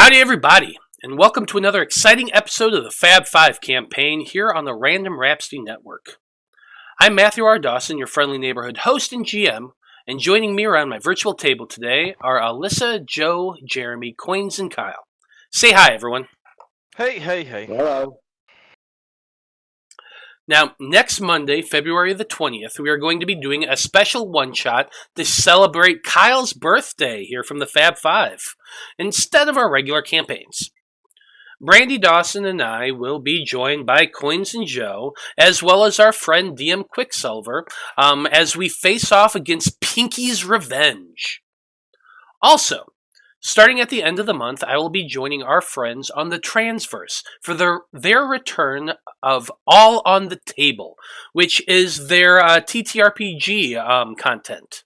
Howdy everybody, and welcome to another exciting episode of the Fab 5 campaign here on the Random Rhapsody Network. I'm Matthew R. Dawson, your friendly neighborhood host and GM, and joining me around my virtual table today are Alyssa, Joe, Jeremy, Koines, and Kyle. Say hi, everyone. Hey. Hello. Now, next Monday, February the 20th, we are going to be doing a special one-shot to celebrate Kyle's birthday here from the Fab 5, instead of our regular campaigns. Brandy Dawson and I will be joined by Koines and Joe, as well as our friend DM Quicksilver, as we face off against Pinky's Revenge. Also, starting at the end of the month, I will be joining our friends on the Transverse for their return of All on the Table, which is their TTRPG content.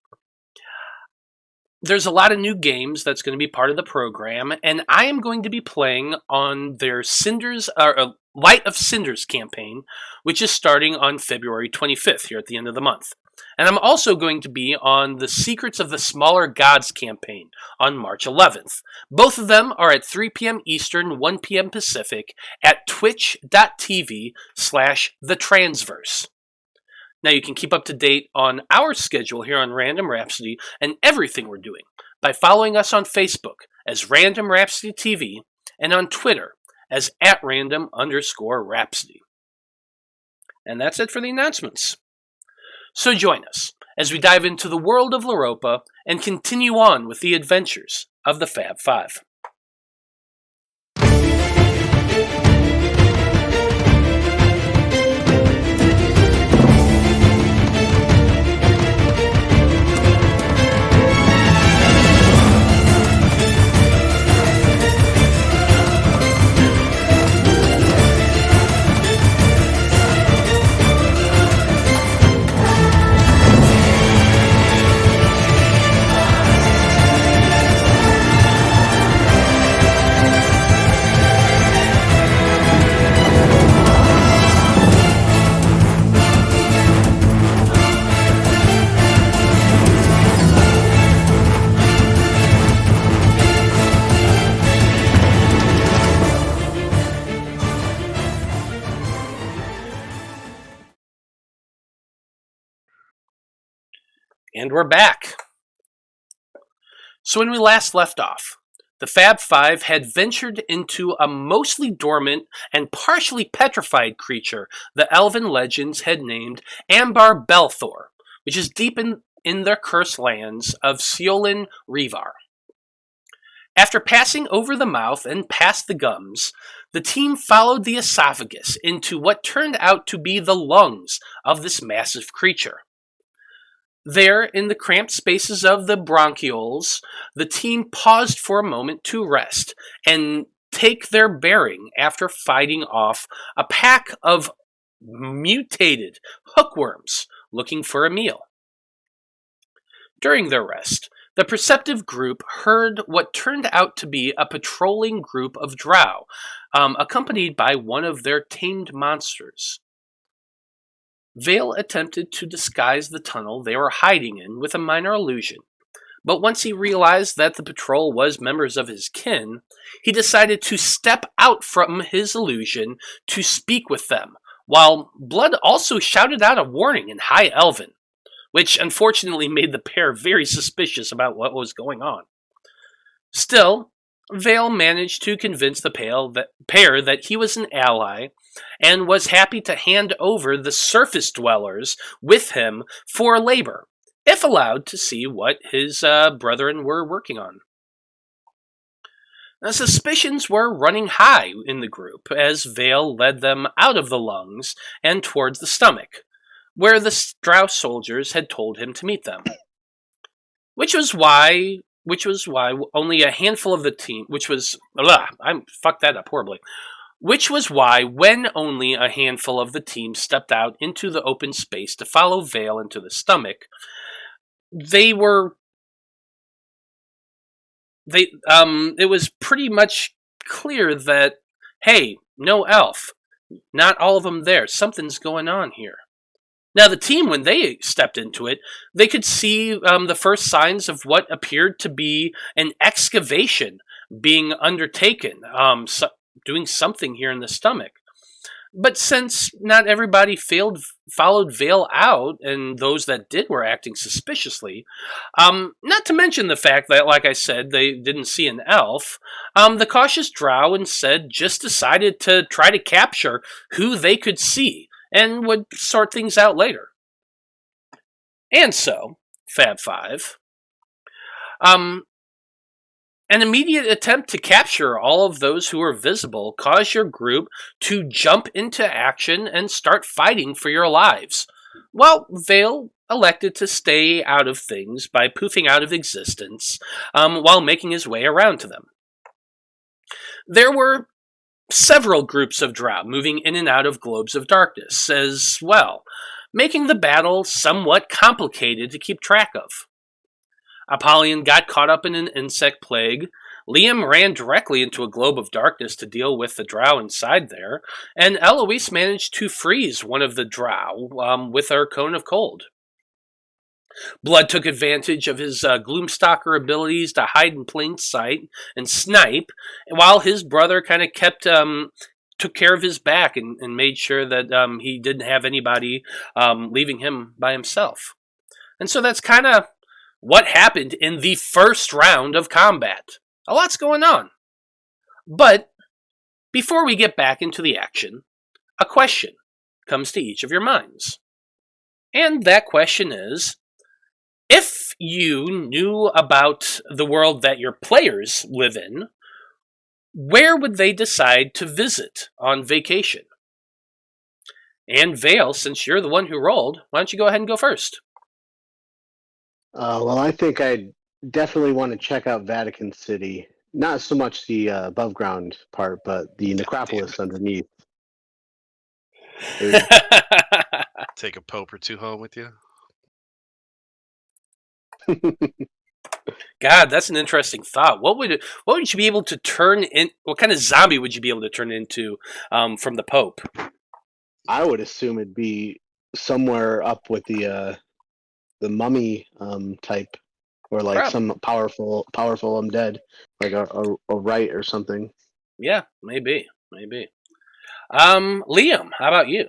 There's a lot of new games that's going to be part of the program, and I am going to be playing on their Light of Cinders campaign, which is starting on February 25th here at the end of the month. And I'm also going to be on the Secrets of the Smaller Gods campaign on March 11th. Both of them are at 3 p.m. Eastern, 1 p.m. Pacific at twitch.tv/thetransverse. Now you can keep up to date on our schedule here on Random Rhapsody and everything we're doing by following us on Facebook as Random Rhapsody TV and on Twitter as @random_Rhapsody. And that's it for the announcements. So join us as we dive into the world of Loroupa and continue on with the adventures of the Fab 5. And we're back. So when we last left off, the Fab 5 had ventured into a mostly dormant and partially petrified creature the elven legends had named Ambar'belthor, which is deep in the cursed lands of Seolin Revar. After passing over the mouth and past the gums, the team followed the esophagus into what turned out to be the lungs of this massive creature. There, in the cramped spaces of the bronchioles, the team paused for a moment to rest and take their bearing after fighting off a pack of mutated hookworms looking for a meal. During their rest, the perceptive group heard what turned out to be a patrolling group of Drow, accompanied by one of their tamed monsters. Veil attempted to disguise the tunnel they were hiding in with a minor illusion, but once he realized that the patrol was members of his kin, he decided to step out from his illusion to speak with them, while Blood also shouted out a warning in High Elven, which unfortunately made the pair very suspicious about what was going on. Still, Veil managed to convince the pair that he was an ally, and was happy to hand over the surface dwellers with him for labor, if allowed to see what his brethren were working on. Now, suspicions were running high in the group as Veil led them out of the lungs and towards the stomach, where the Drow soldiers had told him to meet them. Which was why only a handful of the team, which was why when only a handful of the team stepped out into the open space to follow Veil into the stomach, it was pretty much clear that, hey, no elf, not all of them there, something's going on here. Now, the team, when they stepped into it, they could see the first signs of what appeared to be an excavation being undertaken, doing something here in the stomach. But since not everybody followed Veil out, and those that did were acting suspiciously, not to mention the fact that, like I said, they didn't see an elf, the cautious Drow instead just decided to try to capture who they could see and would sort things out later. And so, Fab 5, an immediate attempt to capture all of those who are visible caused your group to jump into action and start fighting for your lives, while Veil elected to stay out of things by poofing out of existence while making his way around to them. There were several groups of Drow moving in and out of globes of darkness as well, making the battle somewhat complicated to keep track of. Apollyon got caught up in an insect plague. Liam ran directly into a globe of darkness to deal with the Drow inside there, and Eloise managed to freeze one of the Drow with her cone of cold. Blood took advantage of his Gloomstalker abilities to hide in plain sight and snipe, while his brother kind of took care of his back and made sure that he didn't have anybody leaving him by himself. And so that's kind of what happened in the first round of combat. A lot's going on. But before we get back into the action, a question comes to each of your minds. And that question is, if you knew about the world that your players live in, where would they decide to visit on vacation? And Veil, since you're the one who rolled, why don't you go ahead and go first? Well, I think I'd definitely want to check out Vatican City. Not so much the above ground part, but the necropolis underneath. Take a pope or two home with you. God, that's an interesting thought. What would you be able to turn in? What kind of zombie would you be able to turn into from the Pope? I would assume it'd be somewhere up with the mummy type, or like Probably. some powerful undead, like a rite or something. Yeah, maybe. Liam, how about you?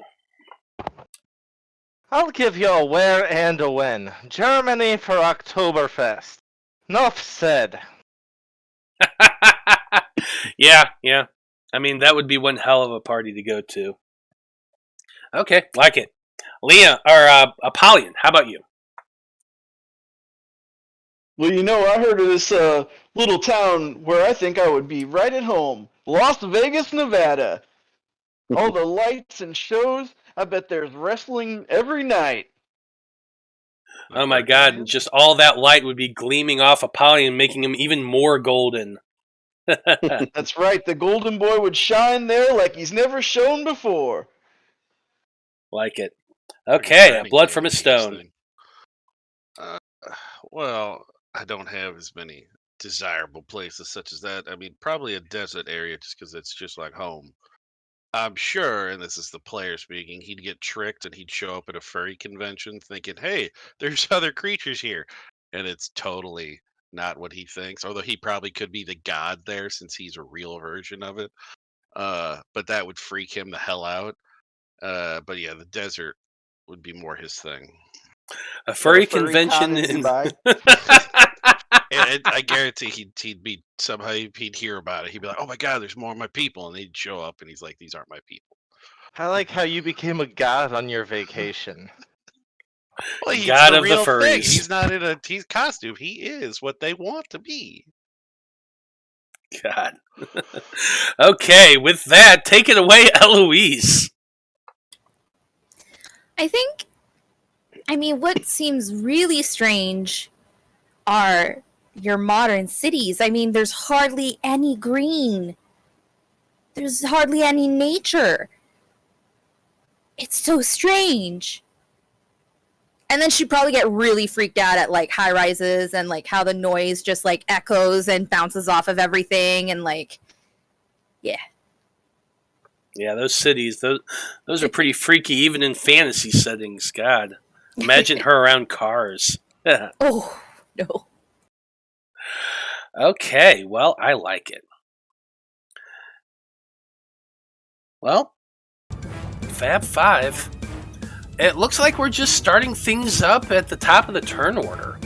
I'll give you a where and a when. Germany for Oktoberfest. Enough said. Yeah. I mean, that would be one hell of a party to go to. Okay, like it. Liam, or Apollyon, how about you? Well, I heard of this little town where I think I would be right at home. Las Vegas, Nevada. All the lights and shows. I bet there's wrestling every night. Oh my God, just all that light would be gleaming off Apollyon, making him even more golden. That's right, the Golden Boi would shine there like he's never shone before. Like it. Okay, a blood from a stone. Well, I don't have as many desirable places such as that. I mean, probably a desert area just because it's just like home. I'm sure, and this is the player speaking, he'd get tricked and he'd show up at a furry convention thinking, hey, there's other creatures here. And it's totally not what he thinks, although he probably could be the god there since he's a real version of it. But that would freak him the hell out. But yeah, the desert would be more his thing. A furry convention in And I guarantee he'd be somehow he'd hear about it. He'd be like, "Oh my God, there's more of my people," and he'd show up, and he's like, "These aren't my people." I like how you became a god on your vacation. Well, he's God the of the real furries. thing. He's not in a costume. He is what they want to be. God. Okay, with that, take it away, Eloise. I mean, what seems really strange are your modern cities. I mean, there's hardly any green. There's hardly any nature. It's so strange. And then she'd probably get really freaked out at, like, high rises and, like, how the noise just, like, echoes and bounces off of everything and, like, yeah. Yeah, those cities, those are pretty freaky, even in fantasy settings. God. Imagine her around cars. Oh, no. Okay, well, I like it. Well, Fab 5. It looks like we're just starting things up at the top of the turn order.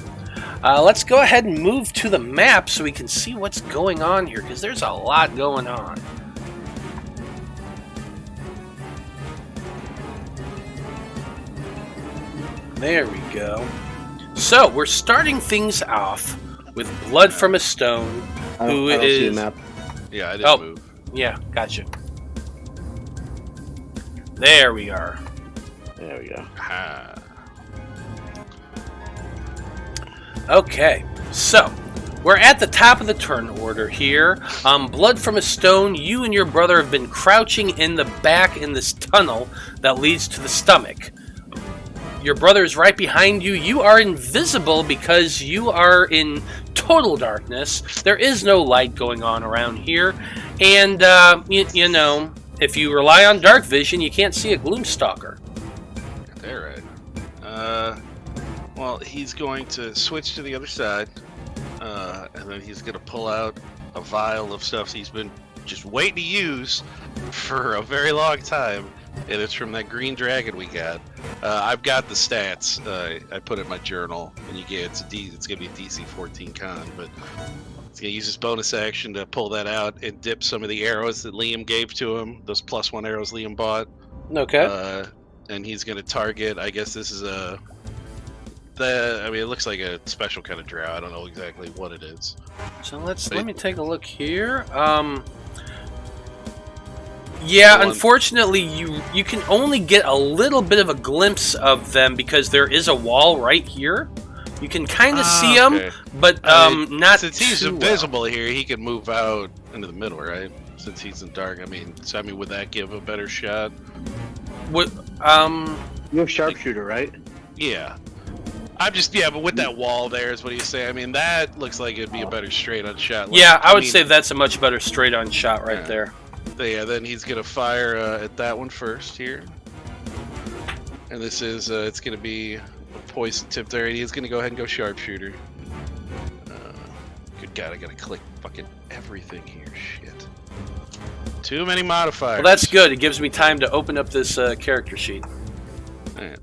Let's go ahead and move to the map so we can see what's going on here, because there's a lot going on. There we go. So, we're starting things off with Blood from a Stone, who I don't see a is... map. Yeah, I didn't move. Yeah, gotcha. There we are. There we go. Ah. Okay, so we're at the top of the turn order here. Blood from a Stone, you and your brother have been crouching in the back in this tunnel that leads to the stomach. Your brother is right behind you. You are invisible because you are in total darkness. There is no light going on around here. And, you know, if you rely on dark vision, you can't see a Gloomstalker. There, right. Well, he's going to switch to the other side, and then he's going to pull out a vial of stuff he's been just waiting to use for a very long time, and it's from that green dragon we got. I've got the stats. I put it in my journal, and you get it's going to be a DC 14 con, but he's going to use his bonus action to pull that out and dip some of the arrows that Liam gave to him, those +1 arrows Liam bought. Okay. And he's going to target, I guess this is I mean, it looks like a special kind of drow. I don't know exactly what it is. So let me take a look here. Yeah, unfortunately, you can only get a little bit of a glimpse of them because there is a wall right here. You can kind of see them, but not since he's too invisible here, he can move out into the middle, right? Since he's in dark, I mean, would that give a better shot? What? You have sharpshooter, right? Yeah. But with that wall there is what you say. I mean, that looks like it'd be a better straight-on shot. Yeah, I would say that's a much better straight-on shot right there. Yeah, then he's gonna fire at that one first here, and this is it's gonna be a poison tipped area. He's gonna go ahead and go sharpshooter. Good God, I gotta click fucking everything here. Shit. Too many modifiers. Well, that's good. It gives me time to open up this character sheet. Alright.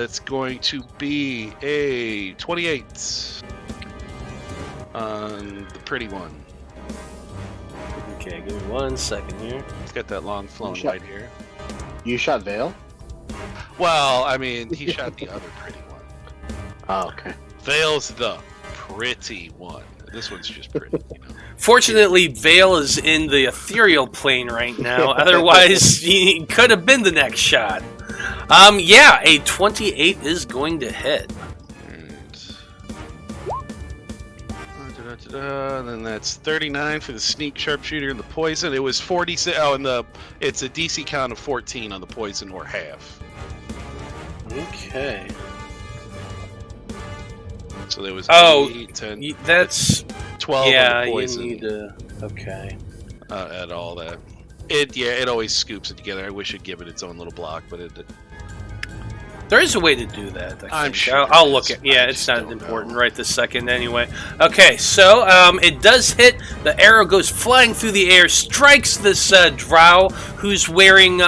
It's going to be a 28 on the pretty one. Okay, give me 1 second here. It's got that long flowing white hair. You shot Veil? Well, I mean, he shot the other pretty one. Oh, okay. Veil's the pretty one. This one's just pretty, you know. Fortunately, Veil is in the ethereal plane right now. Otherwise, he could have been the next shot. Yeah, a 28 is going to hit. And then that's 39 for the sneak sharpshooter and the poison. It was 46. Oh, and it's a DC count of 14 on the poison or half. Okay. So there was 8, 10. That's 12 on the poison. You need to. Okay. At all that. It always scoops it together. I wish it'd give it its own little block, but it. There is a way to do that. I'm sure. I'll look at. Yeah, it's not important right this second anyway. Okay, so it does hit. The arrow goes flying through the air, strikes this drow who's wearing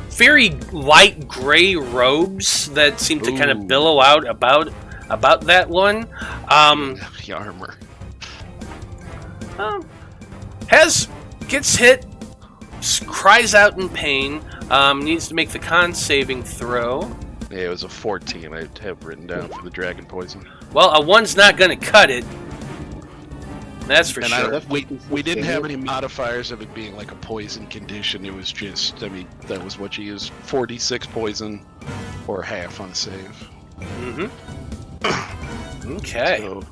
very light gray robes that seem to kind of billow out about that one. The armor. Gets hit, cries out in pain. Needs to make the con saving throw. Yeah, it was a 14 I have written down for the dragon poison. Well, a 1's not going to cut it. That's for sure. We didn't have any modifiers of it being like a poison condition. It was just, I mean, that was what you used. 46 poison or half on the save. Mm-hmm. Okay. So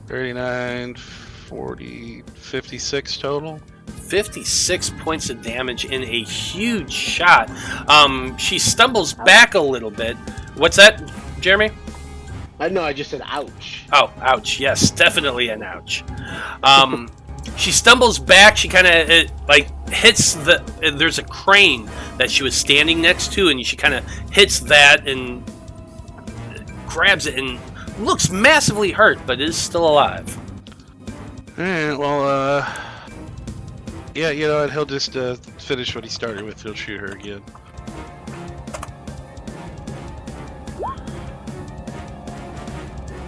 39, 40, 56 total. 56 points of damage in a huge shot. She stumbles back a little bit. What's that, Jeremy? No, I just said ouch. Oh, ouch. Yes, definitely an ouch. She stumbles back. She kind of hits there's a crane that she was standing next to, and she kind of hits that and grabs it and looks massively hurt, but is still alive. Alright, well, yeah, you know what, he'll just finish what he started with. He'll shoot her again.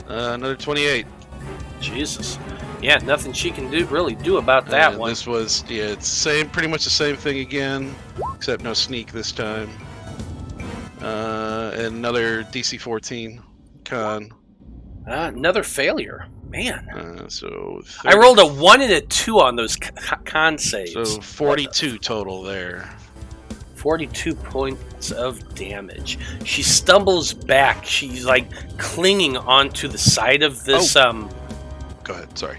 Another 28. Jesus. Yeah, nothing she can really do about that one. This was, yeah, it's pretty much the same thing again, except no sneak this time. And another DC 14 con. Another failure. Man. So 30, I rolled a 1 and a 2 on those con saves. So 42 total there. 42 points of damage. She stumbles back. She's like clinging onto the side of this Go ahead, sorry.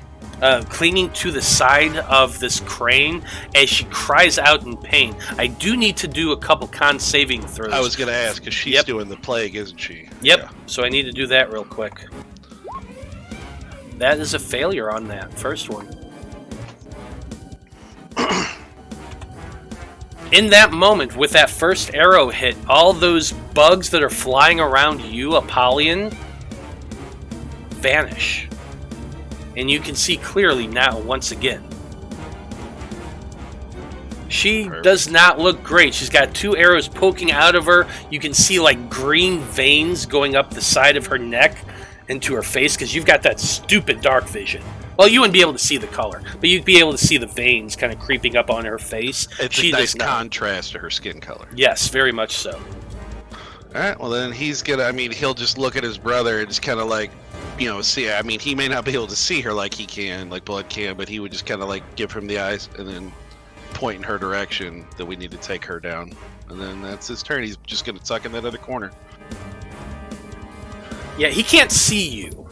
clinging to the side of this crane as she cries out in pain. I do need to do a couple con saving throws. I was going to ask, because she's doing the plague, isn't she? Yep, Yeah. so I need to do that real quick. That is a failure on that first one. In that moment, with that first arrow hit, all those bugs that are flying around you, Apollyon, vanish. And you can see clearly now, once again. She does not look great. She's got 2 arrows poking out of her. You can see like green veins going up the side of her neck into her face, because you've got that stupid dark vision. Well, you wouldn't be able to see the color, but you'd be able to see the veins kind of creeping up on her face. It's a nice contrast to her skin color. Yes, very much so. Alright, well then he's gonna, I mean, he'll just look at his brother and just kind of like, you know, see, I mean, he may not be able to see her like he can, like Blood can, but he would just kind of like give him the eyes and then point in her direction that we need to take her down. And then that's his turn. He's just gonna tuck in that other corner. Yeah, he can't see you.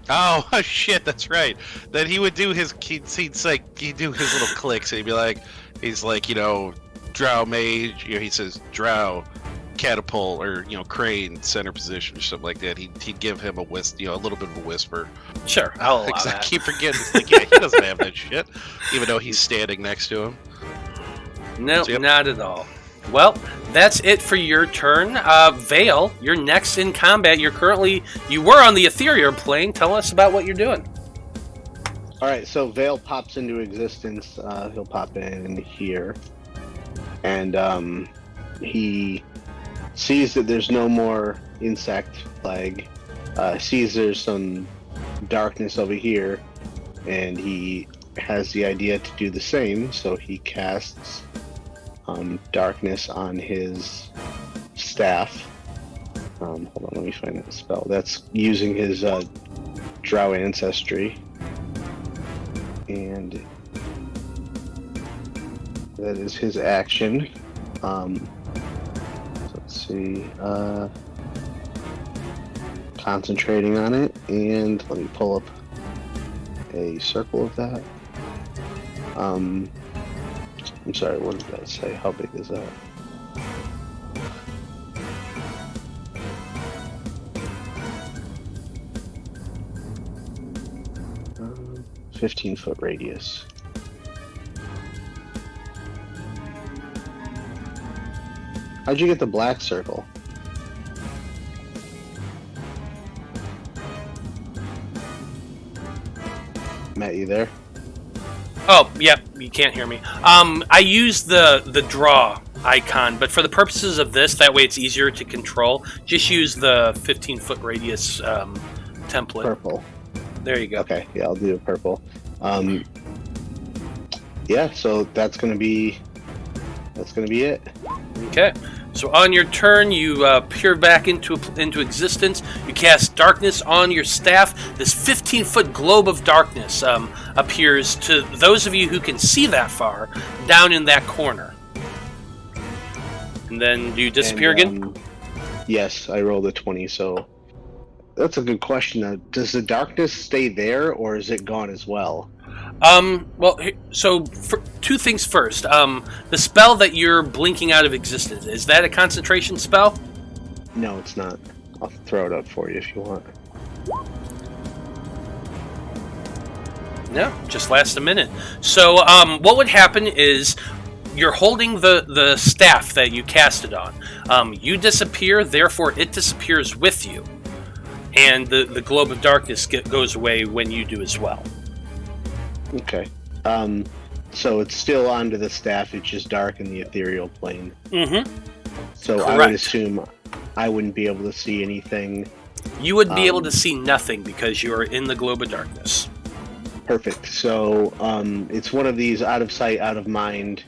Oh shit, that's right. Then he would do his, he'd do his little clicks, and he'd be like, he's like, you know, Drow mage, you know, he says Drow, catapult, or you know, crane, center position, or something like that. He'd give him a you know, a little bit of a whisper. Sure, I'll allow I that. keep forgetting. It's like, yeah, he doesn't have that shit, even though he's standing next to him. No, So, yep. not at all. Well, that's it for your turn. Veil, you're next in combat. You were on the ethereal plane. Tell us about what you're doing. All right, so Veil pops into existence. He'll pop in here, and he sees that there's no more insect plague. Sees there's some darkness over here, and he has the idea to do the same. So he casts darkness on his staff. Hold on, let me find that spell. That's using his Drow ancestry. And that is his action. So let's see. Concentrating on it, and let me pull up a circle of that. I'm sorry, what did that say? How big is that? Uh, 15-foot radius. How'd you get the black circle? Matt, you there? Oh, yep, you can't hear me. I use the draw icon, but for the purposes of this, that way it's easier to control. Just use the 15-foot radius template. Purple. There you go. Okay, yeah, I'll do a purple. Yeah, so that's gonna be it. Okay. So on your turn, you peer back into existence. You cast darkness on your staff. This 15-foot globe of darkness appears to those of you who can see that far down in that corner. And then do you disappear again? Yes, I rolled a 20, so that's a good question. Does the darkness stay there, or is it gone as well? Well, so for 2 things first. The spell that you're blinking out of existence, is that a concentration spell? No, it's not. I'll throw it up for you if you want. No, just lasts a minute. So, what would happen is you're holding the staff that you cast it on. You disappear, therefore it disappears with you. and the globe of darkness goes away when you do as well. Okay. So it's still onto the staff. It's just dark in the ethereal plane. Mm-hmm. So Correct. I would assume I wouldn't be able to see anything. You would be able to see nothing because you are in the globe of darkness. Perfect. So it's one of these out of sight, out of mind.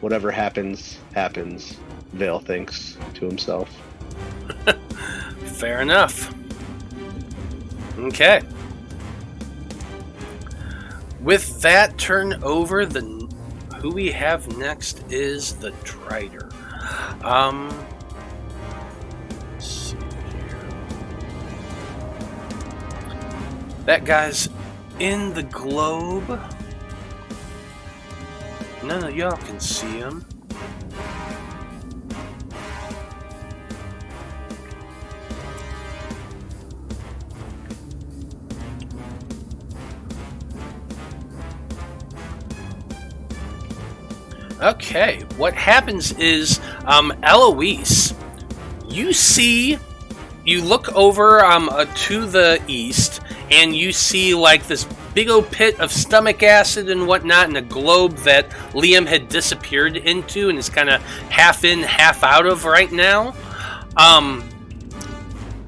Whatever happens, happens. Veil thinks to himself. Fair enough. Okay. With that, turn over who we have next is the Drider. Let's see here. That guy's in the globe. None of y'all can see him. Okay, what happens is, Eloise, you look over to the east, and you see like this big old pit of stomach acid and whatnot in a globe that Liam had disappeared into and is kind of half in, half out of right now.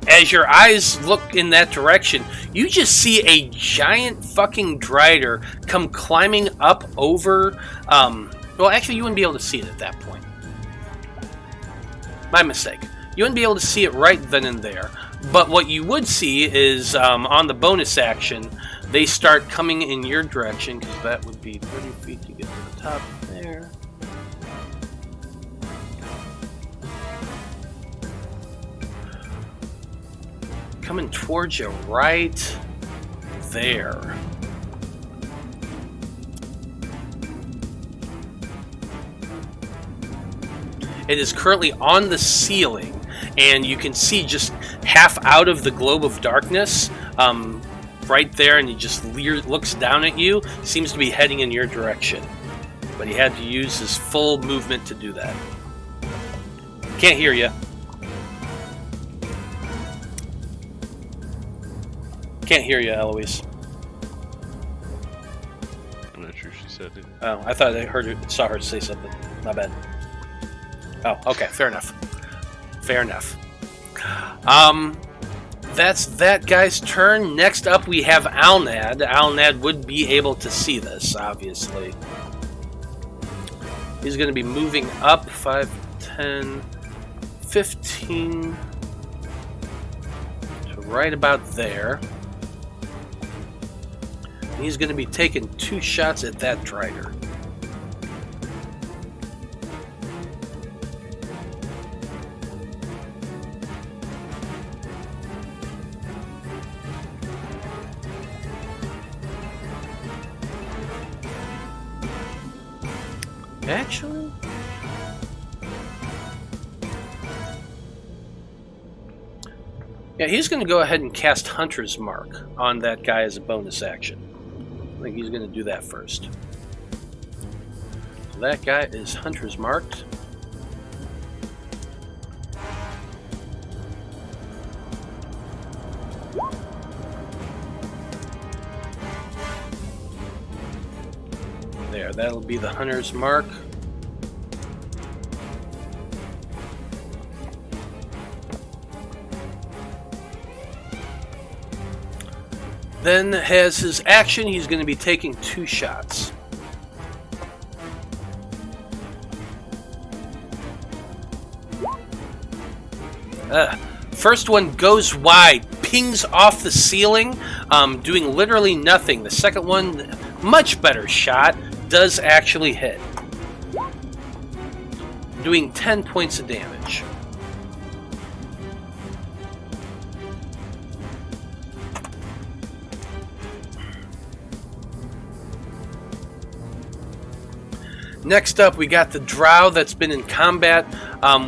As your eyes look in that direction, you just see a giant fucking Drider come climbing up over, well, actually, you wouldn't be able to see it at that point. My mistake. You wouldn't be able to see it right then and there. But what you would see is, on the bonus action, they start coming in your direction, because that would be 30 feet to get to the top there. Coming towards you right there. It is currently on the ceiling, and you can see just half out of the globe of darkness right there, and he just looks down at you. Seems to be heading in your direction, but he had to use his full movement to do that. Can't hear you. Can't hear you, Eloise. I'm not sure she said it. Oh, I thought I saw her say something. My bad. Oh, okay, fair enough. Fair enough. That's that guy's turn. Next up, we have Alnad. Alnad would be able to see this, obviously. He's going to be moving up 5, 10, 15 to right about there. He's going to be taking 2 shots at that Drider. Actually, yeah, he's going to go ahead and cast Hunter's Mark on that guy as a bonus action. I think he's going to do that first. So that guy is Hunter's Marked. There, that'll be the Hunter's Mark. Then, as his action, he's going to be taking 2 shots. First one goes wide, pings off the ceiling, doing literally nothing. The second one, much better shot, does actually hit, doing 10 points of damage. Next up, we got the Drow that's been in combat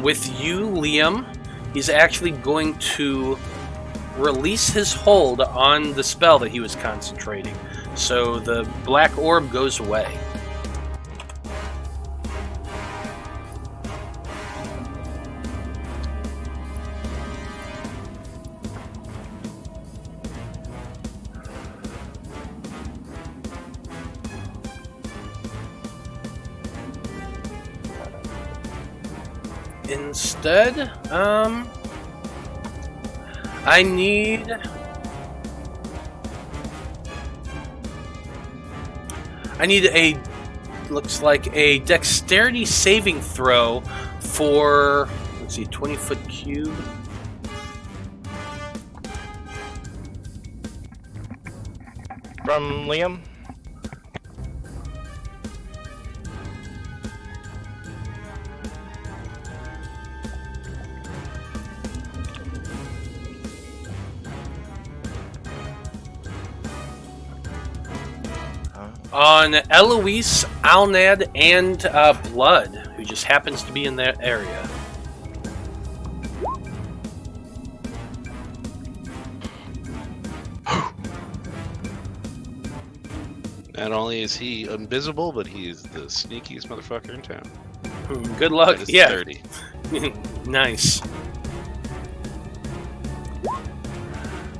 with you, Liam. He's actually going to release his hold on the spell that he was concentrating. So the black orb goes away. Instead, I need... looks like a dexterity saving throw for, let's see, 20-foot cube. From Liam? On Eloise, Alnad, and Blood, who just happens to be in that area. Not only is he invisible, but he is the sneakiest motherfucker in town. Good luck. That is Yeah. 30. Nice.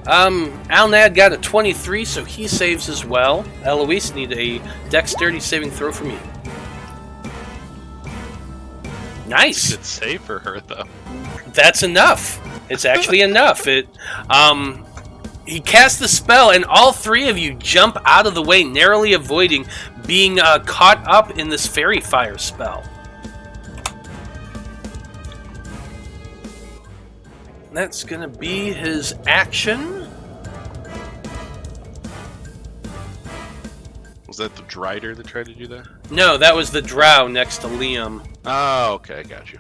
Alnad got a 23, so he saves as well. Eloise need a dexterity saving throw from you. Nice. It's safe for her though. That's enough. It's actually enough. He casts the spell, and all three of you jump out of the way, narrowly avoiding being caught up in this fairy fire spell. That's gonna be his action. Was that the Drider that tried to do that? No, that was the Drow next to Liam. Oh, okay, I got you.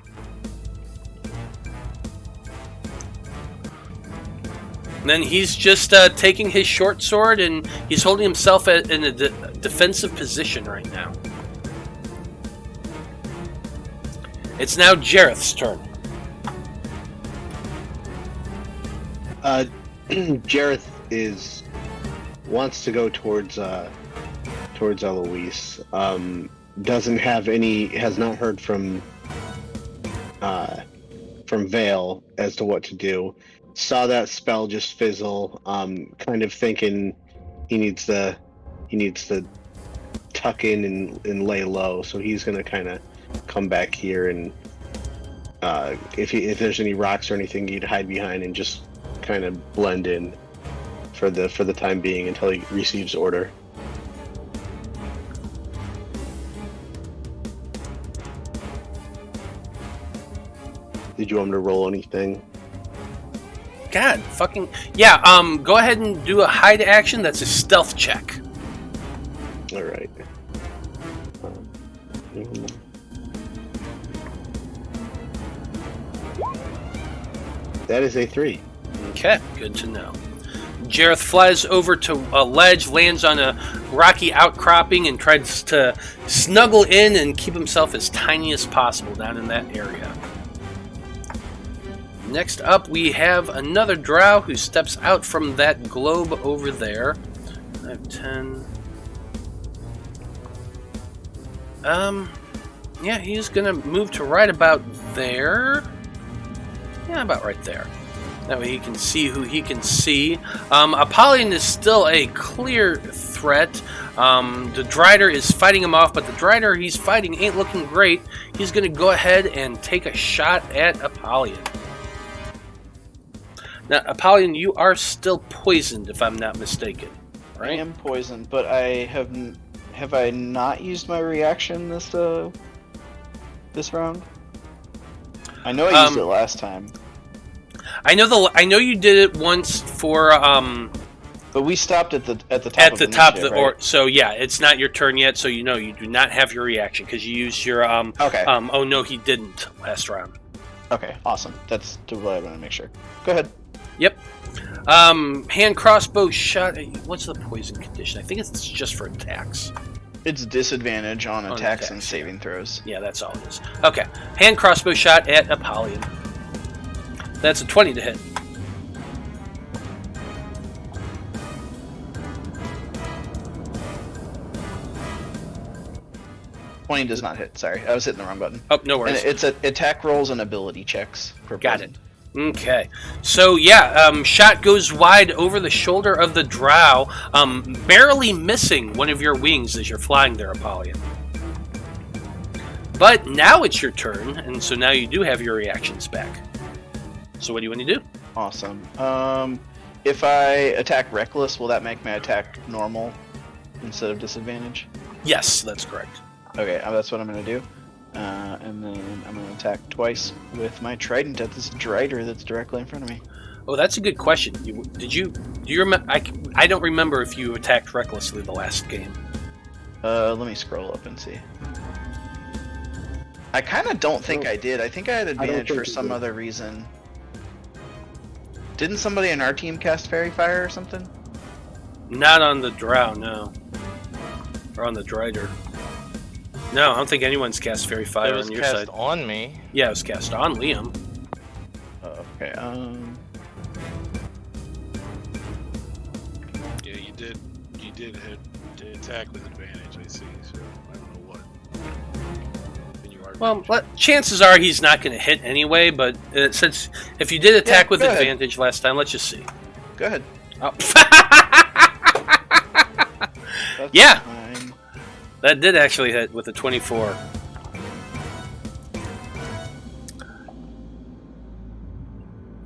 And then he's just taking his short sword, and he's holding himself in a defensive position right now. It's now Jareth's turn. Jareth wants to go towards Eloise. Has not heard from Veil as to what to do. Saw that spell just fizzle. Kind of thinking he needs to tuck in and lay low. So he's gonna kind of come back here, and if there's any rocks or anything, he'd hide behind and just kind of blend in for the time being until he receives order. Did you want me to roll anything? God, fucking... Yeah, go ahead and do a hide action. That's a stealth check. Alright. That is a 3. Okay, good to know. Jareth flies over to a ledge, lands on a rocky outcropping, and tries to snuggle in and keep himself as tiny as possible down in that area. Next up, we have another Drow who steps out from that globe over there. 5, 10. Yeah, he's gonna move to right about there. Yeah, about right there. That way he can see who he can see. Apollyon is still a clear threat. The Drider is fighting him off, but the Drider he's fighting ain't looking great. He's going to go ahead and take a shot at Apollyon. Now, Apollyon, you are still poisoned, if I'm not mistaken. Right? I am poisoned, but I have I not used my reaction this round? I know I used it last time. I know you did it once for But we stopped at the top. at the top of the right? so yeah, it's not your turn yet, so you do not have your reaction because you used your Okay. Oh no, he didn't last round. Okay, awesome. That's what I want to make sure. Go ahead. Yep. Hand crossbow shot. What's the poison condition? I think it's just for attacks. It's disadvantage on attacks and attacks, saving throws. Yeah, that's all it is. Okay. Hand crossbow shot at Apollyon. That's a 20 to hit. $20 does not hit. Sorry, I was hitting the wrong button. Oh, no worries. And it's attack rolls and ability checks. Per Got poison. it. Okay. So, yeah, shot goes wide over the shoulder of the Drow, barely missing one of your wings as you're flying there, Apollyon. But now it's your turn, and so now you do have your reactions back. So what do you want to do? Awesome. If I attack reckless, will that make my attack normal instead of disadvantage? Yes, that's correct. Okay, that's what I'm gonna do. And then I'm gonna attack twice with my trident at this drider that's directly in front of me. Oh, that's a good question. Do you remember? I don't remember if you attacked recklessly the last game. Let me scroll up and see. I kind of don't think I did. I think I had advantage for some other reason. Didn't somebody in our team cast Fairy Fire or something? Not on the Drow, no. Or on the Drider. No, I don't think anyone's cast Fairy Fire on your side. It was cast on me. Yeah, it was cast on Liam. Okay, Yeah, you did hit the attack with advantage, I see, so I don't know what. Well, chances are he's not going to hit anyway, but since if you did attack with advantage last time, let's just see. Go ahead. Oh. That's Yeah. fine. That did actually hit with a 24.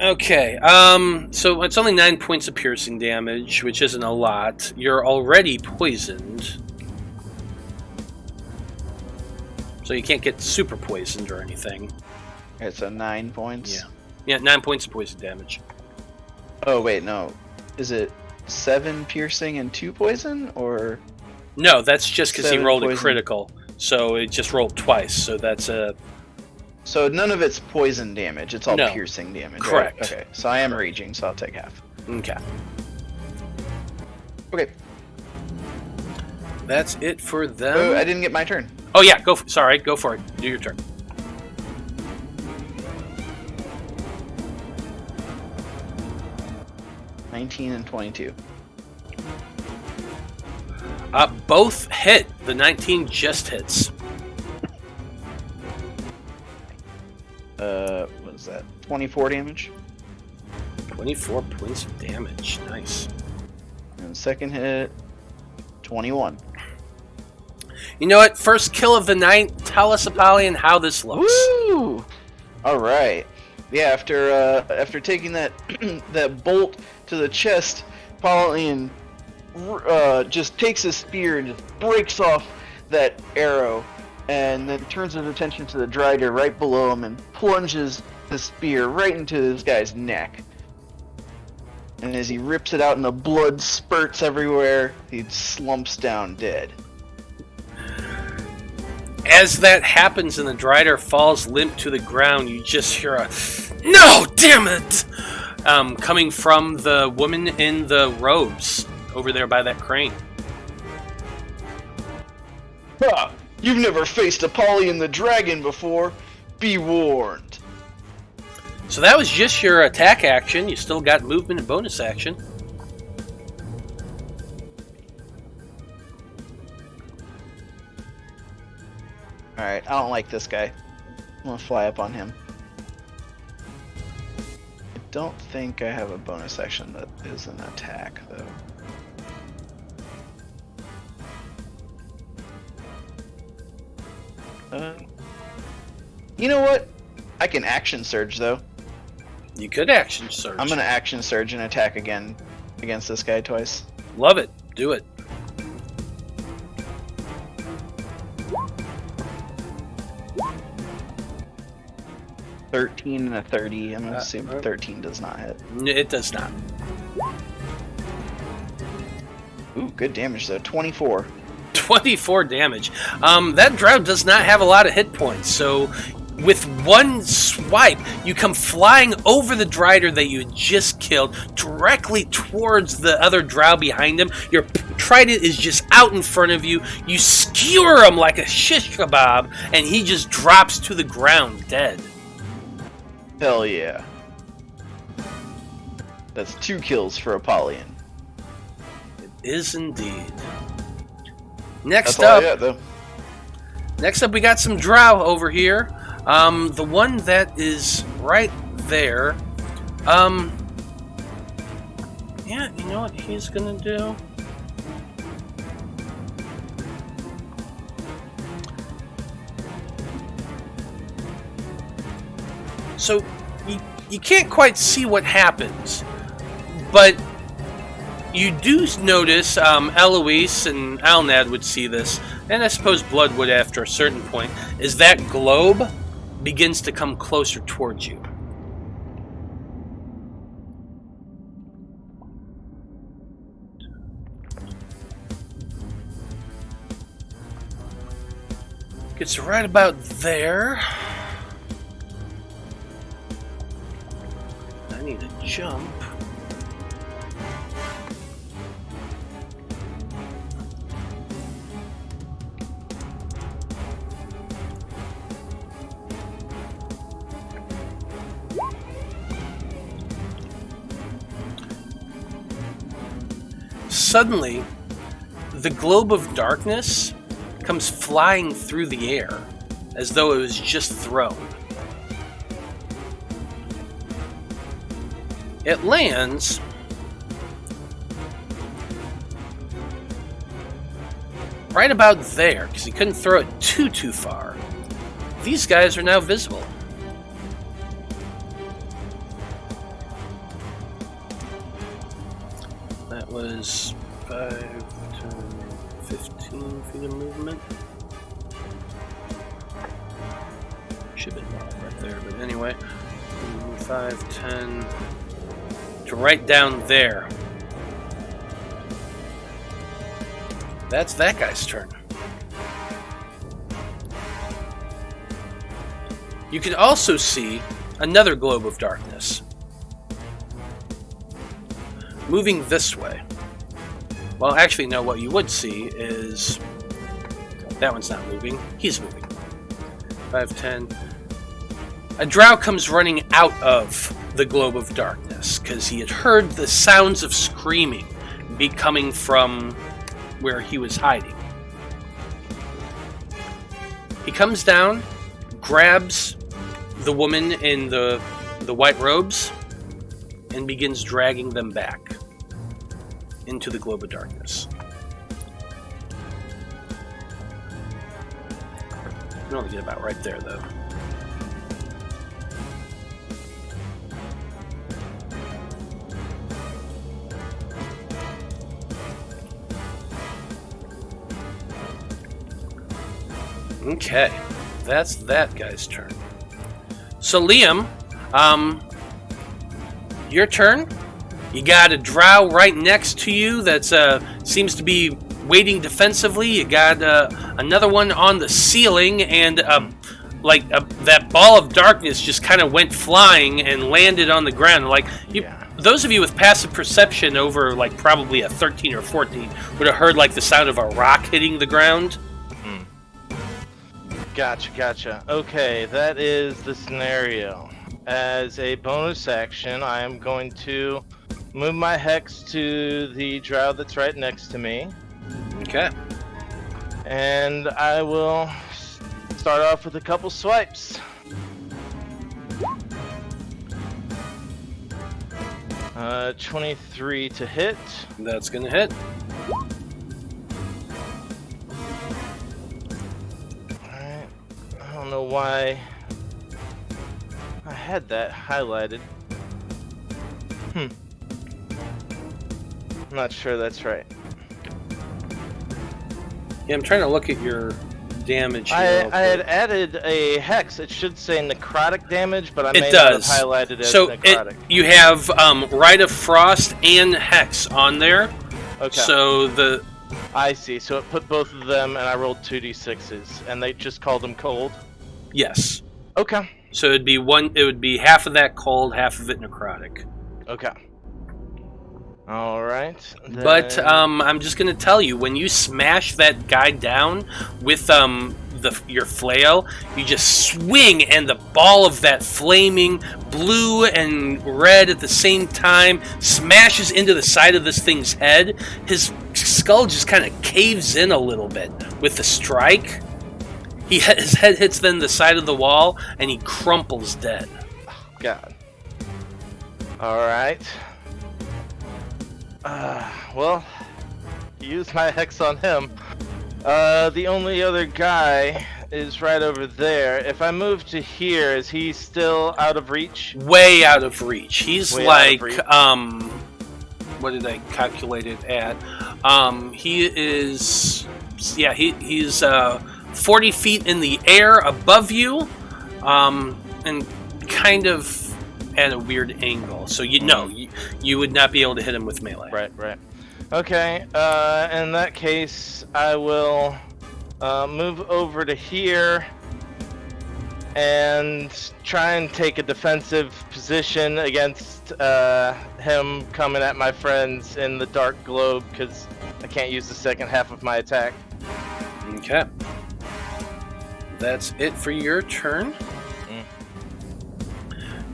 Okay, so it's only 9 points of piercing damage, which isn't a lot. You're already poisoned. So you can't get super poisoned or anything. It's a 9 points. Yeah. Yeah, 9 points of poison damage. Oh wait, no. Is it 7 piercing and 2 poison, or? No, that's just because he 7 rolled a poison. critical. So it just rolled twice. So that's a... So none of it's poison damage. It's all No. piercing damage. Correct. Right? Okay. So I am raging, so I'll take half. Okay. Okay. That's it for them. Oh, I didn't get my turn. Oh yeah, go for it. Do your turn. $19 and 22. Both hit. The 19 just hits. What is that? 24 damage. 24 points of damage. Nice. And second hit, 21. You know what? First kill of the night. Tell us, Apollyon, how this looks. Woo! All right. Yeah, after taking that that bolt to the chest, Apollyon just takes his spear and just breaks off that arrow, and then turns his attention to the drider right below him and plunges the spear right into this guy's neck. And as he rips it out and the blood spurts everywhere, he slumps down dead. As that happens and the drider falls limp to the ground, you just hear a "No, damn it!" Coming from the woman in the robes over there by that crane. Ha! You've never faced Apollyon the Dragon before. Be warned. So that was just your attack action. You still got movement and bonus action. Alright, I don't like this guy. I'm gonna fly up on him. I don't think I have a bonus action that is an attack, though. You know what? I can action surge, though. You could action surge. I'm gonna action surge and attack again against this guy twice. Love it. Do it. $13 and a 30. I'm gonna assume 13 does not hit. It does not. Ooh, good damage though. 24. 24 damage. That Drow does not have a lot of hit points, so with one swipe, you come flying over the drider that you just killed, directly towards the other Drow behind him. Your trident is just out in front of you. You skewer him like a shish kebab, and he just drops to the ground dead. Hell yeah. That's 2 kills for Apollyon. It is indeed. Next That's all up, I got, though. Next up, we got some Drow over here. The one that is right there. Yeah, you know what he's gonna do? So you can't quite see what happens, but you do notice, Eloise and Alnad would see this, and I suppose Blood would after a certain point, is that globe begins to come closer towards you. Gets right about there. I need to jump. Suddenly, the globe of darkness comes flying through the air as though it was just thrown. It lands right about there because he couldn't throw it too far. These guys are now visible. That was 5, 10, 15 feet of movement. Should have been right there, but anyway. 5, 10. To right down there. That's that guy's turn. You can also see another globe of darkness moving this way. Well, actually, no, what you would see is that one's not moving. He's moving. 5, 10. A drow comes running out of the globe of darkness because he had heard the sounds of screaming be coming from where he was hiding. He comes down, grabs the woman in the white robes, and begins dragging them back into the globe of darkness. You can only get about right there, though. Okay, that's that guy's turn. So Liam, your turn. You got a drow right next to you that seems to be waiting defensively. You got another one on the ceiling, and that ball of darkness just kind of went flying and landed on the ground. Those of you with passive perception over probably a 13 or 14 would have heard the sound of a rock hitting the ground. Gotcha. Okay, that is the scenario. As a bonus action, I am going to move my hex to the drow that's right next to me. Okay. And I will start off with a couple swipes. 23 to hit. That's gonna hit. Alright. I don't know why I had that highlighted. I'm not sure that's right. Yeah, I'm trying to look at your damage. I had added a hex. It should say necrotic damage, but I may it not does. have highlighted as so necrotic. you have Rite of Frost and Hex on there. Okay. So I see. So it put both of them, and I rolled 2d6s, and they just called them cold. Yes. Okay. So it'd be It would be half of that cold, half of it necrotic. Okay. All right. But I'm just gonna tell you, when you smash that guy down with your flail, you just swing, and the ball of that flaming blue and red at the same time smashes into the side of this thing's head. His skull just kind of caves in a little bit with the strike. His head hits then the side of the wall, and he crumples dead. God. All right. Well, use my hex on him. The only other guy is right over there. If I move to here, is he still out of reach? Way out of reach. He's Way out like, of reach. what did I calculate it at? He is, yeah, he's 40 feet in the air above you, and kind of at a weird angle. So you would not be able to hit him with melee. Right. Okay, in that case, I will move over to here and try and take a defensive position against him coming at my friends in the dark globe, because I can't use the second half of my attack. Okay. That's it for your turn.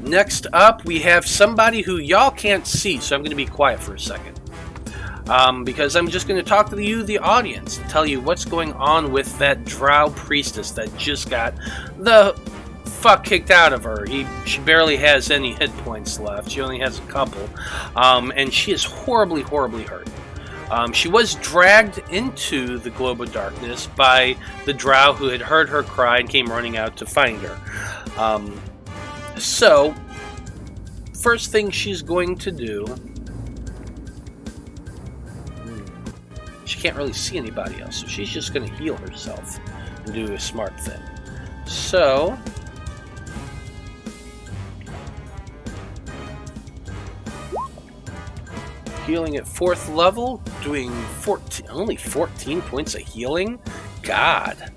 Next up, we have somebody who y'all can't see, so I'm going to be quiet for a second. Because I'm just going to talk to you, the audience, and tell you what's going on with that Drow priestess that just got the fuck kicked out of her. She barely has any hit points left. She only has a couple. And she is horribly, horribly hurt. She was dragged into the globe of darkness by the Drow who had heard her cry and came running out to find her. So, first thing she's going to do... She can't really see anybody else, so she's just going to heal herself and do a smart thing. So... Healing at 4th level, doing only 14 points of healing? God.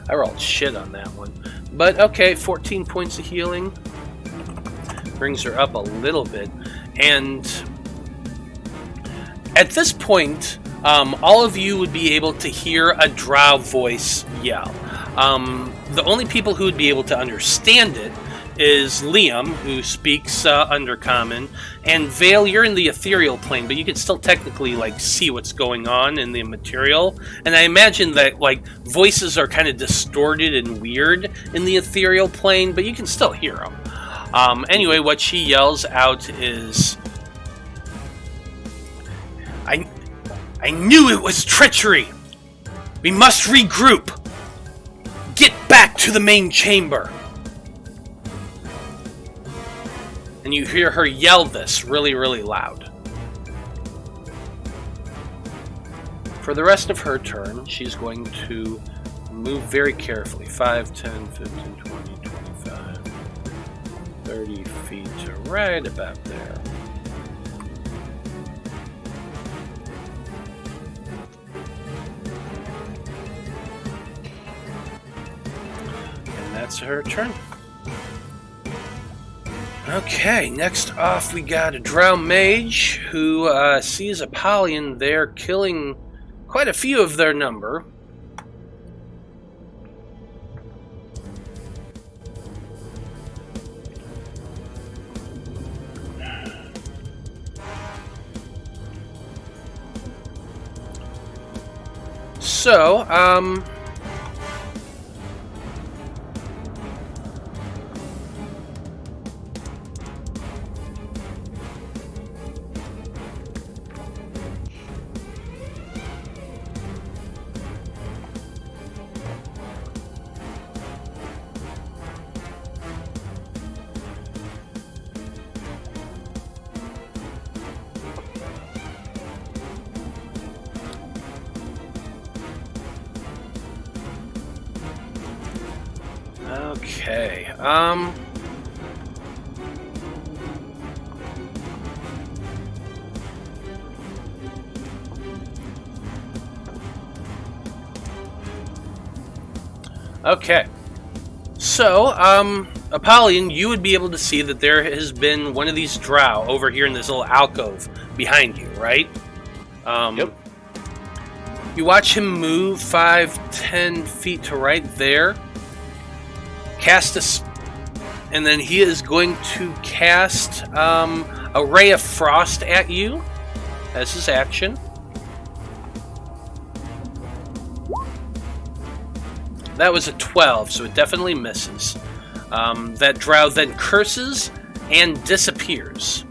I rolled shit on that one. But okay, 14 points of healing. Brings her up a little bit. And at this point, all of you would be able to hear a Drow voice yell. The only people who would be able to understand it is Liam, who speaks Undercommon, and Veil, you're in the ethereal plane, but you can still technically see what's going on in the material. And I imagine that voices are kind of distorted and weird in the ethereal plane, but you can still hear them. Anyway, what she yells out is, I knew it was treachery! We must regroup! Get back to the main chamber! And you hear her yell this really, really loud. For the rest of her turn, she's going to move very carefully. 5, 10, 15, 20, 25, 30 feet to right about there. And that's her turn. Okay, next off we got a Drow Mage who sees Apollyon there killing quite a few of their number. So, okay, okay. So, Apollyon, you would be able to see that there has been one of these Drow over here in this little alcove behind you, right? Yep. You watch him move 5, 10 feet to right there. And then he is going to cast a ray of frost at you as his action. That was a 12, so it definitely misses. That Drow then curses and disappears.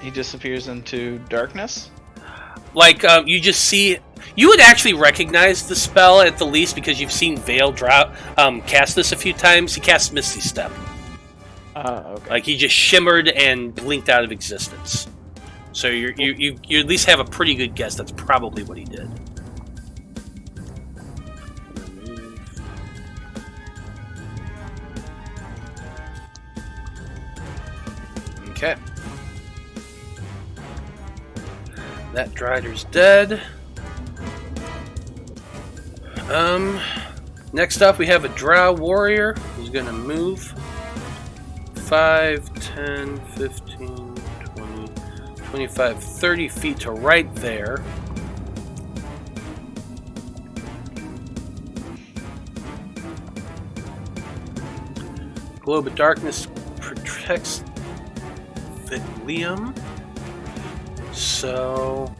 he disappears into darkness? Like, you just see... You would actually recognize the spell at the least because you've seen Veil cast this a few times. He cast Misty Step. Okay. Like, he just shimmered and blinked out of existence. So you at least have a pretty good guess that's probably what he did. Okay. That Drider's dead. Next up we have a Drow warrior who's gonna move 5, 10, 15, 20, 25, 30 feet to right there. Globe of Darkness protects Liam. So...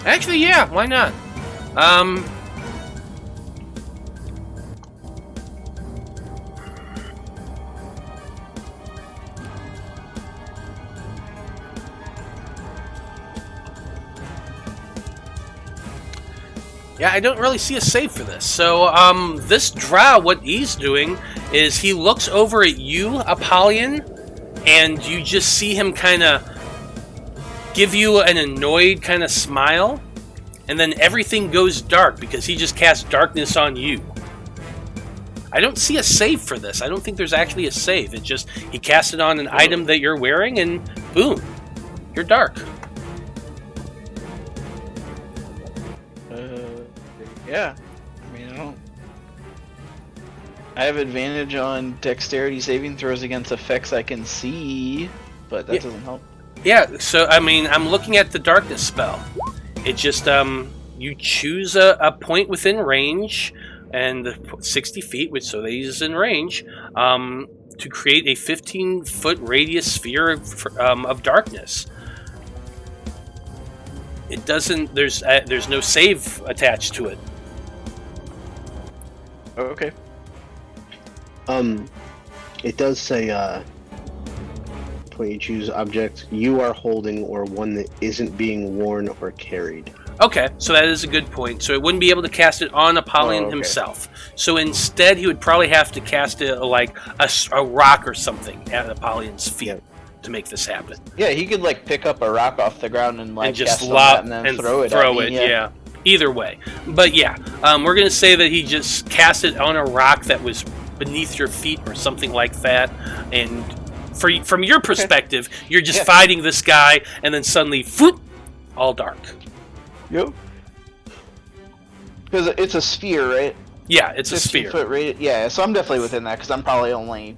Actually, yeah, why not? Yeah, I don't really see a save for this. So, this Drow, what he's doing is he looks over at you, Apollyon, and you just see him kind of give you an annoyed kind of smile, and then everything goes dark because he just cast darkness on you. I don't see a save for this. I don't think there's actually a save. It's just he cast it on an item that you're wearing, and boom, you're dark. Yeah. I mean, I have advantage on dexterity saving throws against effects I can see, but that doesn't help. Yeah, so, I mean, I'm looking at the darkness spell. It just, you choose a point within range, and 60 feet, which so that is in range, to create a 15-foot radius sphere of darkness. It doesn't, there's no save attached to it. Oh, okay. It does say, when you choose object you are holding or one that isn't being worn or carried. Okay, so that is a good point. So it wouldn't be able to cast it on Apollyon himself. So instead, he would probably have to cast it like a rock or something at Apollyon's feet to make this happen. Yeah, he could like pick up a rock off the ground and like just cast lob and then and throw it. Yeah. Either way, but yeah, we're gonna say that he just cast it on a rock that was beneath your feet or something like that, and from your perspective, you're just fighting this guy, and then suddenly, whoop, all dark. Yep. Because it's a sphere, right? Yeah, it's a sphere. 15-foot radius. Yeah, so I'm definitely within that because I'm probably only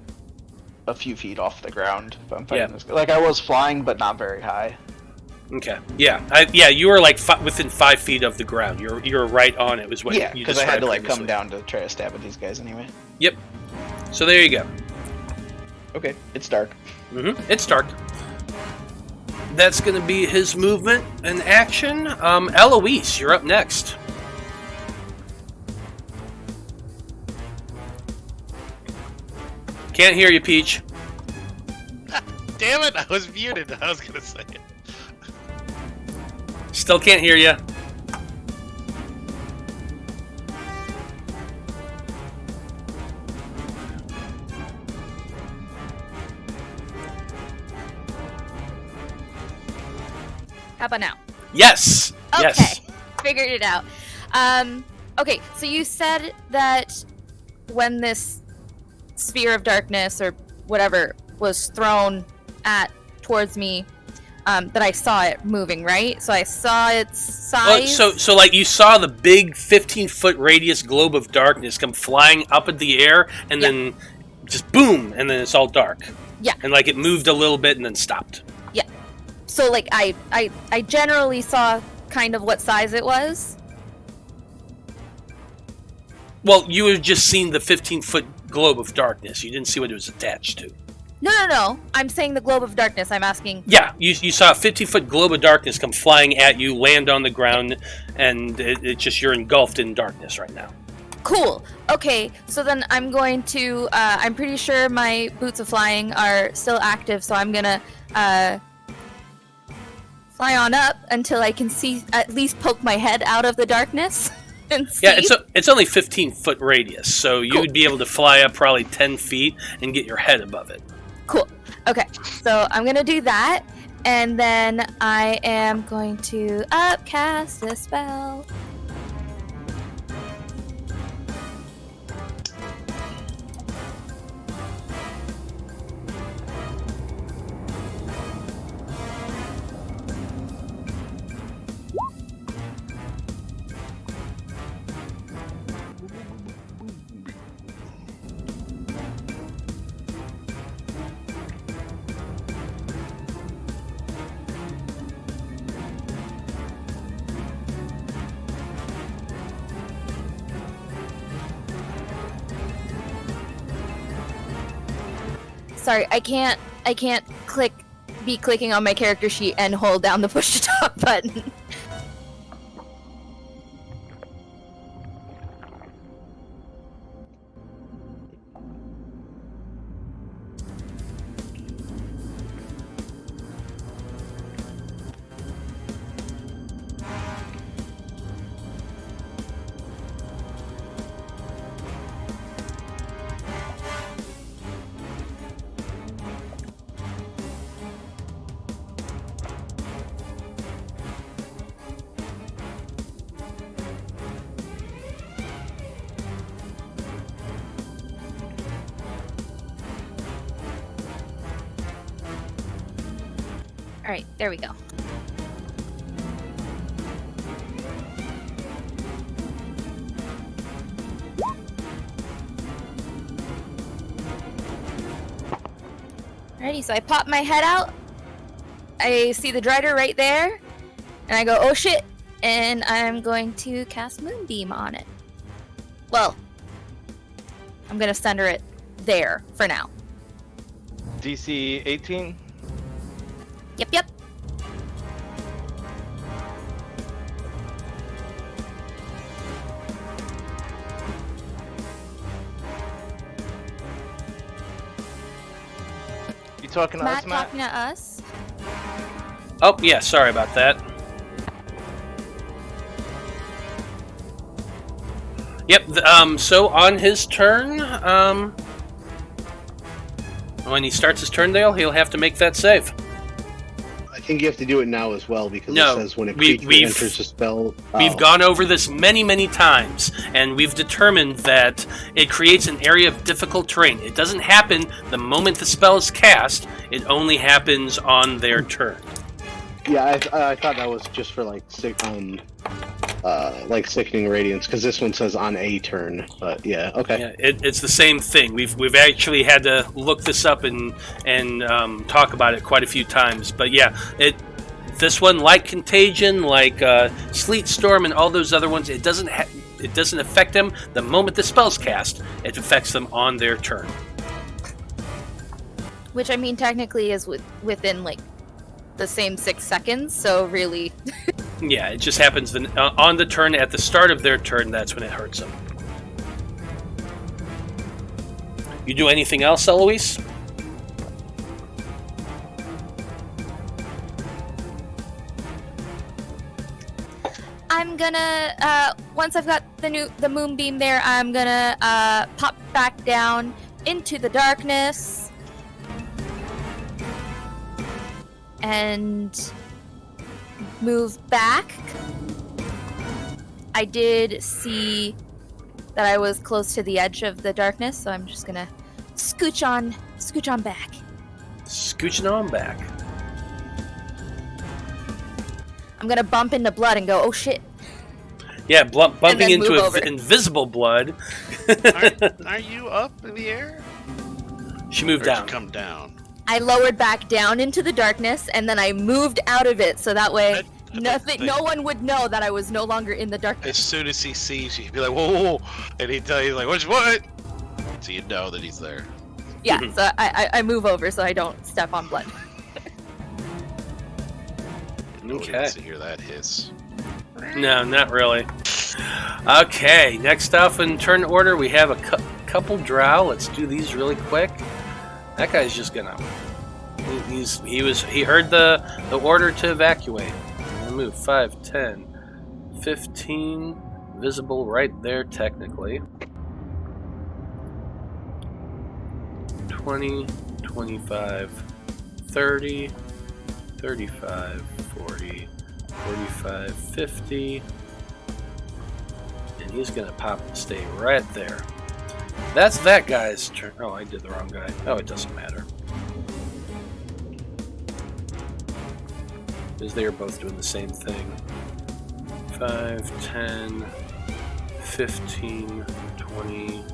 a few feet off the ground if I'm fighting this guy. Like I was flying, but not very high. Okay. Yeah. You were like within 5 feet of the ground. You're right on it. Was what? Yeah, because I had to like previously. come down to try to stab at these guys anyway. Yep. So there you go. Okay, it's dark. It's dark. That's going to be his movement and action. Eloise, you're up next. Can't hear you, Peach. Damn it! I was muted. I was gonna say it. Still can't hear you. How about now? Yes. Okay, Yes. figured it out. Okay, so you said that when this sphere of darkness or whatever was thrown towards me, that I saw it moving, right? So I saw its size. So like you saw the big 15-foot radius globe of darkness come flying up in the air, and then just boom, and then it's all dark. Yeah. And like it moved a little bit and then stopped. Yeah. So like I generally saw kind of what size it was. Well, you had just seen the 15-foot globe of darkness. You didn't see what it was attached to. No. I'm saying the globe of darkness. I'm asking. Yeah, you saw a 15-foot globe of darkness come flying at you, land on the ground, and it's just you're engulfed in darkness right now. Cool. Okay, so then I'm going to, I'm pretty sure my boots of flying are still active, so I'm gonna fly on up until I can see, at least poke my head out of the darkness and see. Yeah, it's only 15-foot radius, so you would be able to fly up probably 10 feet and get your head above it. Cool. Okay, so I'm gonna do that, and then I am going to upcast a spell. Sorry, I can't be clicking on my character sheet and hold down the push to talk button. Alright, there we go. Alrighty, so I pop my head out. I see the Drider right there. And I go, oh shit! And I'm going to cast Moonbeam on it. Well, I'm gonna center it there for now. DC 18? Yep. You talking to Matt us, Matt? talking to us? Oh, yeah, sorry about that. Yep, so on his turn, when he starts his turn, he'll have to make that save. I think you have to do it now as well because No, it says when a creature enters a spell. We've gone over this many, many times, and we've determined that it creates an area of difficult terrain. It doesn't happen the moment the spell is cast, it only happens on their turn. Yeah, I thought that was just for like sickening radiance because this one says on a turn. But yeah, okay. Yeah, it's the same thing. We've actually had to look this up and talk about it quite a few times. But yeah, this one, like Contagion, like Sleet Storm, and all those other ones, it doesn't affect them the moment the spell's cast. It affects them on their turn. Which, I mean, technically is within, like, the same 6 seconds, so really... Yeah, it just happens on the turn, at the start of their turn, that's when it hurts them. You do anything else, Eloise? I'm gonna, once I've got the moonbeam there, I'm gonna pop back down into the darkness and move back. I did see that I was close to the edge of the darkness, so I'm just gonna scooch on back. Scooching on back. I'm gonna bump into blood and go, oh shit. Yeah, bumping into over. invisible blood. Are you up in the air? She moved Or did down. you come down? I lowered back down into the darkness, and then I moved out of it, so that way no one would know that I was no longer in the darkness. As soon as he sees you, he'd be like, whoa, and he'd tell you, like, what? So you know that he's there. Yeah, so I move over so I don't step on blood. Nobody Okay. wants to hear that hiss. No, not really. Okay, next off in turn order, we have a couple Drow. Let's do these really quick. That guy's just gonna. He heard the order to evacuate. I'm gonna move 5, 10, 15, visible right there technically. 20, 25, 30, 35, 40, 45, 50. And he's gonna pop and stay right there. That's that guy's turn. Oh, I did the wrong guy. Oh, it doesn't matter. Because they are both doing the same thing. 5, 10, 15, 20.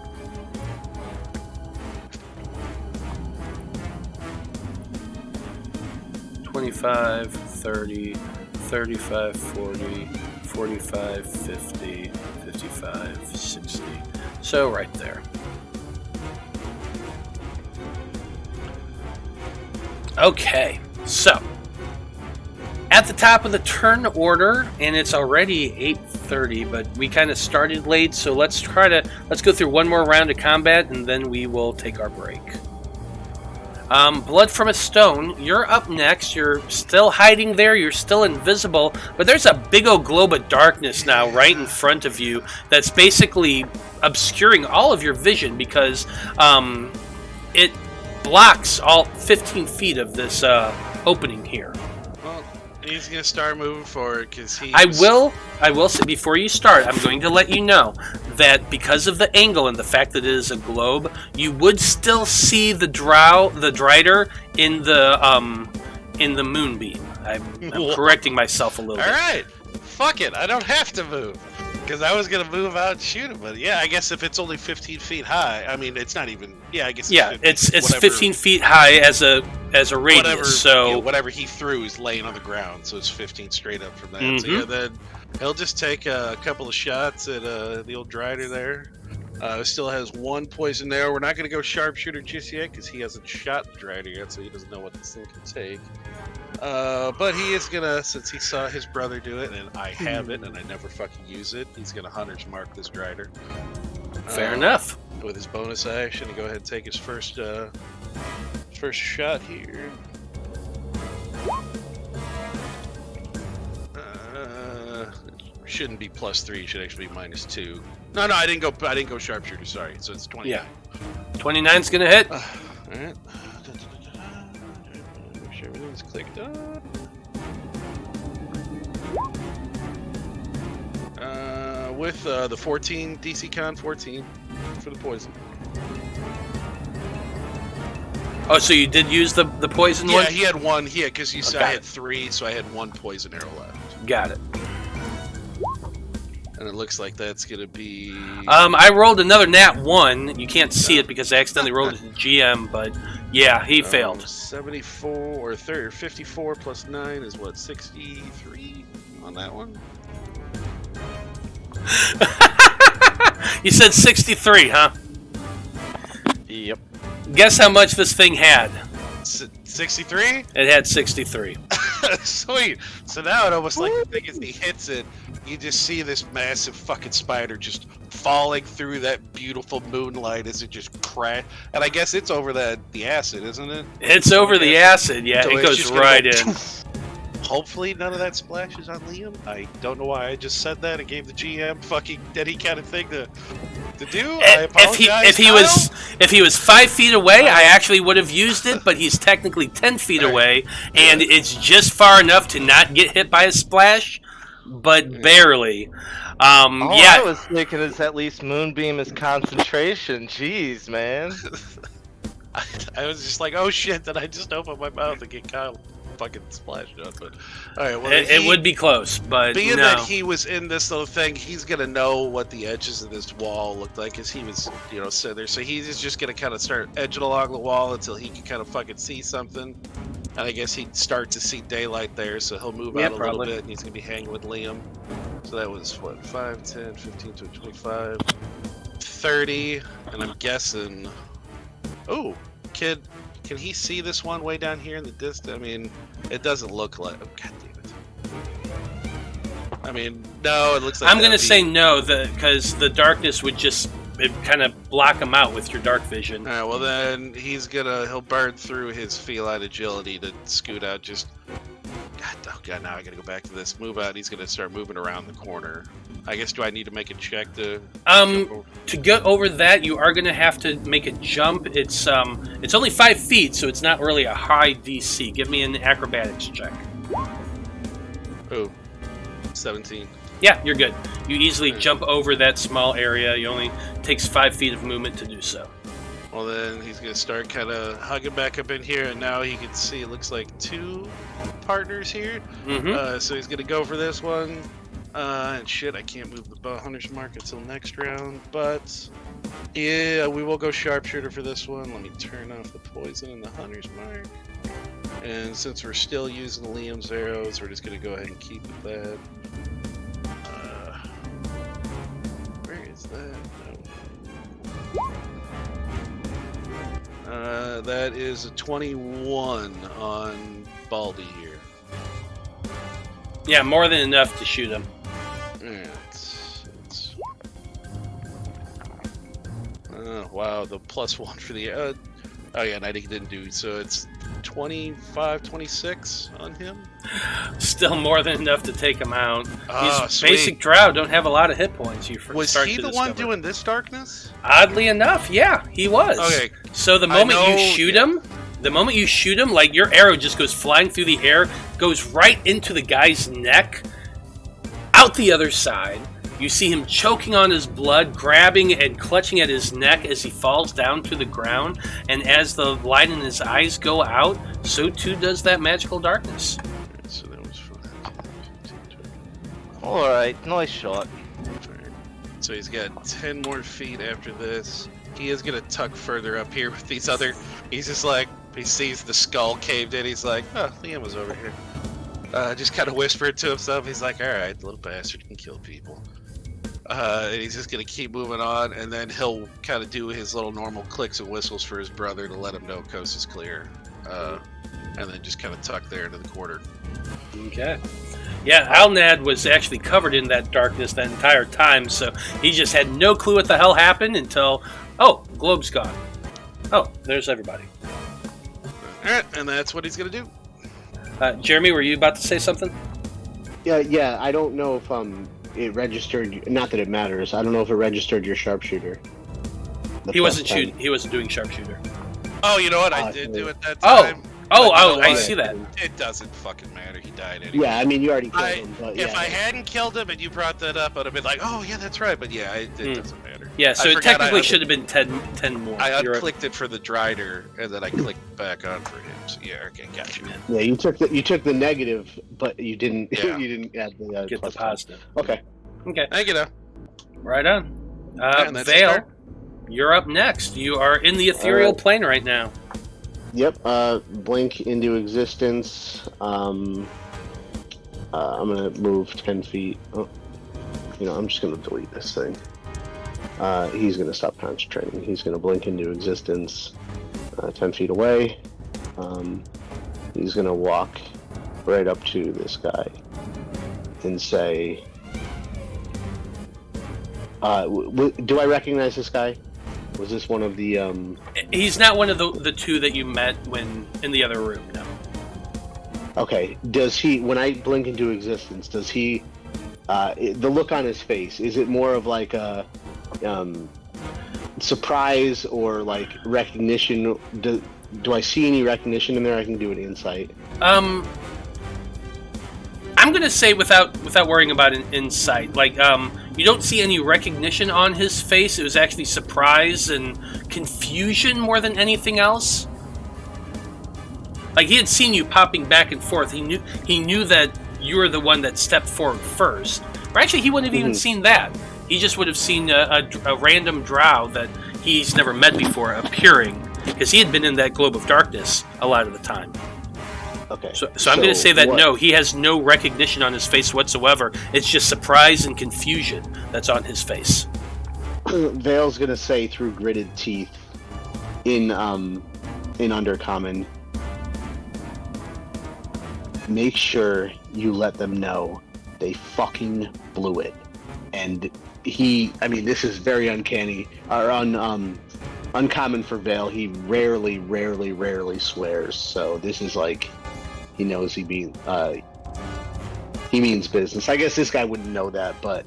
$25, 30, 35, 40, 45, 50, 55, 60. So right there. Okay, so at the top of the turn order, and it's already 8:30, but we kind of started late, so let's go through one more round of combat, and then we will take our break. Blood from a Stone, you're up next. You're still hiding there. You're still invisible, but there's a big old globe of darkness now right in front of you that's basically obscuring all of your vision because it blocks all 15 feet of this opening here. Well, he's gonna start moving forward because he. I will say before you start, I'm going to let you know that because of the angle and the fact that it is a globe, you would still see the Drider in the moonbeam. I'm correcting myself a little bit. All right, fuck it. I don't have to move because I was gonna move out and shoot him. But yeah, I guess if it's only 15 feet high, I mean, it's not even. Yeah, I guess. Yeah, it's 15, 15 feet high as a radius. Whatever, so whatever he threw is laying on the ground, so it's 15 straight up from that. Mm-hmm. So yeah, then he'll just take a couple of shots at the old Drider there. Still has one poison arrow. We're not going to go sharpshooter just yet because he hasn't shot the Drider yet, so he doesn't know what this thing can take. But he is going to, since he saw his brother do it, and I have it, and I never fucking use it, he's going to Hunter's Mark this Drider. Fair enough. With his bonus action, to go ahead and take his first shot here. Shouldn't be +3. Should actually be -2. No, I didn't go sharpshooter. Sorry. So it's 29. Yeah. 29's gonna hit. All right. Make sure everything's clicked on. With the 14 DC Con 14 for the poison. Oh, so you did use the poison one? Yeah, he had one. Yeah, because you said I Got had it. 3, so I had 1 poison arrow left. Got it. And it looks like that's gonna be. I rolled another nat 1. You can't see it because I accidentally rolled it to GM, but yeah, he failed. 74 or 54 plus 9 is what, 63 on that one? You said 63, huh? Yep. Guess how much this thing had? 63? It had 63. Sweet. So now it almost like the thing as he hits it, you just see this massive fucking spider just falling through that beautiful moonlight as it just crash. And I guess it's over the acid, isn't it? It's over the acid, yeah. So It it's goes just gonna right go in. Hopefully none of that splashes on Liam. I don't know why I just said that and gave the GM fucking any kind of thing to do. I apologize. If he was 5 feet away, I actually would have used it, but he's technically 10 feet away, and it's just far enough to not get hit by a splash, but barely. All Yeah. I was thinking is at least Moonbeam is concentration. Jeez, man. I was just like, oh shit, did I just open my mouth and get Kyle fucking splashed on? But all right, well, It would be close, but being no. that he was in this little thing, he's gonna know what the edges of this wall looked like, because he was, sitting there. So he's just gonna kind of start edging along the wall until he can kind of fucking see something. And I guess he'd start to see daylight there, so he'll move out a little bit, and he's gonna be hanging with Liam. So that was what, 5, 10, 15, 20, 25, 30, and I'm guessing. Oh, kid. Can he see this one way down here in the distance? I mean, it doesn't look like. Oh, God damn I mean, no, it looks like I'm going to say no, because the darkness would just kind of block him out with your dark vision. All right, well then he'll burn through his feline agility to scoot out. God, now I gotta go back to this. Move out. He's gonna start moving around the corner. I guess, do I need to make a check to? To get over that, you are gonna have to make a jump. It's only 5 feet, so it's not really a high DC. Give me an acrobatics check. Oh, 17. Yeah, you're good. You easily jump over that small area. You only takes 5 feet of movement to do so. Well, then he's going to start kind of hugging back up in here, and now he can see it looks like 2 partners here. Mm-hmm. So he's going to go for this one. And shit, I can't move the hunter's mark until next round, but yeah, we will go sharpshooter for this one. Let me turn off the poison and the hunter's mark. And since we're still using Liam's arrows, we're just going to go ahead and keep it that. Where is that? That is a 21 on Baldy here. Yeah, more than enough to shoot him. Yeah, wow, the +1 for the... oh yeah, and I didn't do, so it's 25, 26 on him. Still more than enough to take him out. Oh, These basic Drow don't have a lot of hit points. Was he the one doing this darkness? Oddly enough, yeah, he was. Okay. So the moment you shoot him, like your arrow just goes flying through the air, goes right into the guy's neck, out the other side. You see him choking on his blood, grabbing and clutching at his neck as he falls down to the ground. And as the light in his eyes go out, so too does that magical darkness. So that was fun. Alright, nice shot. So he's got 10 more feet after this. He is going to tuck further up here with these other... He's just like, he sees the skull caved in. He's like, oh, Liam was over here. Just kind of whispered to himself. He's like, alright, little bastard can kill people. And he's just going to keep moving on, and then he'll kind of do his little normal clicks and whistles for his brother to let him know coast is clear. And then just kind of tuck there into the corner. Okay. Yeah, Alnad was actually covered in that darkness that entire time, so he just had no clue what the hell happened until, oh, globe's gone. Oh, there's everybody. Alright, and that's what he's going to do. Jeremy, were you about to say something? Yeah, I don't know if it registered. Not that it matters. I don't know if it registered your sharpshooter. He wasn't shooting. He wasn't doing sharpshooter. Oh, you know what? I did do it that time. I see that. It doesn't fucking matter. He died anyway. Yeah, I mean, you already killed him. But if I hadn't killed him and you brought that up, I'd have been like, oh, yeah, that's right. But yeah, it doesn't matter. Yeah, so it technically should have been 10 more. I unclicked it for the Drider, and then I clicked back on for him. So yeah, okay, got you. Yeah, you took the negative, but you didn't. Yeah. You didn't add the Get the positive. Okay. Thank you, though. Right on. And that's Vale, start. you're up next. You are in the ethereal plane right now. Yep. Blink into existence. I'm gonna move 10 feet. Oh, I'm just gonna delete this thing. He's gonna stop concentrating. He's gonna blink into existence. 10 feet away. He's gonna walk right up to this guy and say, do I recognize this guy? Was this one of the... He's not one of the two that you met when in the other room, no. Okay. Does he, when I blink into existence, does he... the look on his face, is it more of like a surprise or like recognition? Do I see any recognition in there? I can do an insight. I'm gonna say without worrying about an insight, like you don't see any recognition on his face. It was actually surprise and confusion more than anything else. Like he had seen you popping back and forth. He knew that you were the one that stepped forward first. Or actually, he wouldn't have even seen that. He just would have seen a random drow that he's never met before appearing, because he had been in that globe of darkness a lot of the time. Okay. So I'm going to say that no, he has no recognition on his face whatsoever. It's just surprise and confusion that's on his face. Vale's going to say through gritted teeth in Undercommon, make sure you let them know they fucking blew it. And this is very uncanny, or uncommon for Veil. He rarely swears. So this is like, he knows he means business. I guess this guy wouldn't know that, but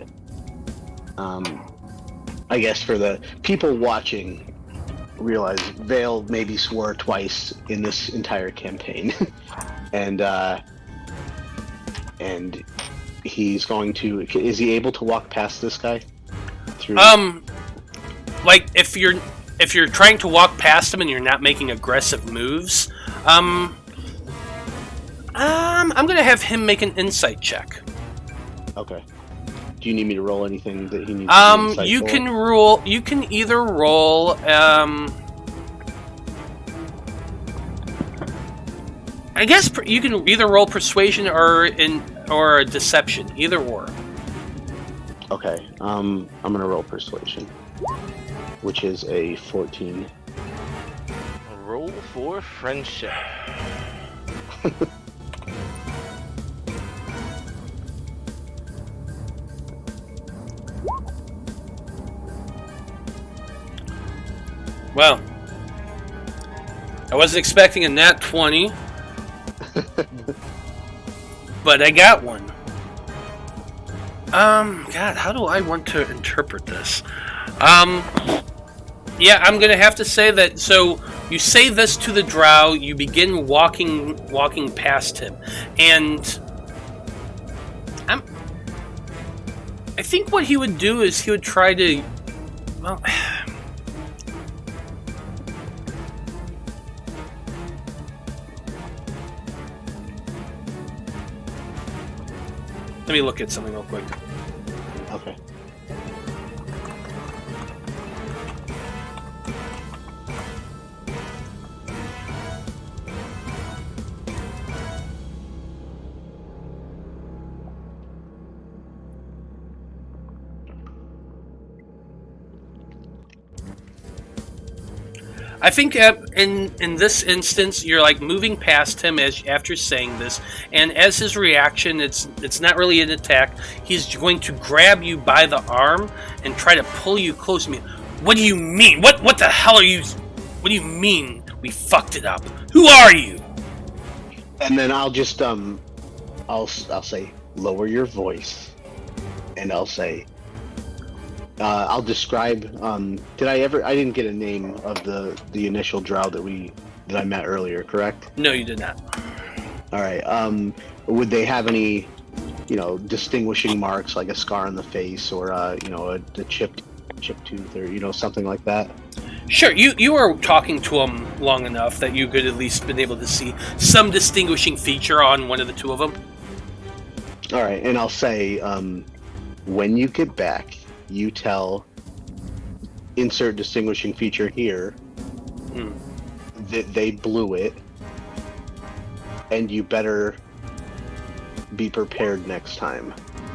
I guess for the people watching, realize Veil maybe swore twice in this entire campaign, and he's going to. Is he able to walk past this guy? Through... Like if you're trying to walk past him and you're not making aggressive moves, I'm gonna have him make an insight check. Okay. Do you need me to roll anything that he needs? To be you for? can roll. You can either roll. I guess you can either roll persuasion or deception, either or. Okay. I'm gonna roll persuasion, which is a 14. Roll for friendship. Well, I wasn't expecting a nat 20, but I got one. God, how do I want to interpret this? Yeah, I'm gonna have to say that. So you say this to the Drow. You begin walking past him, and I think what he would do is he would try to, well. Let me look at something real quick. Okay. I think in this instance, you're like moving past him after saying this, and as his reaction, it's not really an attack. He's going to grab you by the arm and try to pull you close to me. What do you mean? What the hell are you? What do you mean we fucked it up? Who are you? And then I'll just I'll say lower your voice, and I'll say. I'll describe. I didn't get a name of the initial Drow that I met earlier. Correct? No, you did not. All right. Would they have any, distinguishing marks like a scar on the face or a chipped tooth or something like that? Sure. You were talking to him long enough that you could at least been able to see some distinguishing feature on one of the two of them. All right, and I'll say, when you get back. You tell insert distinguishing feature here that they blew it, and you better be prepared next time.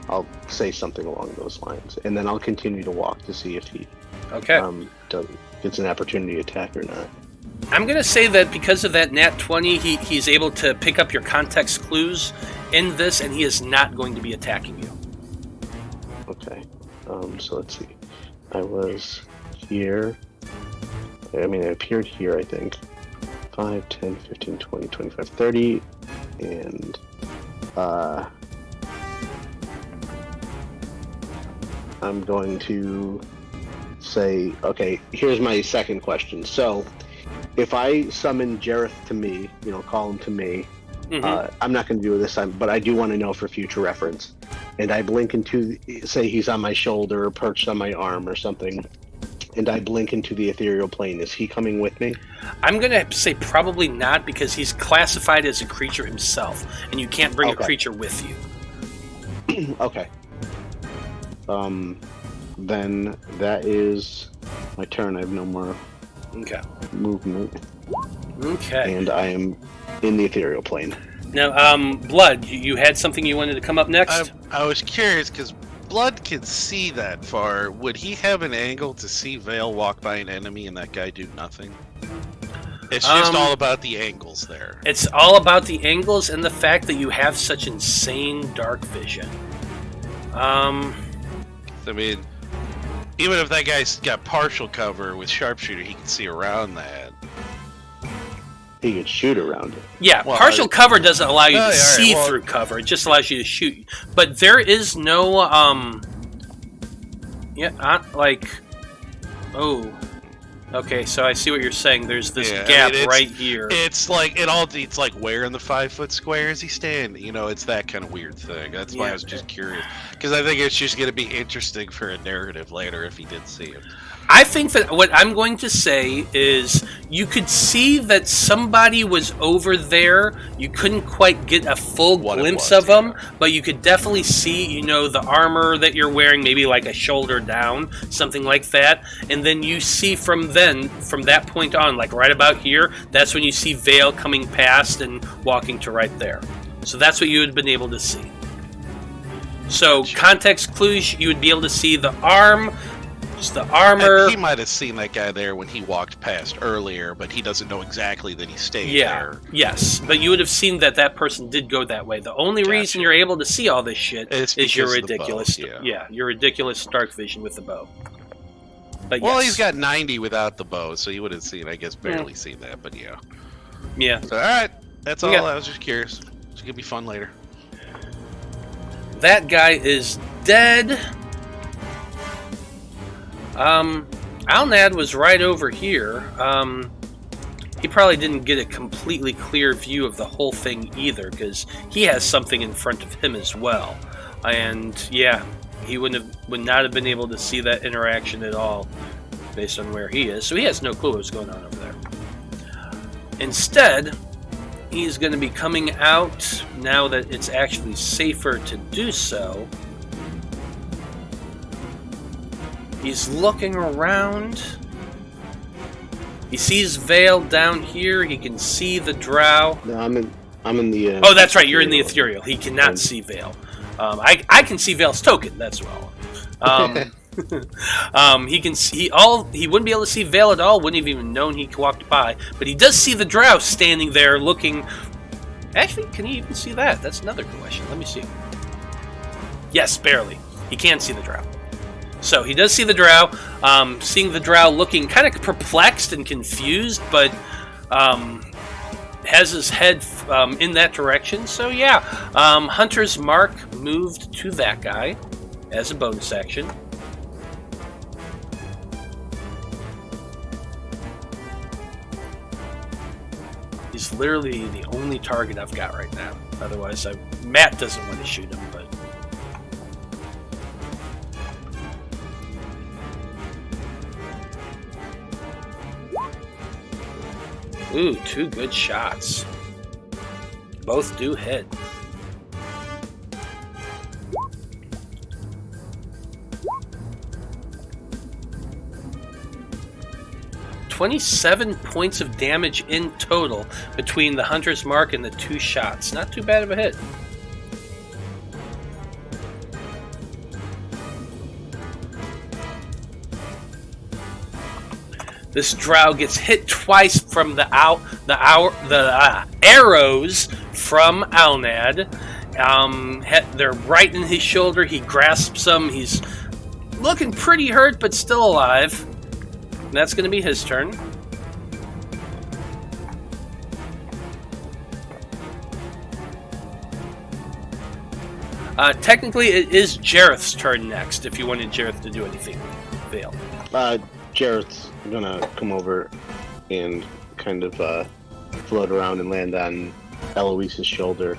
I'll say something along those lines, and then I'll continue to walk to see if he gets an opportunity to attack or not. I'm going to say that because of that nat 20, he's able to pick up your context clues in this, and he is not going to be attacking you. Okay. So let's see. I was here. I appeared here, I think. 5, 10, 15, 20, 25, 30. And, I'm going to say, okay, here's my second question. So, if I summon Jareth to me, call him to me, I'm not going to do this time, but I do want to know for future reference. And I blink into, say he's on my shoulder or perched on my arm or something, and I blink into the ethereal plane. Is he coming with me? I'm going to say probably not, because he's classified as a creature himself, and you can't bring a creature with you. Okay. Then that is my turn. I have no more movement. Okay. And I am in the ethereal plane. Now, Blood, you had something you wanted to come up next? I was curious, because Blood can see that far. Would he have an angle to see Veil walk by an enemy and that guy do nothing? It's just all about the angles there. It's all about the angles and the fact that you have such insane dark vision. I mean, even if that guy's got partial cover with sharpshooter, he can see around that. He could shoot around it. Yeah, Well, partial cover doesn't allow you to see well, through cover. It just allows you to shoot. But there is no, oh. Okay, so I see what you're saying. There's this gap right here. It's like where in the 5 foot square is he standing? You know, it's that kind of weird thing. That's why I was just curious, because I think it's just going to be interesting for a narrative later if he did see him. I think that what I'm going to say is you could see that somebody was over there. You couldn't quite get a full glimpse of them, but you could definitely see, the armor that you're wearing, maybe like a shoulder down, something like that. And then you see from that point on, like right about here, that's when you see Veil coming past and walking to right there. So that's what you would have been able to see. So context clues, you would be able to see the arm, the armor. And he might have seen that guy there when he walked past earlier, but he doesn't know exactly that he stayed there. Yes, but you would have seen that person did go that way. The only reason you're able to see all this shit is your ridiculous, your ridiculous dark vision with the bow. But he's got 90 without the bow, so you would have seen, I guess, barely seen that. But yeah. So, all right, that's all. I was just curious. It's gonna be fun later. That guy is dead. Alnad was right over here. He probably didn't get a completely clear view of the whole thing either, because he has something in front of him as well. And he would not have been able to see that interaction at all based on where he is. So he has no clue what's going on over there. Instead, he's going to be coming out now that it's actually safer to do so. He's looking around. He sees Veil down here. He can see the Drow. No, I'm in the. Oh, that's right. You're in the ethereal. He cannot see Veil. I can see Veil's token. That's well. He can see He wouldn't be able to see Veil at all. Wouldn't have even known he walked by. But he does see the Drow standing there, looking. Actually, can he even see that? That's another question. Let me see. Yes, barely. He can see the Drow. So he does see the Drow. Seeing the Drow looking kind of perplexed and confused, but has his head in that direction. So Hunter's Mark moved to that guy as a bonus action. He's literally the only target I've got right now. Otherwise, Matt doesn't want to shoot him, but. Ooh, 2 good shots. Both do hit. $27 points of damage in total between the Hunter's Mark and the 2 shots. Not too bad of a hit. This Drow gets hit twice from the arrows from Alnad. They're right in his shoulder. He grasps them. He's looking pretty hurt, but still alive. And that's going to be his turn. Technically, it is Jareth's turn next, if you wanted Jareth to do anything. Veil. Jareth's gonna come over and kind of float around and land on Eloise's shoulder.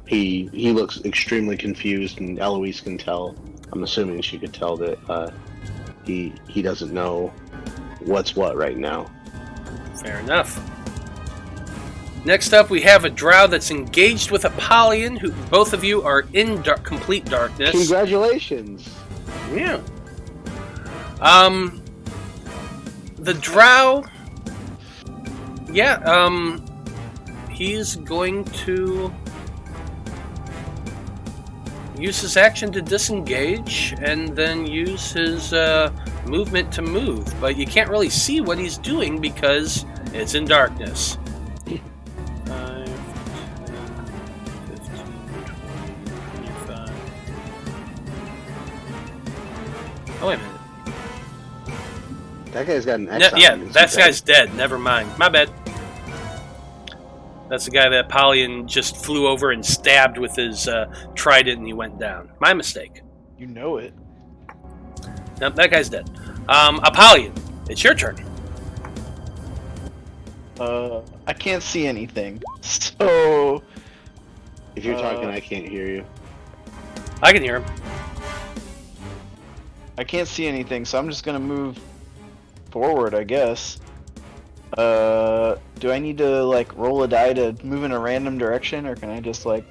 He looks extremely confused, and Eloise can tell. I'm assuming she could tell that he doesn't know what's what right now. Fair enough. Next up, we have a Drow that's engaged with Apollyon, who both of you are in complete darkness. Congratulations! Yeah. The Drow, he's going to use his action to disengage and then use his movement to move. But you can't really see what he's doing because it's in darkness. 5, 10, 15, 20, 25, Oh, wait a minute. That guy's got an X on Yeah, him. Is that he guy's dead. Never mind. My bad. That's the guy that Apollyon just flew over and stabbed with his trident, and he went down. My mistake. You know it. Nope, that guy's dead. Apollyon, it's your turn. I can't see anything. So If you're talking, I can't hear you. I can hear him. I can't see anything, so I'm just gonna move forward, I guess. Do I need to like roll a die to move in a random direction, or can I just like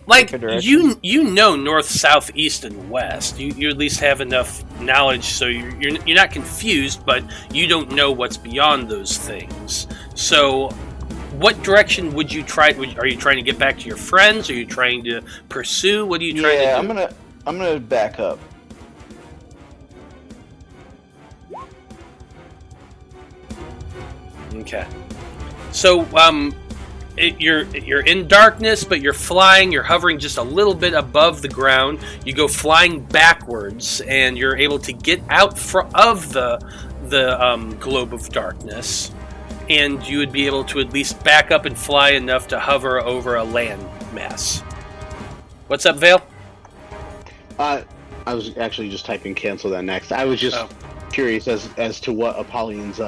Like, pick a direction? you know north, south, east, and west. You at least have enough knowledge so you're not confused, but you don't know what's beyond those things. So, what direction would you try? Are you trying to get back to your friends? Are you trying to pursue? What are you trying to do? I'm gonna back up. Okay. So, you're in darkness, but you're flying. You're hovering just a little bit above the ground. You go flying backwards, and you're able to get out of the globe of darkness, and you would be able to at least back up and fly enough to hover over a land mass. What's up, Vale? I was actually just typing cancel that next. I was just curious as to what Apollyon's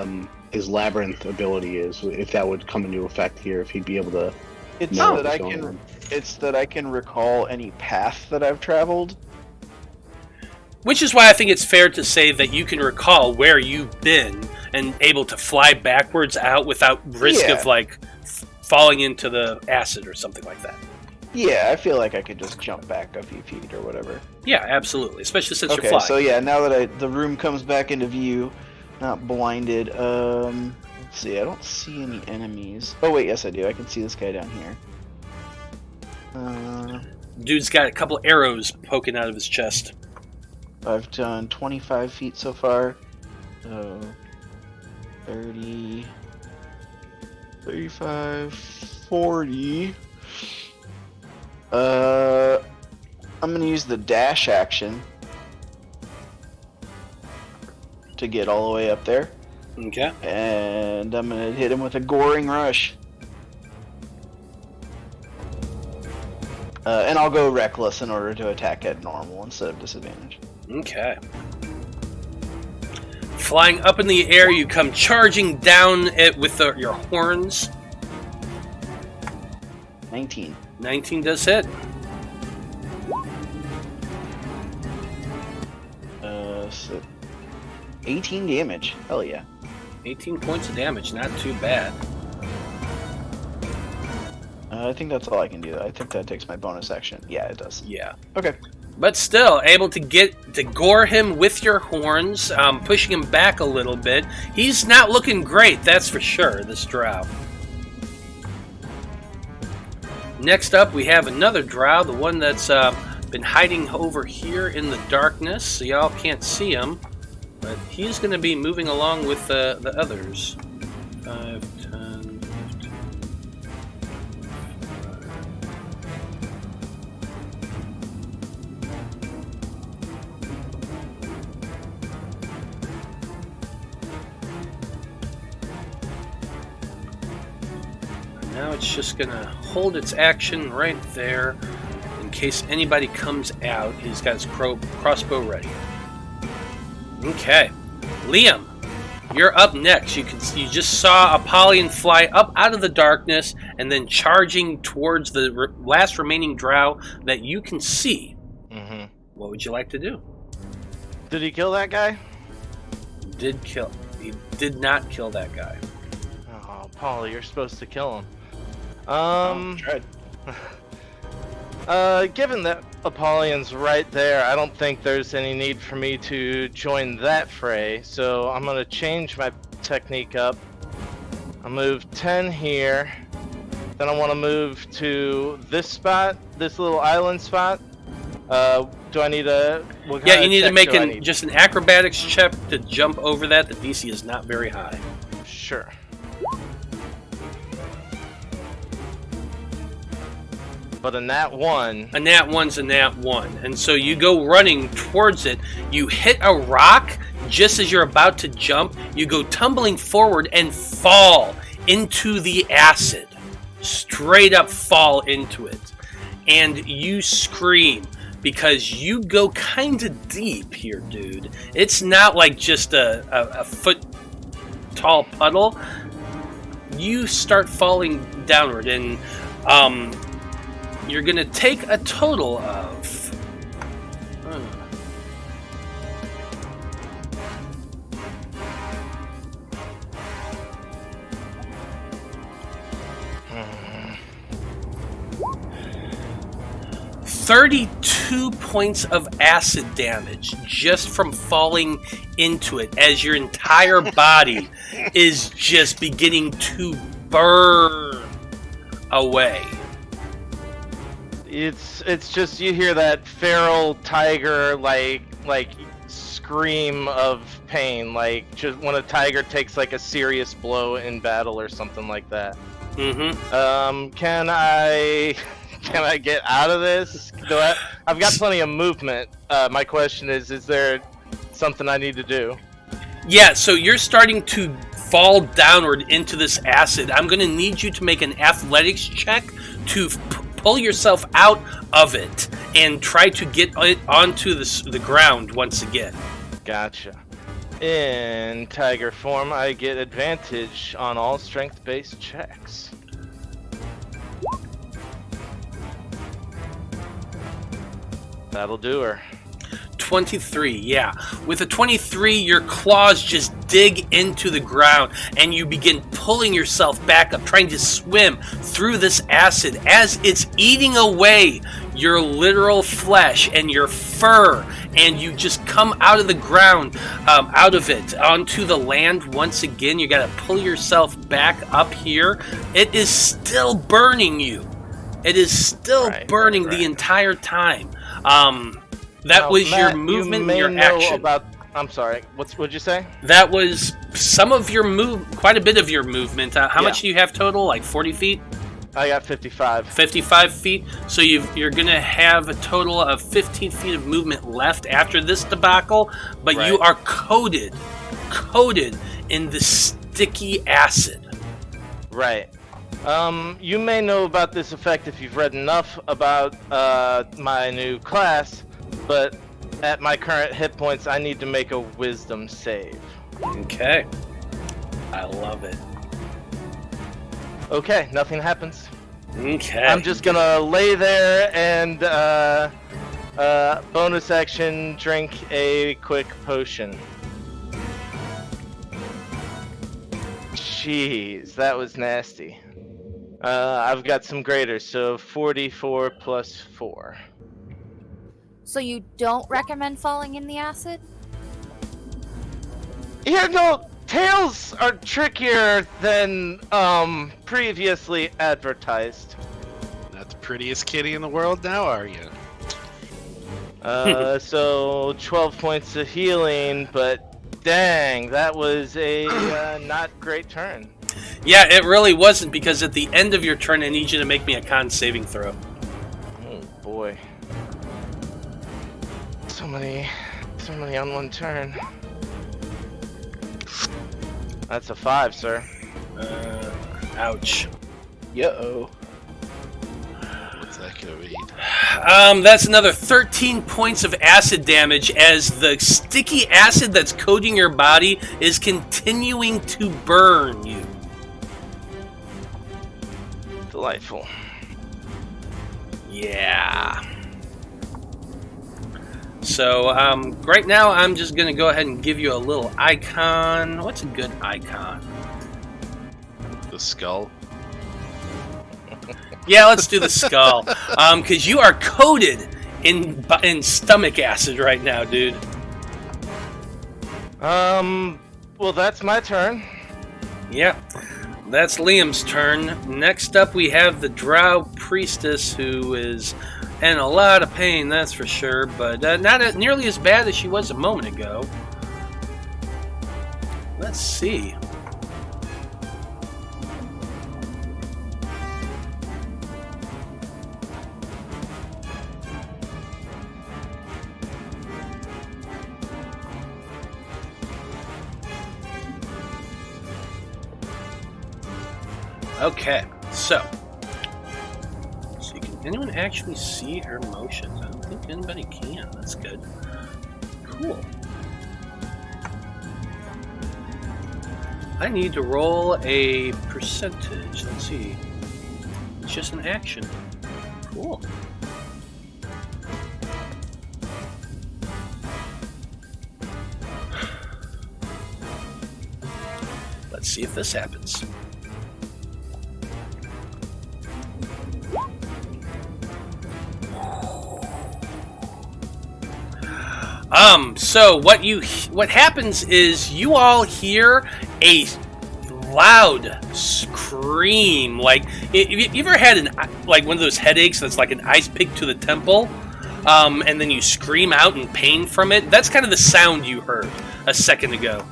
his labyrinth ability is, if that would come into effect here, if he'd be able to. It's know that what's I going can. on. It's that I can recall any path that I've traveled. Which is why I think it's fair to say that you can recall where you've been and able to fly backwards out without risk of like falling into the acid or something like that. Yeah, I feel like I could just jump back a few feet or whatever. Yeah, absolutely, especially since you're Okay, flying. so yeah, now that the room comes back into view, not blinded. Let's see, I don't see any enemies. Oh wait, yes I do. I can see this guy down here. Dude's got a couple arrows poking out of his chest. I've done 25 feet so far. 30, 35, 40. I'm gonna use the dash action to get all the way up there. Okay. And I'm gonna hit him with a goring rush. And I'll go reckless in order to attack at normal instead of disadvantage. Okay. Flying up in the air, you come charging down it with your horns. 19. 19 does hit. So 18 damage. Hell yeah. 18 points of damage, not too bad. I think that's all I can do. I think that takes my bonus action. Yeah, it does. Yeah. Okay. But still, able to gore him with your horns, pushing him back a little bit. He's not looking great, that's for sure, this drow. Next up, we have another drow, the one that's been hiding over here in the darkness, so y'all can't see him. But he's going to be moving along with the others. 5, 10, 15. Now it's just going to hold its action right there. In case anybody comes out, he's got his crossbow ready. Okay, Liam, you're up next. You just saw Apollyon fly up out of the darkness and then charging towards the last remaining drow that you can see. Mm-hmm. What would you like to do? Did he kill that guy? He did not kill that guy. Oh, Paul, you're supposed to kill him. Tried. Given that Apollyon's right there, I don't think there's any need for me to join that fray, so I'm gonna change my technique up. I'll move 10 here, then I want to move to this spot, this little island spot. Do I need a... Yeah, you need to make just an acrobatics check to jump over that. The DC is not very high. Sure. But a nat 1. A nat 1's a nat 1. And so you go running towards it. You hit a rock just as you're about to jump. You go tumbling forward and fall into the acid. Straight up fall into it. And you scream because you go kind of deep here, dude. It's not like just a foot tall puddle. You start falling downward, and you're gonna take a total of 32 points of acid damage just from falling into it, as your entire body is just beginning to burn away. It's just, you hear that feral tiger like scream of pain, like just when a tiger takes like a serious blow in battle or something like that. Mm-hmm. Can I get out of this? I've got plenty of movement. My question is there something I need to do? Yeah, so you're starting to fall downward into this acid. I'm going to need you to make an athletics check to pull yourself out of it and try to get it onto the ground once again. Gotcha. In tiger form, I get advantage on all strength-based checks. That'll do her. 23, yeah. With a 23, your claws just dig into the ground and you begin pulling yourself back up, trying to swim through this acid as it's eating away your literal flesh and your fur, and you just come out of the ground, out of it, onto the land once again. You gotta pull yourself back up here. It is still burning you. It is still burning the entire time. That was Matt, your movement you and your may know action. I'm sorry. What'd you say? That was some of your quite a bit of your movement. How much do you have total? Like 40 feet? I got 55. 55 feet. So you're gonna have a total of 15 feet of movement left after this debacle, but you are coated in the sticky acid. Right. You may know about this effect if you've read enough about my new class, but at my current hit points, I need to make a wisdom save. Okay. I love it. Okay, nothing happens. Okay. I'm just gonna lay there and bonus action drink a quick potion. Jeez, that was nasty. I've got some graders, so 44 plus 4. So you don't recommend falling in the acid? Yeah, no, tails are trickier than previously advertised. Not the prettiest kitty in the world now, are you? So 12 points of healing, but dang, that was a not great turn. Yeah, it really wasn't, because at the end of your turn, I need you to make me a con saving throw. Oh boy. So many on one turn. That's a 5, sir. Ouch. Yo. What's that gonna be? That's another 13 points of acid damage as the sticky acid that's coating your body is continuing to burn you. Delightful. Yeah. So, right now I'm just going to go ahead and give you a little icon. What's a good icon? The skull. Yeah, let's do the skull. Because you are coated in stomach acid right now, dude. Well, that's my turn. Yeah. That's Liam's turn. Next up, we have the Drow priestess, who is in a lot of pain, that's for sure, but not nearly as bad as she was a moment ago. Let's see. Okay, so can anyone actually see her motions? I don't think anybody can. That's good. Cool. I need to roll a percentage. Let's see. It's just an action. Cool. Let's see if this happens. So what happens is you all hear a loud scream. Like, you ever had like one of those headaches that's like an ice pick to the temple, and then you scream out in pain from it? That's kind of the sound you heard a second ago.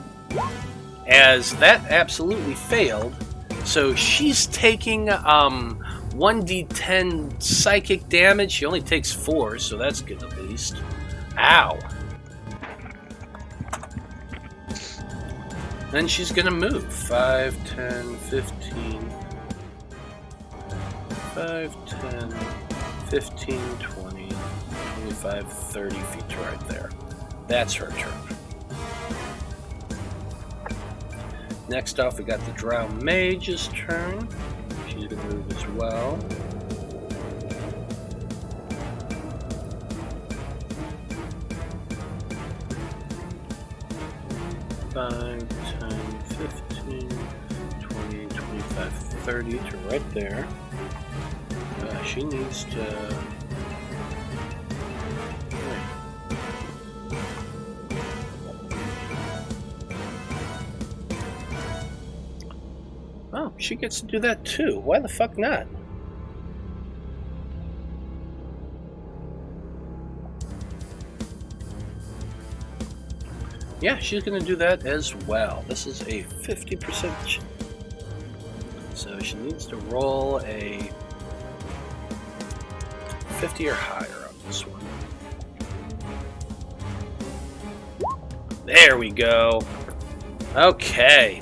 As that absolutely failed, so she's taking 1d10 psychic damage. She only takes 4, so that's good at least. Ow. Then she's gonna move. 5, 10, 15. 5, 10, 15, 20, 25, 30 feet right there. That's her turn. Next off, we got the Drow Mage's turn. She's gonna move as well. Five, 10, 15, 20, 25, 30 to right there. She needs to... Oh, she gets to do that too. Why the fuck not? Yeah, she's going to do that as well. This is a 50%. So she needs to roll a 50 or higher on this one. There we go. Okay.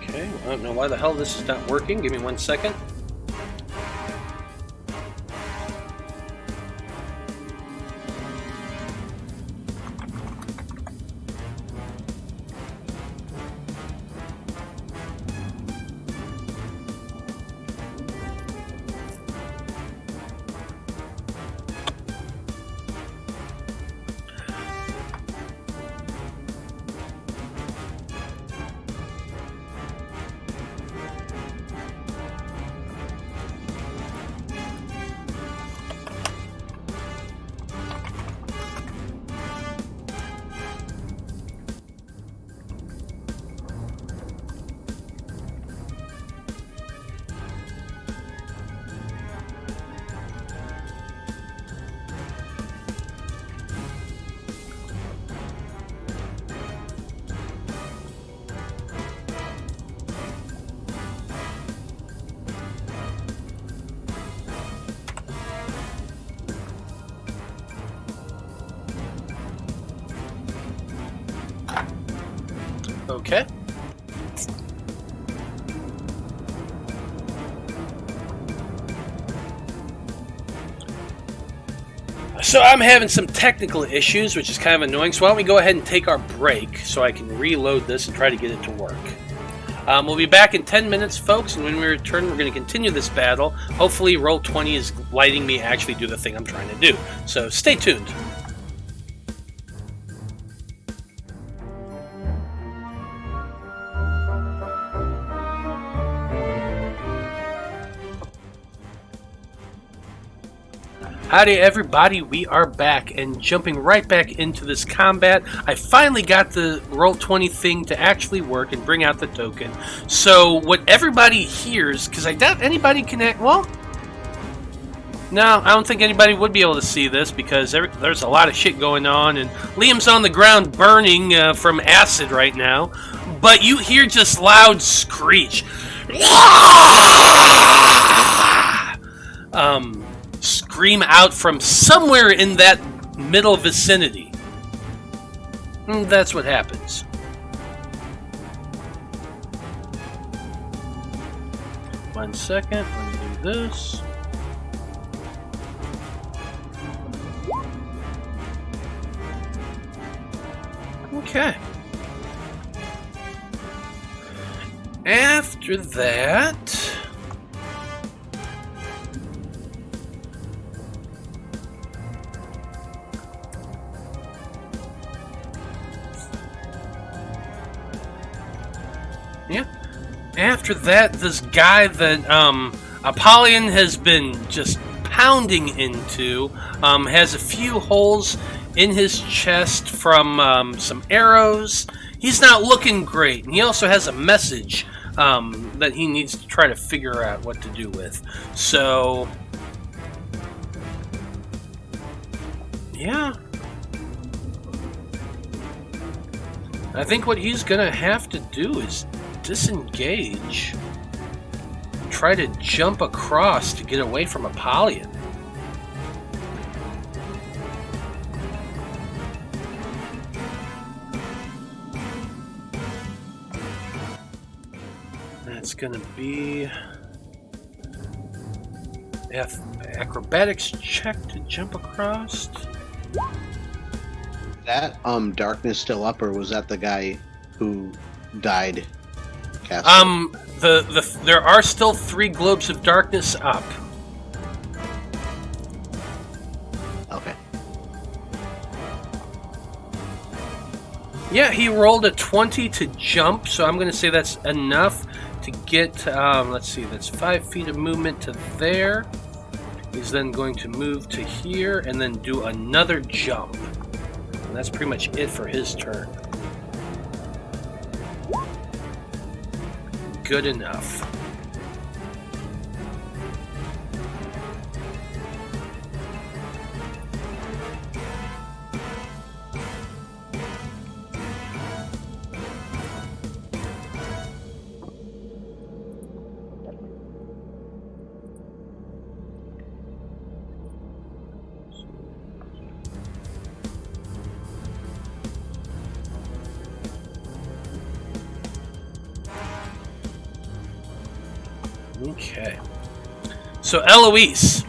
Okay, I don't know why the hell this is not working. Give me 1 second. Okay. So I'm having some technical issues, which is kind of annoying. So why don't we go ahead and take our break so I can reload this and try to get it to work. We'll be back in 10 minutes, folks, and when we return, we're going to continue this battle. Hopefully, Roll20 is letting me actually do the thing I'm trying to do. So stay tuned. Howdy everybody, we are back and jumping right back into this combat. I finally got the Roll20 thing to actually work and bring out the token. So what everybody hears, because I doubt anybody can well, no, I don't think anybody would be able to see this because there's a lot of shit going on and Liam's on the ground burning from acid right now. But you hear just loud screech. Scream out from somewhere in that middle vicinity. That's what happens. One second, let me do this. Okay. After that... Yeah. After that, this guy that Apollyon has been just pounding into has a few holes in his chest from some arrows. He's not looking great, and he also has a message that he needs to try to figure out what to do with. So, yeah. I think what he's gonna have to do is disengage. Try to jump across to get away from Apollyon. That's gonna be acrobatics check to jump across. That darkness still up, or was that the guy who died? There are still 3 globes of darkness up. Okay. Yeah, he rolled a 20 to jump, so I'm going to say that's enough to get, let's see, that's 5 feet of movement to there. He's then going to move to here and then do another jump. And that's pretty much it for his turn. Good enough. Okay. So Eloise,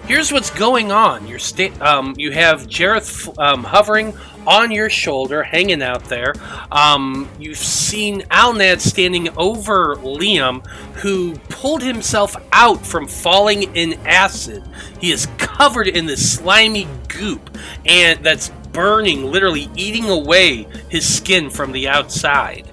here's what's going on. You have Jareth hovering on your shoulder, hanging out there. You've seen Alnad standing over Liam, who pulled himself out from falling in acid. He is covered in this slimy goop, and that's burning, literally eating away his skin from the outside.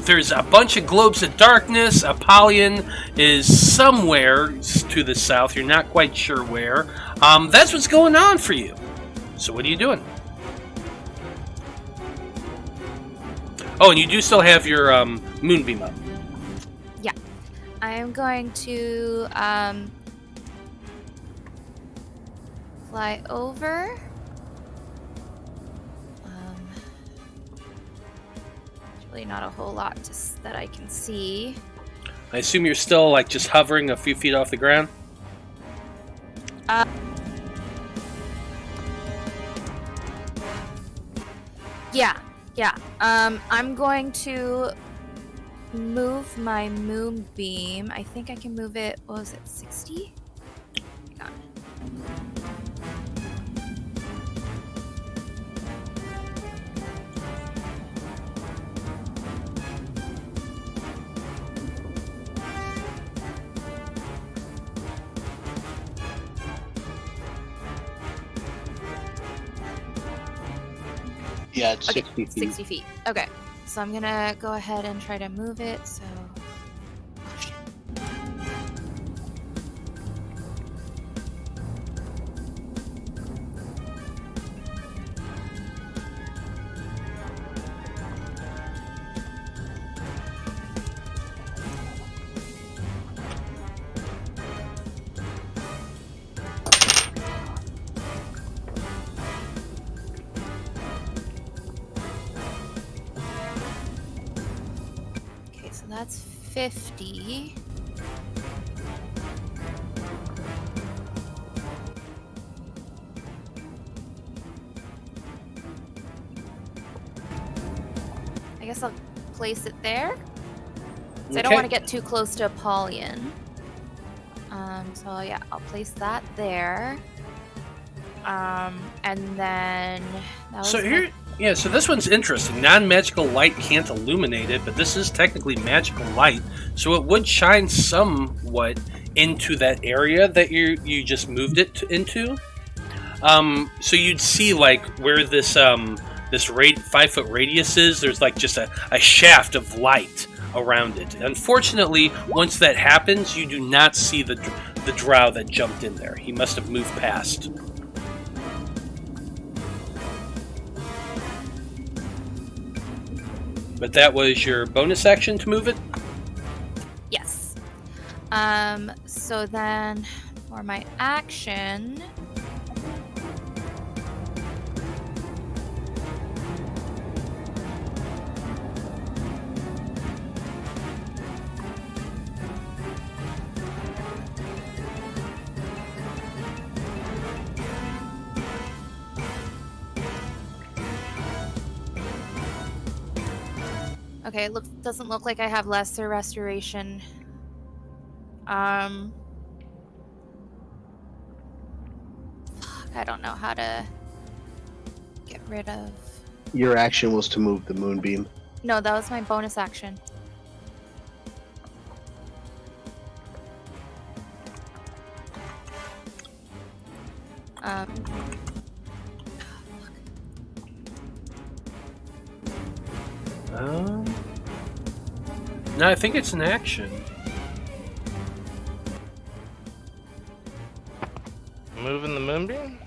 There's a bunch of globes of darkness. Apollyon is somewhere to the south. You're not quite sure where. That's what's going on for you. So what are you doing? Oh, and you do still have your moonbeam up. Yeah. I am going to fly over. Not a whole lot that I can see. I assume you're still like just hovering a few feet off the ground? Yeah. I'm going to move my moonbeam. I think I can move it, what was it, 60? Hang on. Yeah, it's Okay, 60 feet. 60 feet. Okay. So I'm gonna go ahead and try to move it, so... Oh, shit. that's 50. I guess I'll place it there. So I don't want to get too close to Apollyon. So yeah, I'll place that there. And then so here, yeah. So this one's interesting. Non-magical light can't illuminate it, but this is technically magical light, so it would shine somewhat into that area that you just moved it into. So you'd see like where this 5-foot radius is. There's like just a shaft of light around it. Unfortunately, once that happens, you do not see the drow that jumped in there. He must have moved past. But that was your bonus action to move it? Yes. So then for my action... Okay, it doesn't look like I have lesser restoration. I don't know how to get rid of... Your action was to move the moonbeam. No, that was my bonus action. No, I think it's an action. Moving the moonbeam?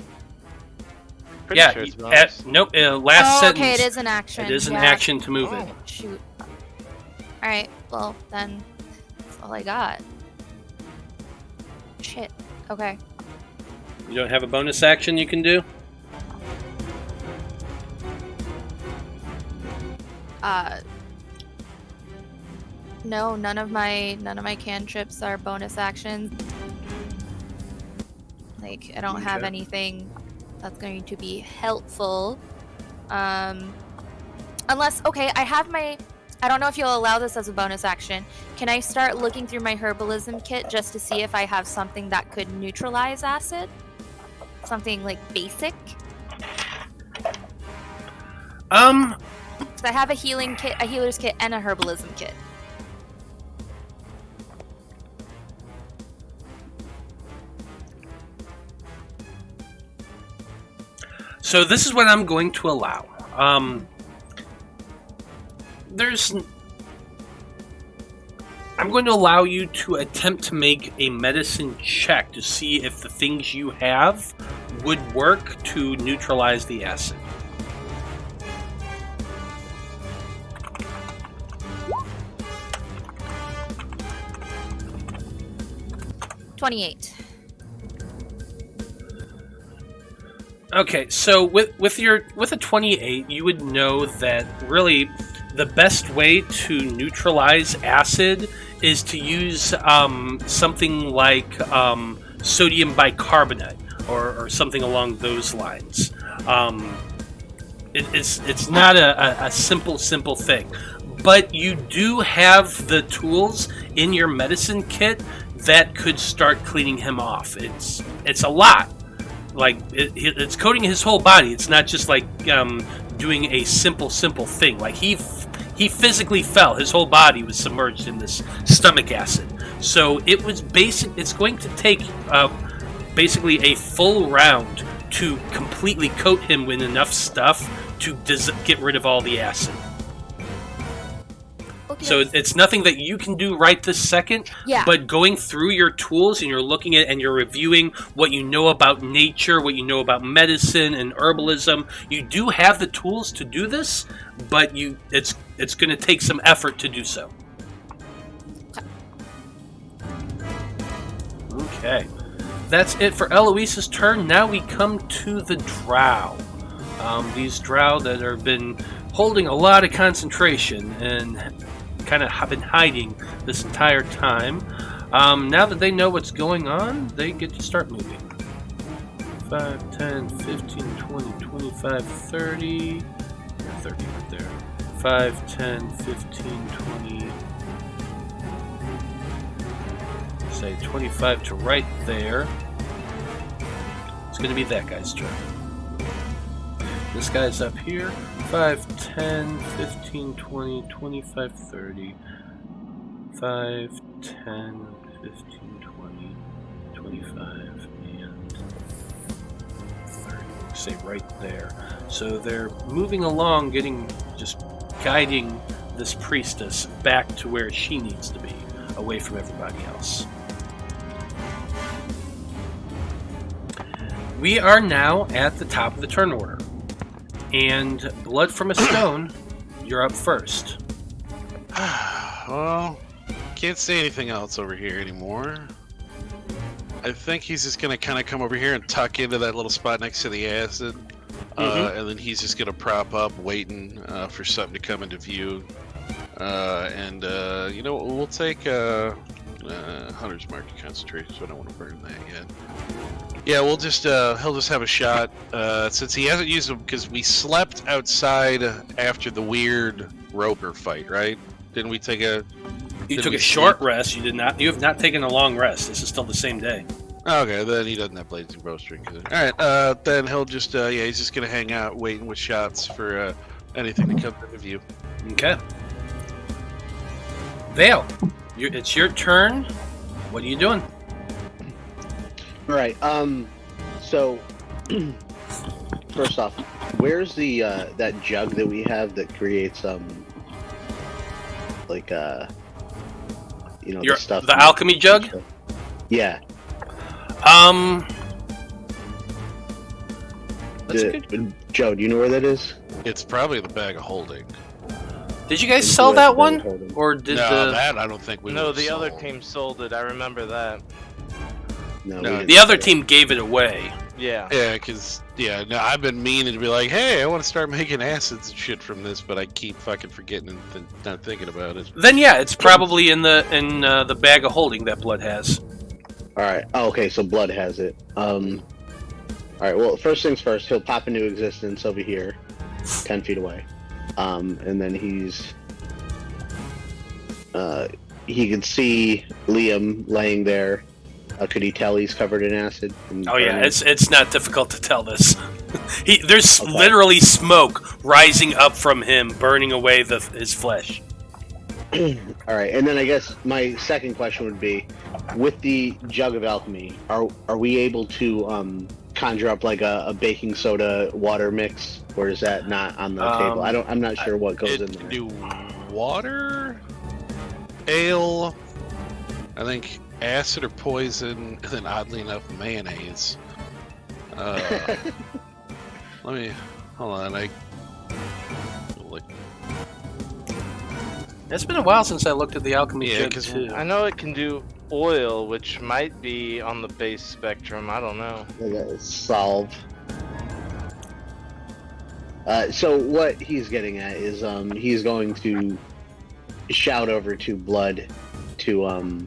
Yeah, Sure it's bonus. nope, last sentence. Okay, it is an action. It is an Yeah. action to move it. Oh, shoot. Alright, well, then that's all I got. Shit. Okay. You don't have a bonus action you can do? No, none of my cantrips are bonus actions. Like, I don't have Okay. anything that's going to be helpful. Unless, okay, I have my... I don't know if you'll allow this as a bonus action. Can I start looking through my herbalism kit just to see if I have something that could neutralize acid? Something, like, basic? So I have a healing kit, a healer's kit, and a herbalism kit. So this is what I'm going to allow. I'm going to allow you to attempt to make a medicine check to see if the things you have would work to neutralize the acid. $28. Okay, so with a 28, you would know that really the best way to neutralize acid is to use something like sodium bicarbonate or something along those lines. It's not a simple thing, but you do have the tools in your medicine kit that could start cleaning him off. It's a lot. Like it's coating his whole body. It's not just like doing a simple thing. Like he physically fell. His whole body was submerged in this stomach acid. So it was basic. It's going to take basically a full round to completely coat him with enough stuff to get rid of all the acid. Okay. So it's nothing that you can do right this second, Yeah. but going through your tools and you're looking at and you're reviewing what you know about nature, what you know about medicine and herbalism, you do have the tools to do this, but it's going to take some effort to do so. Okay. That's it for Eloise's turn. Now we come to the Drow. These Drow that have been holding a lot of concentration and kind of been hiding this entire time. Now that they know what's going on, they get to start moving. 5, 10, 15, 20, 25, 30. 30 right there. 5, 10, 15, 20. Say 25 to right there. It's going to be that guy's turn. This guy's up here. 5, 10, 15, 20, 25, 30. 5, 10, 15, 20, 25, and 30. Say right there. So they're moving along, just guiding this priestess back to where she needs to be, away from everybody else. We are now at the top of the turn order. And Blood from a Stone, you're up first. Well, can't say anything else over here anymore. I think he's just going to kind of come over here and tuck into that little spot next to the acid. And then he's just going to prop up, waiting for something to come into view. We'll take Hunter's Mark to concentration, so I don't want to burn that yet. Yeah, we'll just he'll just have a shot since he hasn't used them because we slept outside after the weird roper fight, right? Didn't we take a? You took a short rest. You did not. You have not taken a long rest. This is still the same day. Okay, then he doesn't have blazing bowstring. All right, then he'll just he's just gonna hang out, waiting with shots for anything to come into view. Okay. Veil, it's your turn. What are you doing? All right. So first off, where's the that jug that we have that creates the stuff? The alchemy jug? Yeah. That's good. Joe, do you know where that is? It's probably the bag of holding. Did you guys sell that one, or did that I don't think we. No, the other team sold it. I remember that. No, the other team gave it away. Yeah. Yeah, because I've been meaning to be like, hey, I want to start making acids and shit from this, but I keep fucking forgetting and not thinking about it. Then yeah, it's probably in the bag of holding that Blood has. All right. Oh, okay, so Blood has it. All right. Well, first things first, he'll pop into existence over here, 10 feet away, and then he can see Liam laying there. Could he tell he's covered in acid? Oh yeah, it's not difficult to tell this. There's literally smoke rising up from him, burning away his flesh. All right, and then I guess my second question would be, with the jug of alchemy, are we able to conjure up like a baking soda water mix, or is that not on the table? I'm not sure what goes in there. Do water, ale, I think. Acid or poison, and then oddly enough, mayonnaise. Let me hold on. It's been a while since I looked at the alchemy jug too. I know it can do oil, which might be on the base spectrum. I don't know. Solve. So what he's getting at is he's going to shout over to Blood to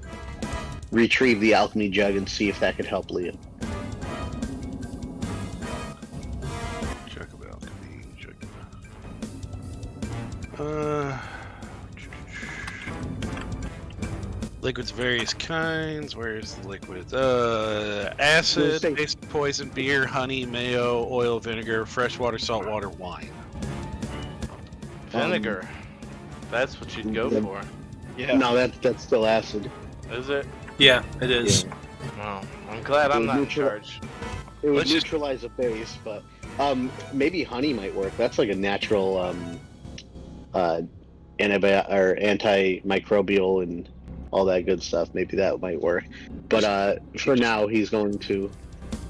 retrieve the alchemy jug and see if that could help Liam. Jug of alchemy. Liquids of various kinds. Where's the liquids? Acid, basic poison, beer, honey, mayo, oil, vinegar, fresh water, salt water, wine. Vinegar. That's what you'd go for. Yeah. No, that's still acid. Is it? Yeah, it is. Yeah. Well, I'm glad I'm not in charge. It would neutralize a base, but maybe honey might work. That's like a natural antimicrobial and all that good stuff. Maybe that might work. But for now, he's going to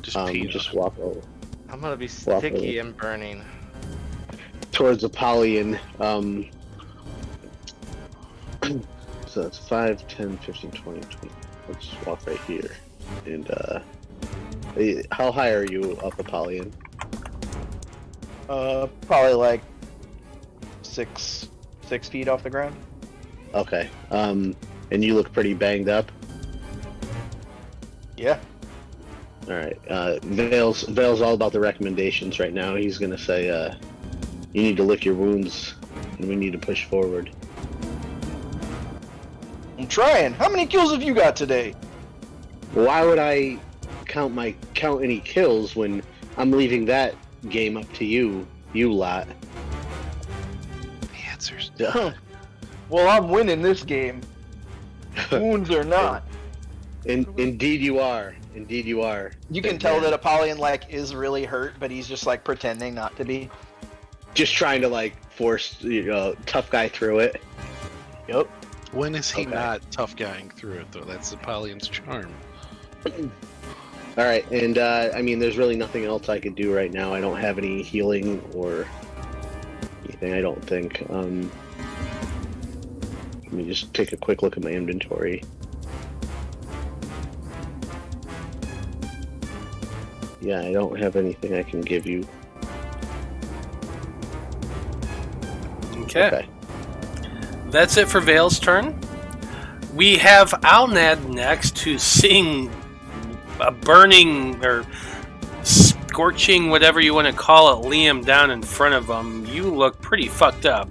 just walk over. I'm gonna be sticky and burning. Towards Apollyon. So that's 5, 10, 15, 20, 20. Let's walk right here. And how high are you up, Apollyon? Probably like 6 feet off the ground. Okay. And you look pretty banged up. Yeah. All right. Veil's all about the recommendations right now. He's gonna say, you need to lick your wounds, and we need to push forward. I'm trying. How many kills have you got today? Why would I count any kills when I'm leaving that game up to you lot? The answer's Well, I'm winning this game. Wounds or not. Indeed you are. Indeed you are. You can tell that Apollyon is really hurt, but he's just pretending not to be. Just trying to force tough guy through it. Yep. When is he Okay. not tough guying through it though? That's Apollyon's charm. All right, and I mean, there's really nothing else I could do right now. I don't have any healing or anything. I don't think. Let me just take a quick look at my inventory. Yeah, I don't have anything I can give you. Okay. That's it for Veil's turn. We have Alnad next, who's seeing a burning or scorching, whatever you want to call it, Liam down in front of him. You look pretty fucked up.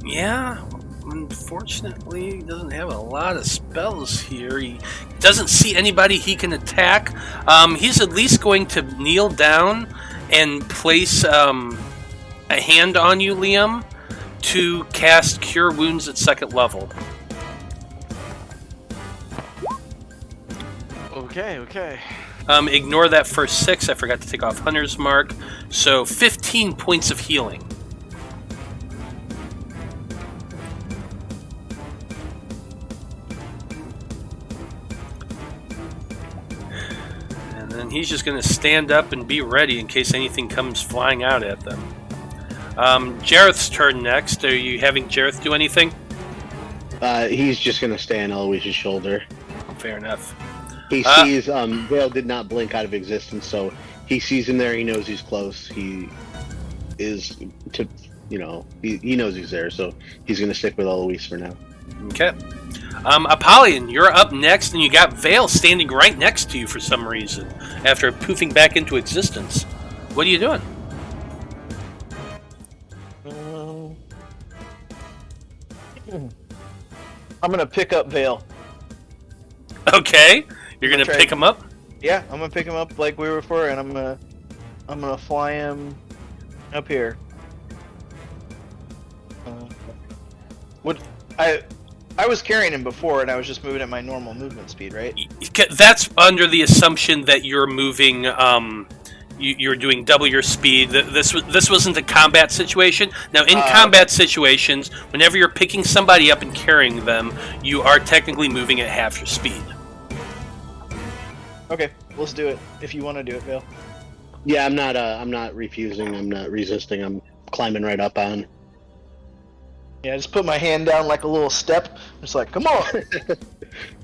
Yeah, unfortunately, he doesn't have a lot of spells here. He doesn't see anybody he can attack. He's at least going to kneel down and place a hand on you, Liam, to cast Cure Wounds at 2nd level. Okay. Ignore that first 6. I forgot to take off Hunter's Mark. So 15 points of healing. And then he's just going to stand up and be ready in case anything comes flying out at them. Jareth's turn next. Are you having Jareth do anything? He's just gonna stay on Eloise's shoulder. Fair enough. He sees Veil did not blink out of existence, so he sees him there. He knows he's close. He is he knows he's there, so he's gonna stick with Eloise for now. Okay. Apollyon, you're up next, and you got Veil standing right next to you for some reason after poofing back into existence. What are you doing? I'm gonna pick up Veil. Okay, you're gonna try- pick him up. Yeah, I'm gonna pick him up like we were before, and I'm gonna fly him up here. I was carrying him before, and I was just moving at my normal movement speed, right? That's under the assumption that you're moving. You're doing double your speed. This wasn't a combat situation. Now, in combat situations, whenever you're picking somebody up and carrying them, you are technically moving at half your speed. Okay, let's do it. If you want to do it, Veil. Yeah, I'm not refusing. I'm not resisting. I'm climbing right up on. Yeah, I just put my hand down like a little step. Just like, come on.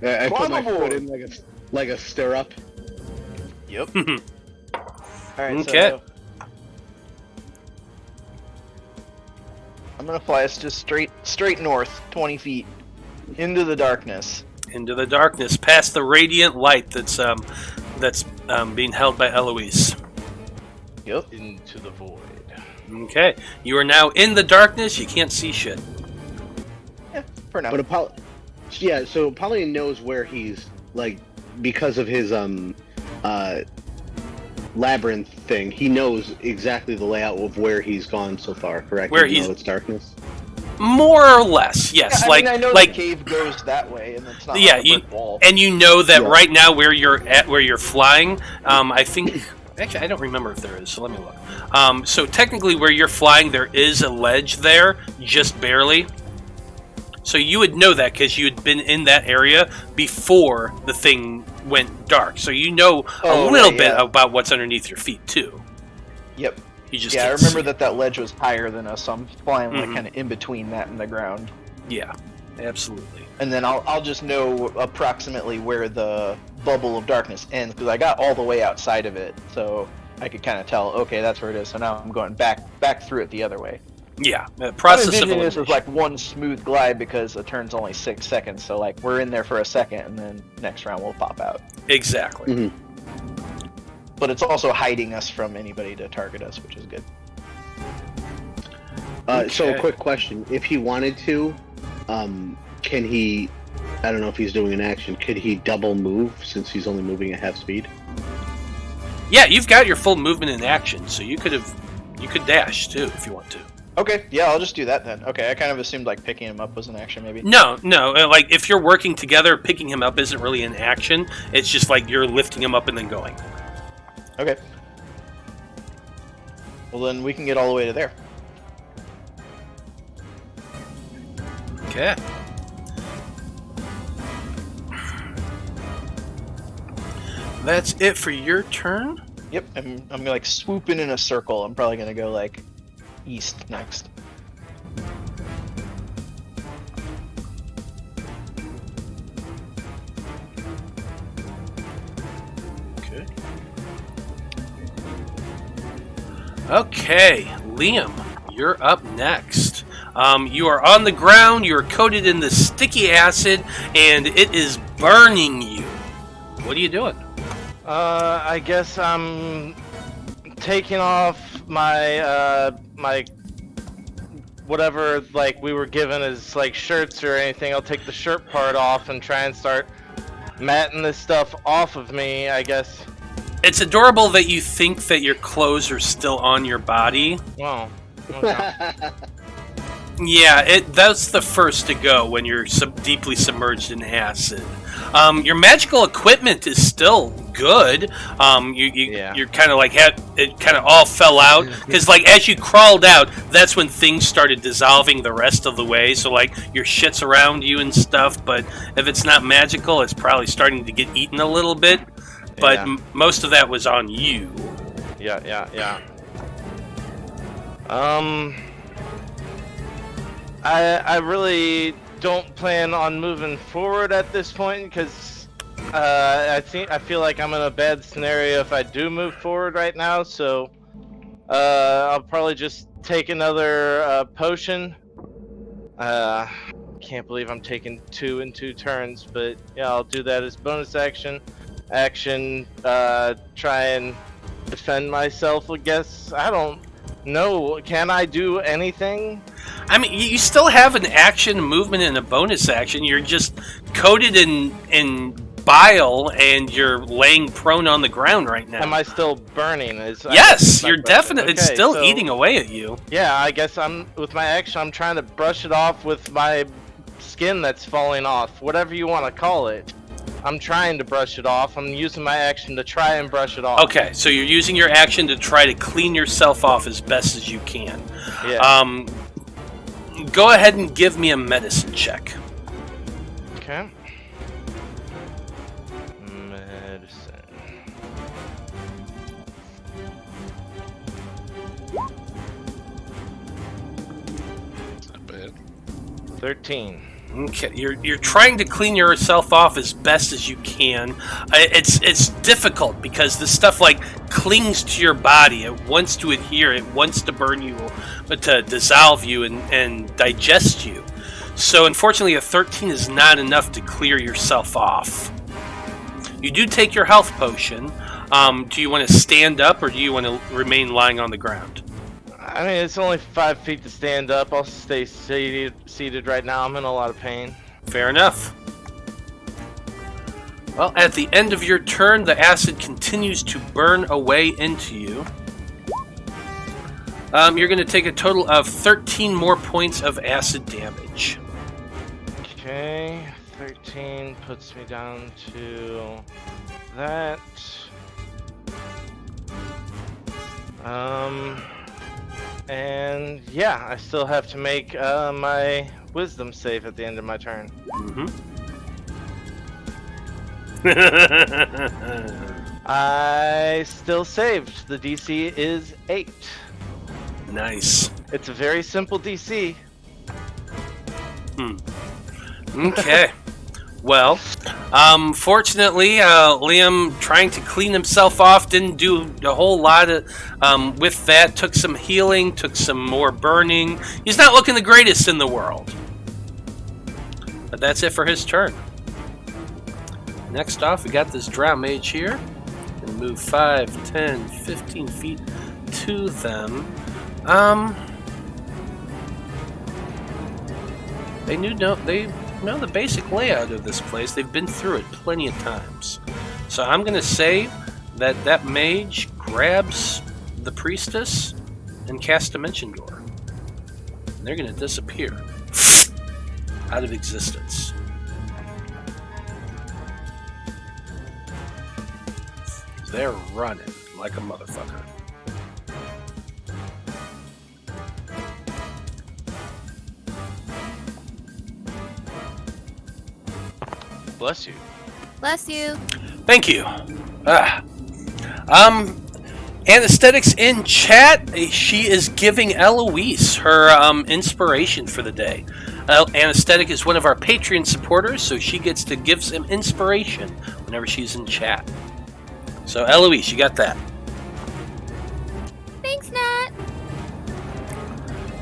I put Climb my aboard. foot in like a stirrup. Yep. Alright, Okay. so I'm gonna fly us just straight north, 20 feet, into the darkness. Into the darkness, past the radiant light that's being held by Eloise. Yep. Into the void. Okay, you are now in the darkness. You can't see shit. Yeah, for now. But so Apollyon knows where he's because of his labyrinth thing. He knows exactly the layout of where he's gone so far. Correct? Where Even he's- though it's darkness. More or less, yes. I know the cave goes that way, and it's not Yeah, like a brick wall. and you know that Yeah. right now where you're flying. I think actually I don't remember if there is. So let me look. So technically, where you're flying, there is a ledge there, just barely. So you would know that because you had been in that area before the thing went dark. So you know a little bit about what's underneath your feet too. Yep. You just Yeah, I can't remember see. that ledge was higher than us, so I'm flying Mhm. kind of in between that and the ground. Yeah, absolutely. And then I'll just know approximately where the bubble of darkness ends, because I got all the way outside of it, so I could kind of tell, okay, that's where it is, so now I'm going back through it the other way. Yeah, I'm process of envisioning this elimination. as like one smooth glide because a turn's only 6 seconds. So like we're in there for a second, and then next round we'll pop out. Exactly. Mhm. But it's also hiding us from anybody to target us, which is good. So a Okay. quick question: if he wanted to, can he? I don't know if he's doing an action. Could he double move since he's only moving at half speed? Yeah, you've got your full movement in action, so you could dash too if you want to. Okay, yeah, I'll just do that then. Okay, I kind of assumed like picking him up was an action, maybe. No, like if you're working together, picking him up isn't really an action. It's just like you're lifting him up and then going. Okay. Well, then we can get all the way to there. Okay. That's it for your turn. Yep, I'm gonna like swooping in a circle. I'm probably gonna go like east next. Okay. Okay, Liam, you're up next. You are on the ground, you're coated in the sticky acid, and it is burning you. What are you doing? I guess I'm taking off my my whatever like we were given as like shirts or anything. I'll take the shirt part off and try and start matting this stuff off of me, I guess. It's adorable that you think that your clothes are still on your body. Well, okay. Yeah, that's the first to go when you're deeply submerged in acid. Your magical equipment is still good. You're kind of like it kind of all fell out because like as you crawled out, that's when things started dissolving the rest of the way. So like your shit's around you and stuff. But if it's not magical, it's probably starting to get eaten a little bit. But Yeah. most of that was on you. Yeah. I really don't plan on moving forward at this point because I feel like I'm in a bad scenario if I do move forward right now. So I'll probably just take another potion. Can't believe I'm taking 2 in 2 turns, but yeah, I'll do that as bonus action. Try and defend myself, I guess. I don't know. Can I do anything? I mean, you still have an action, movement, and a bonus action. You're just coated in bile, and you're laying prone on the ground right now. Am I still burning? Yes, you're definitely. It's Okay, still so- eating away at you. Yeah, I guess with my action, I'm trying to brush it off with my skin that's falling off. Whatever you want to call it. I'm trying to brush it off. I'm using my action to try and brush it off. Okay, so you're using your action to try to clean yourself off as best as you can. Yeah. Go ahead and give me a medicine check. Okay. Medicine. It's not bad. 13. Okay, you're trying to clean yourself off as best as you can. It's difficult because this stuff like clings to your body. It wants to adhere. It wants to burn you, but to dissolve you and digest you. So unfortunately, a 13 is not enough to clear yourself off. You do take your health potion. Do you want to stand up or do you want to remain lying on the ground? I mean, it's only 5 feet to stand up. I'll stay seated right now. I'm in a lot of pain. Fair enough. Well, at the end of your turn, the acid continues to burn away into you. You're going to take a total of 13 more points of acid damage. Okay, 13 puts me down to that. And yeah, I still have to make my wisdom save at the end of my turn. I still saved. The DC is 8. Nice. It's a very simple DC. Okay. Well, fortunately, Liam trying to clean himself off didn't do a whole lot of. With that, took some healing, took some more burning. He's not looking the greatest in the world. But that's it for his turn. Next off, we got this Drow Mage here. Gonna move 5, 10, 15 feet to them. They know the basic layout of this place. They've been through it plenty of times. So I'm gonna say that mage grabs the priestess and casts Dimension Door. And they're gonna disappear out of existence. They're running like a motherfucker. Bless you. Bless you. Thank you. Anesthetics in chat. She is giving Eloise her inspiration for the day. Anesthetic is one of our Patreon supporters, so she gets to give some inspiration whenever she's in chat. So Eloise, you got that. Thanks, Nat.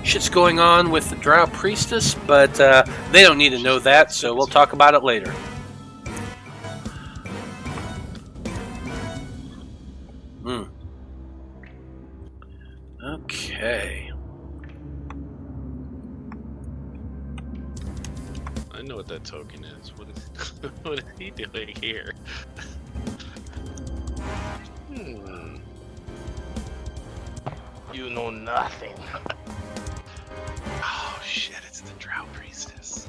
Shit's going on with the Drow Priestess, but they don't need to know that, so we'll talk about it later. Okay. I know what that token is. What is he doing here? You know nothing. Oh shit, it's the Drow Priestess.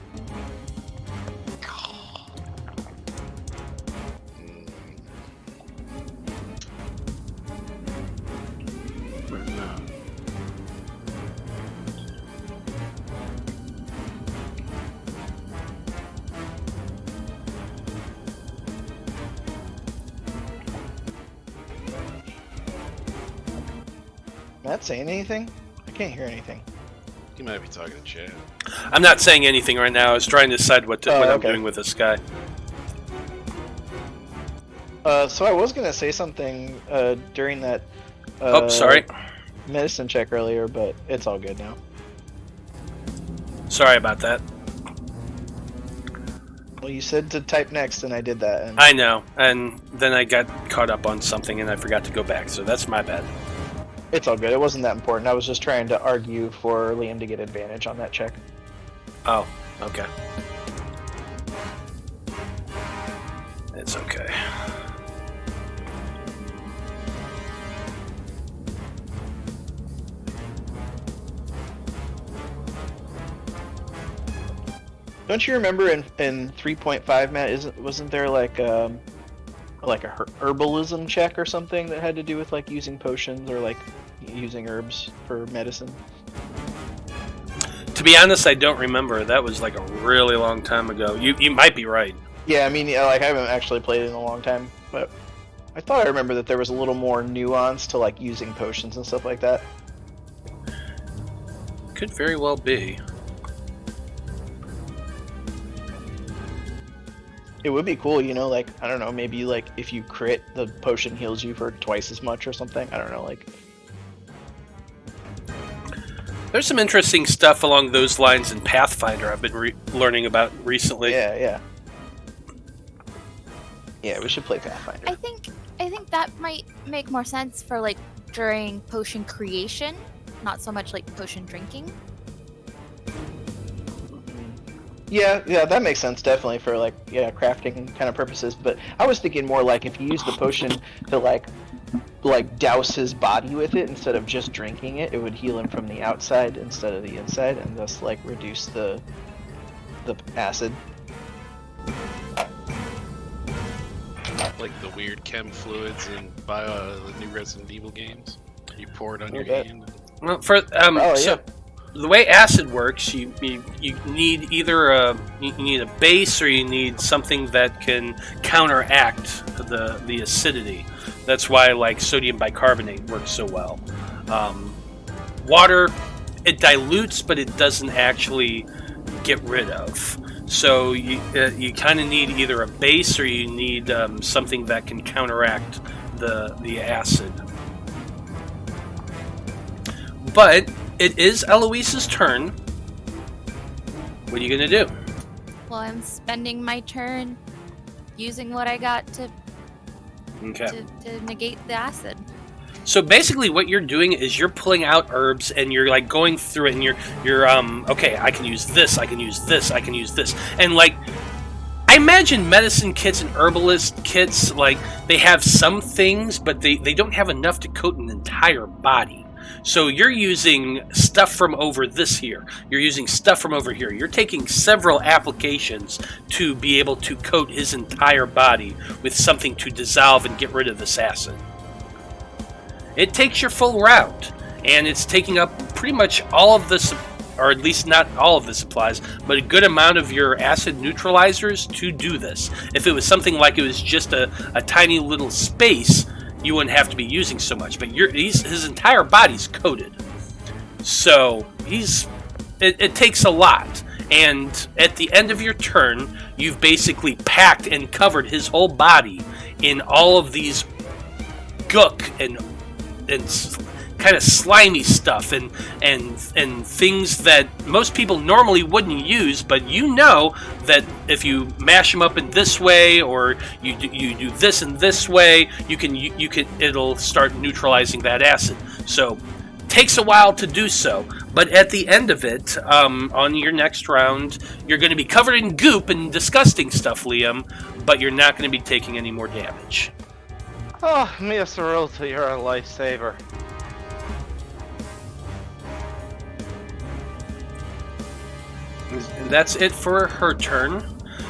Matt saying anything? I can't hear anything. He might be talking to chat. I'm not saying anything right now. I was trying to decide what I'm okay. doing with this guy. So I was gonna say something during that Sorry. medicine check earlier, but it's all good now. Sorry about that. Well, you said to type next, and I did that. And I know, and then I got caught up on something and I forgot to go back, so that's my bad. it's all good. It wasn't that important. I was just trying to argue for Liam to get advantage on that check. Oh, okay. It's okay. Don't you remember in 3.5, Matt? Wasn't there like a herbalism check or something that had to do with like using potions or like using herbs for medicine? To be honest, I don't remember. That was like a really long time ago. You might be right. Yeah, I mean, like I haven't actually played it in a long time, but I thought I remember that there was a little more nuance to like using potions and stuff like that. Could very well be. It would be cool, you know, like, I don't know, maybe like if you crit, the potion heals you for twice as much or something. I don't know, like. There's some interesting stuff along those lines in Pathfinder I've been learning about recently. Yeah. Yeah, we should play Pathfinder. I think that might make more sense for like during potion creation, not so much like potion drinking. Yeah, that makes sense definitely for like crafting kind of purposes. But I was thinking more like if you use the potion to like douse his body with it instead of just drinking it, it would heal him from the outside instead of the inside, and thus like reduce the acid. Like the weird chem fluids in the new Resident Evil games. You pour it on your Okay. hand. Well, for so the way acid works, you need either you need a base or you need something that can counteract the acidity. That's why like sodium bicarbonate works so well. Water, it dilutes, but it doesn't actually get rid of. So you kind of need either a base or you need something that can counteract the acid. But it is Eloise's turn. What are you gonna do? Well, I'm spending my turn using what I got to negate the acid. So basically what you're doing is you're pulling out herbs and you're like going through it and you're okay, I can use this, I can use this, I can use this. And like I imagine medicine kits and herbalist kits, like they have some things, but they don't have enough to coat an entire body. So you're using stuff from over this here. You're using stuff from over here. You're taking several applications to be able to coat his entire body with something to dissolve and get rid of this acid. It takes your full round, and it's taking up pretty much all of the, or at least not all of the supplies, but a good amount of your acid neutralizers to do this. If it was something like it was just a tiny little space, you wouldn't have to be using so much, but his entire body's coated. So it takes a lot. And at the end of your turn, you've basically packed and covered his whole body in all of these gook and kind of slimy stuff and things that most people normally wouldn't use, but you know that if you mash them up in this way or you do this in this way, you can it'll start neutralizing that acid. So takes a while to do so, but at the end of it, on your next round, you're going to be covered in goop and disgusting stuff, Liam, but you're not going to be taking any more damage. Oh, Miss Loroupa, you're a lifesaver. And that's it for her turn.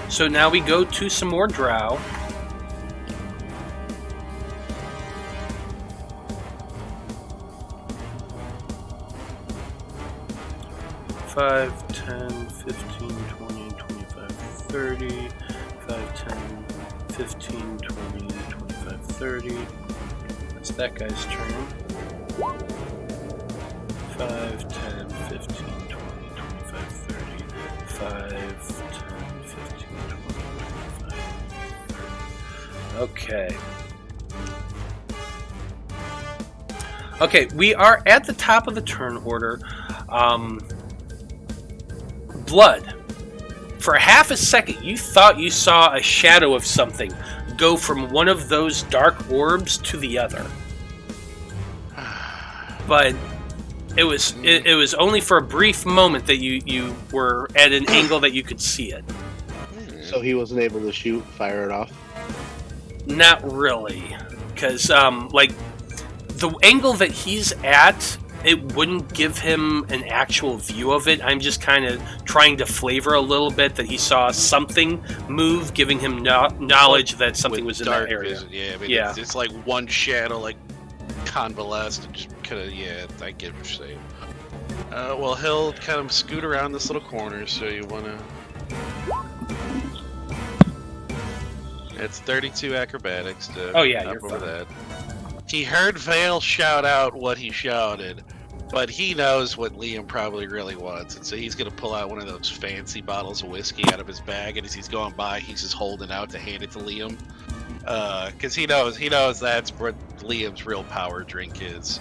So now we go to some more Drow. Five, 10, 15, 20, 25, 30. 5, 10, 15, 20, 25, 30. That's that guy's turn. 5, 10, 15, 20, 25, 30. 5, 10, 15, 20, 25, 30. Okay. Okay, we are at the top of the turn order. Blood. For half a second, you thought you saw a shadow of something go from one of those dark orbs to the other. But it was only for a brief moment that you were at an angle that you could see it. So he wasn't able to fire it off? Not really. Because, like, the angle that he's at, it wouldn't give him an actual view of it. I'm just kind of trying to flavor a little bit that he saw something move, giving him knowledge that something was in that area. Vision. Yeah, I mean, Yeah. It's like one shadow, like convalesced, and just kind of, yeah, I get what you're saying. Well, he'll kind of scoot around this little corner, so you want to... It's 32 acrobatics to you're over fine. that. He heard Veil shout out what he shouted, but he knows what Liam probably really wants, and so he's going to pull out one of those fancy bottles of whiskey out of his bag, and as he's going by, he's just holding out to hand it to Liam, because he knows that's what Liam's real power drink is.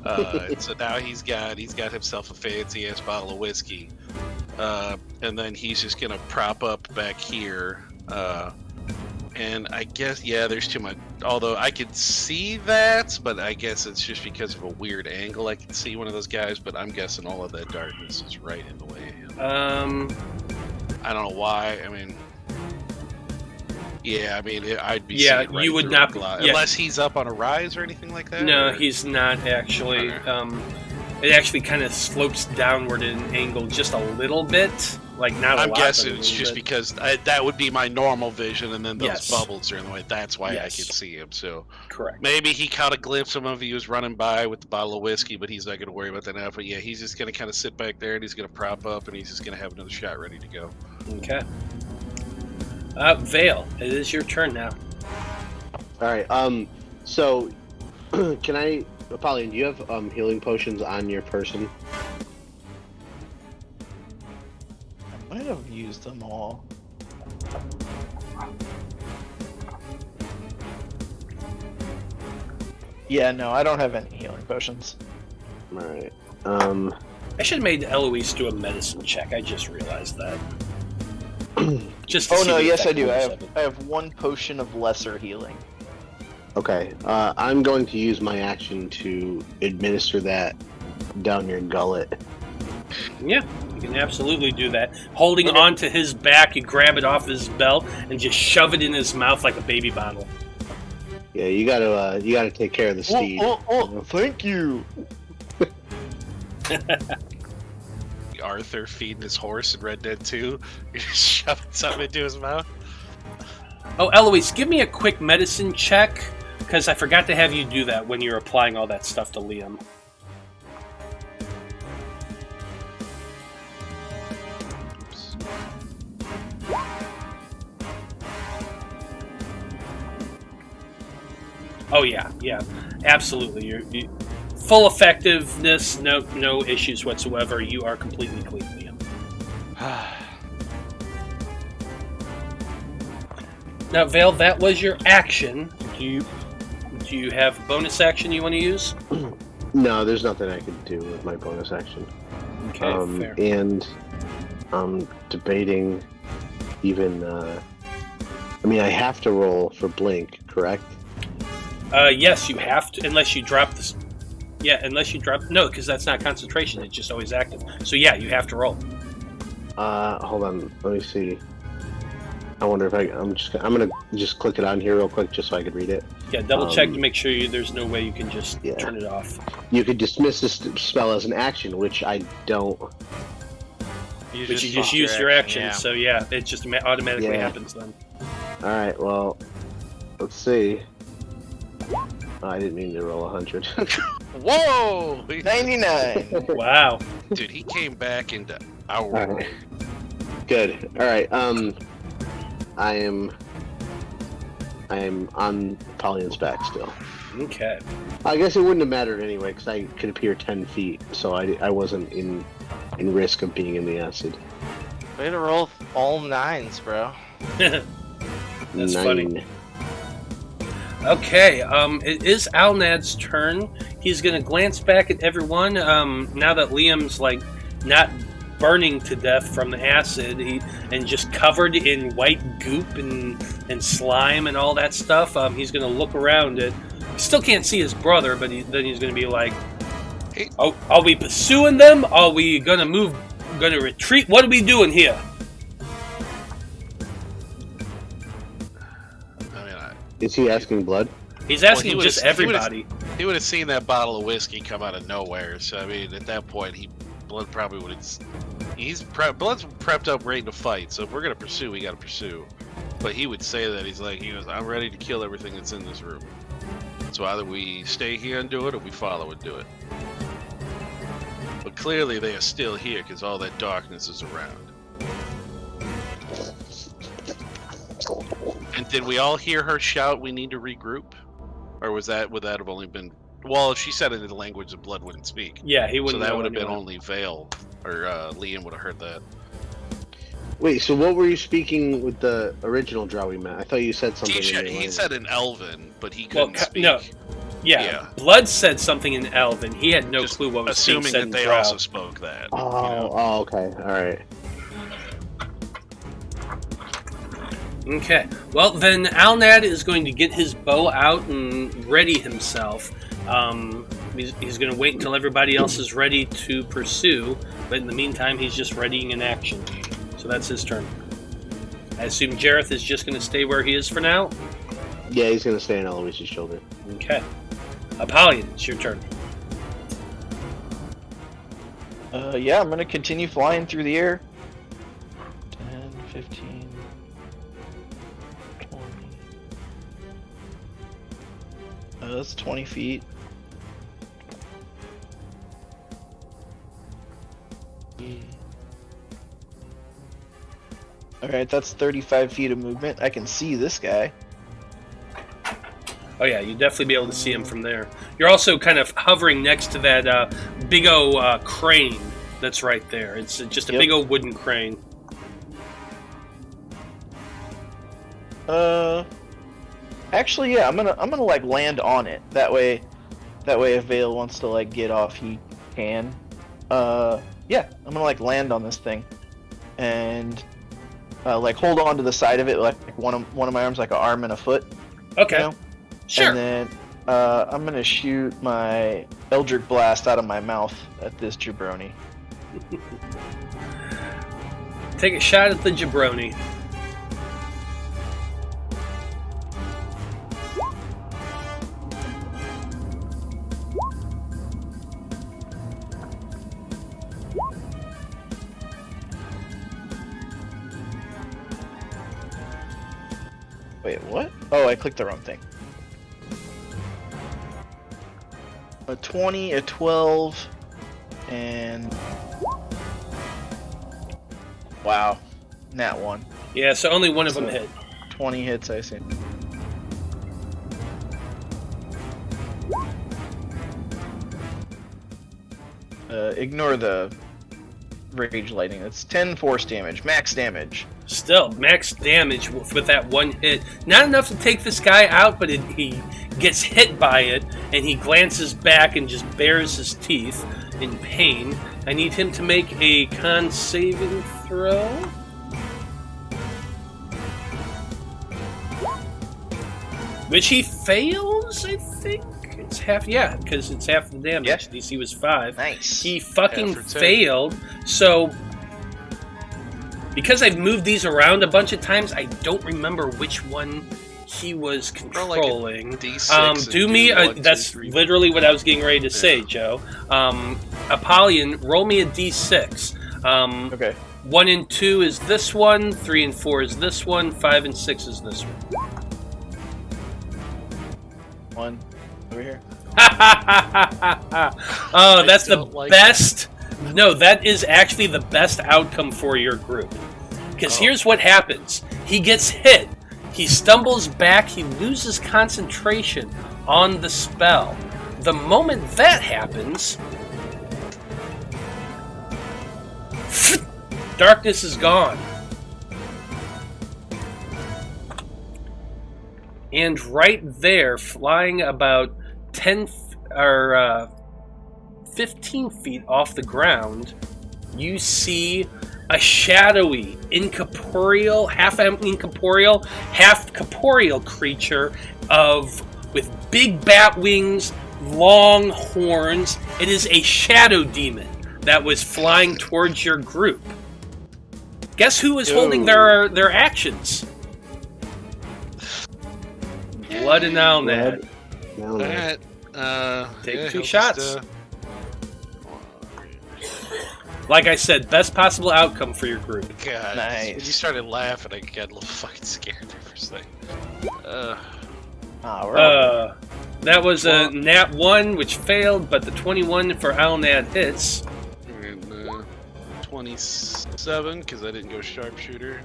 And so now he's got himself a fancy ass bottle of whiskey, and then he's just going to prop up back here. And I guess, yeah, there's too much. Although I could see that, but I guess it's just because of a weird angle I can see one of those guys, but I'm guessing all of that darkness is right in the way of him. I don't know why. I mean, yeah, I mean, I'd be seeing right you would through not it, yeah. unless he's up on a rise or anything like that. No, or? he's not actually. Okay. It actually kind of slopes downward at an angle just a little bit. Like, not a lot. I'm guessing but a it's little just bit. because that would be my normal vision, and then those Yes. bubbles are in the way. That's why Yes. I could see him. So Correct. maybe he caught a glimpse of him if he was running by with the bottle of whiskey, but he's not going to worry about that now. But yeah, he's just going to kind of sit back there, and he's going to prop up, and he's just going to have another shot ready to go. Okay. Veil, it is your turn now. All right. So can I, Apollyon, do you have healing potions on your person? I might have used them all. Yeah, no, I don't have any healing potions. Alright. I should have made Eloise do a medicine check. I just realized that. Just to Oh see no, the yes I do. effectiveness of it. I have one potion of lesser healing. Okay. I'm going to use my action to administer that down your gullet. Yeah, you can absolutely do that. Holding onto his back, you grab it off his belt and just shove it in his mouth like a baby bottle. Yeah, you gotta take care of the steed. Thank you. Arthur feeding his horse in Red Dead 2. You're just shoving something into his mouth. Oh, Eloise, give me a quick medicine check, because I forgot to have you do that when you're applying all that stuff to Liam. Oh yeah, absolutely. You're full effectiveness, no issues whatsoever. You are completely clean, Liam. Now, Vale, that was your action. Do you have a bonus action you want to use? No, there's nothing I could do with my bonus action. Okay, fair. And I'm debating even. I I have to roll for blink, correct? Yes, you have to, unless you drop this. Yeah, unless you drop. No, because that's not concentration. It's just always active. So yeah, you have to roll. Hold on. Let me see. I wonder if I'm gonna just click it on here real quick just so I could read it. Yeah, double check to make sure there's no way you can just turn it off. You could dismiss this spell as an action, which I don't. But you just used your action, yeah. so yeah, it just automatically happens then. All right. Well, let's see. I didn't mean to roll 100. Whoa! 99. Wow. Dude, he came back into our All world. right. Good. All right. I am on Apollion's back still. Okay. I guess it wouldn't have mattered anyway because I could appear 10 feet, so I wasn't in risk of being in the acid. Way to roll all 9s, bro. That's 9. funny. Okay, it is Alnad's turn. He's gonna glance back at everyone. Now that Liam's not burning to death from the acid, and just covered in white goop and slime and all that stuff, he's gonna look around at. Still can't see his brother, but then he's gonna be like, Hey. "Oh, are we pursuing them? Are we gonna move? Gonna retreat? What are we doing here?" Is he asking blood? He's asking Well, just everybody. He would have seen that bottle of whiskey come out of nowhere. So I mean, at that point, blood probably would have. Blood's prepped up, ready to fight. So if we're gonna pursue, we gotta pursue. But he would say that he goes, I'm ready to kill everything that's in this room. So either we stay here and do it, or we follow and do it. But clearly, they are still here because all that darkness is around. And did we all hear her shout, "We need to regroup"? Or would that have only been? Well, if she said it in the language that blood wouldn't speak. Yeah, he wouldn't. So that know would have been anyway. only Vale, or Liam would have heard that. Wait, so what were you speaking with the original Drow we met? I thought you said something. He said in Elven, but he couldn't speak. No. Yeah. Yeah. Blood said something in Elven. He had no Just clue what was being assuming said that in they Drow. also spoke that. Oh, okay, all right. Okay. Well, then Alnad is going to get his bow out and ready himself. He's going to wait until everybody else is ready to pursue, but in the meantime, he's just readying an action. So that's his turn. I assume Jareth is just going to stay where he is for now? Yeah, he's gonna stay on Eloise's shoulder. Okay. Apollyon, it's your turn. Yeah, I'm gonna continue flying through the air. 10, 15, 20. That's 20 feet. Alright, that's 35 feet of movement. I can see this guy. Oh yeah, you'd definitely be able to see him from there. You're also kind of hovering next to that big O crane that's right there. It's just a Yep. big O wooden crane. Actually, yeah, I'm gonna like land on it. That way if Vale wants to like get off, he can. Yeah, I'm gonna like land on this thing, and like hold on to the side of it, like one of my arms, like an arm and a foot. Okay. You know? Sure. And then I'm gonna shoot my Eldritch Blast out of my mouth at this jabroni. Take a shot at the jabroni. Wait, what? Oh, I clicked the wrong thing. A 20, a 12, and... Wow. Nat 1. Yeah, so only one of them hit. 20 hits, I see. Ignore the rage lightning. That's 10 force damage. Max damage. Still, max damage with that one hit. Not enough to take this guy out, but he gets hit by it, and he glances back and just bares his teeth in pain. I need him to make a con saving throw. Which he fails, I think? It's half, yeah, because it's half the damage. Yeah. DC was 5. Nice. He fucking Half for 10. failed, so... Because I've moved these around a bunch of times, I don't remember which one he was Roll like a controlling. D6 and Do me, 1, 2, that's 3. literally what I was getting ready to say, Joe. Apollyon, roll me a D6. Okay. 1 and 2 is this one, 3 and 4 is this one, 5 and 6 is this one. 1 over here. Oh, that's the don't like best. No, that is actually the best outcome for your group. Because here's what happens. He gets hit. He stumbles back. He loses concentration on the spell. The moment that happens, darkness is gone. And right there, flying about 10 or 15 feet off the ground, you see a shadowy, incorporeal, half incorporeal, half corporeal creature with big bat wings, long horns. It is a shadow demon that was flying towards your group. Guess who was holding their actions? Blood and Alnad. Alright. Take yeah, 2 he'll shots. just, Like I said, best possible outcome for your group. God, Nice. when you started laughing, I got a little fucking scared there for a second. That was a nat 1, which failed, but the 21 for Alnad hits. And 27, because I didn't go sharpshooter.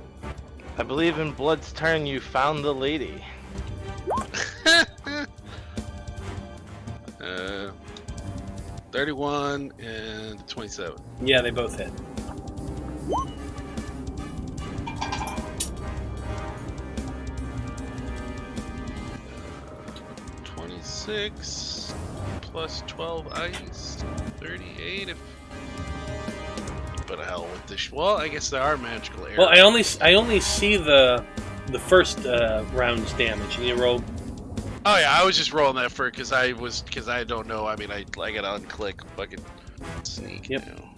I believe in Blood's turn you found the lady. 31 and 27. Yeah, they both hit. Uh, 26 plus 12 ice, 38 if... But hell with this. Well, I guess they are magical arrows. Well, I only see the first round's damage, and you roll. Oh yeah, I was just rolling that for because I don't know. I mean, I gotta unclick fucking sneak. Yep. You know.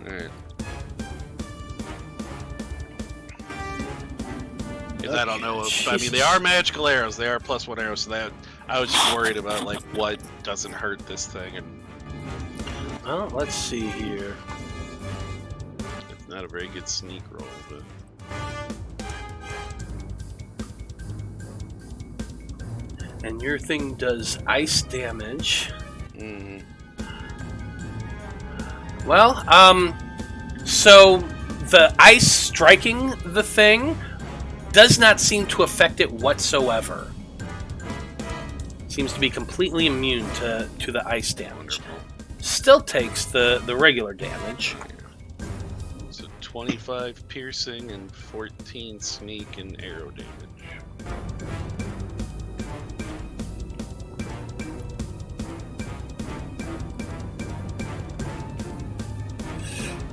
Alright. Because I don't know. I mean, they are magical arrows. They are +1 arrows. So that I was just worried about like what doesn't hurt this thing, and Well, let's see here. it's not a very good sneak roll, but. And your thing does ice damage. Mm-hmm. Well, so the ice striking the thing does not seem to affect it whatsoever. Seems to be completely immune to the ice damage. Still takes the regular damage. So 25 piercing and 14 sneak and arrow damage.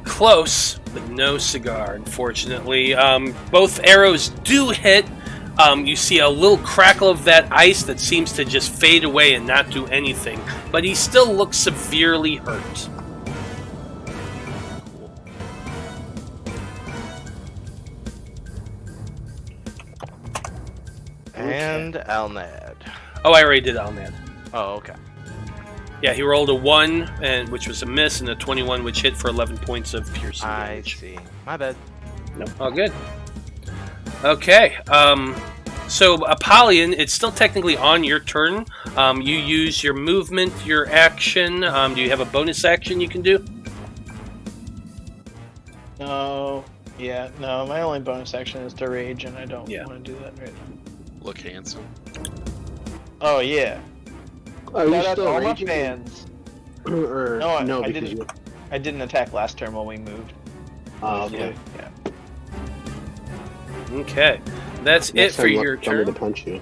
Close, but no cigar, unfortunately. Both arrows do hit. You see a little crackle of that ice that seems to just fade away and not do anything, but he still looks severely hurt. And Alnad. Oh, I already did Alnad. Oh, okay. Yeah, he rolled a 1, which was a miss, and a 21, which hit for 11 points of piercing I damage. see. My bad. No, all good. Okay, so Apollyon, it's still technically on your turn. You use your movement, your action. Do you have a bonus action you can do? No. Yeah, no, my only bonus action is to rage, and I don't Yeah. want to do that right now. Look handsome. Oh, yeah. Are you Shout out to still all my raging? fans. Or No, I because didn't. you. I didn't attack last turn when we moved. Oh, okay. Yeah. Okay, that's Next it for time, your tell me turn. to punch you.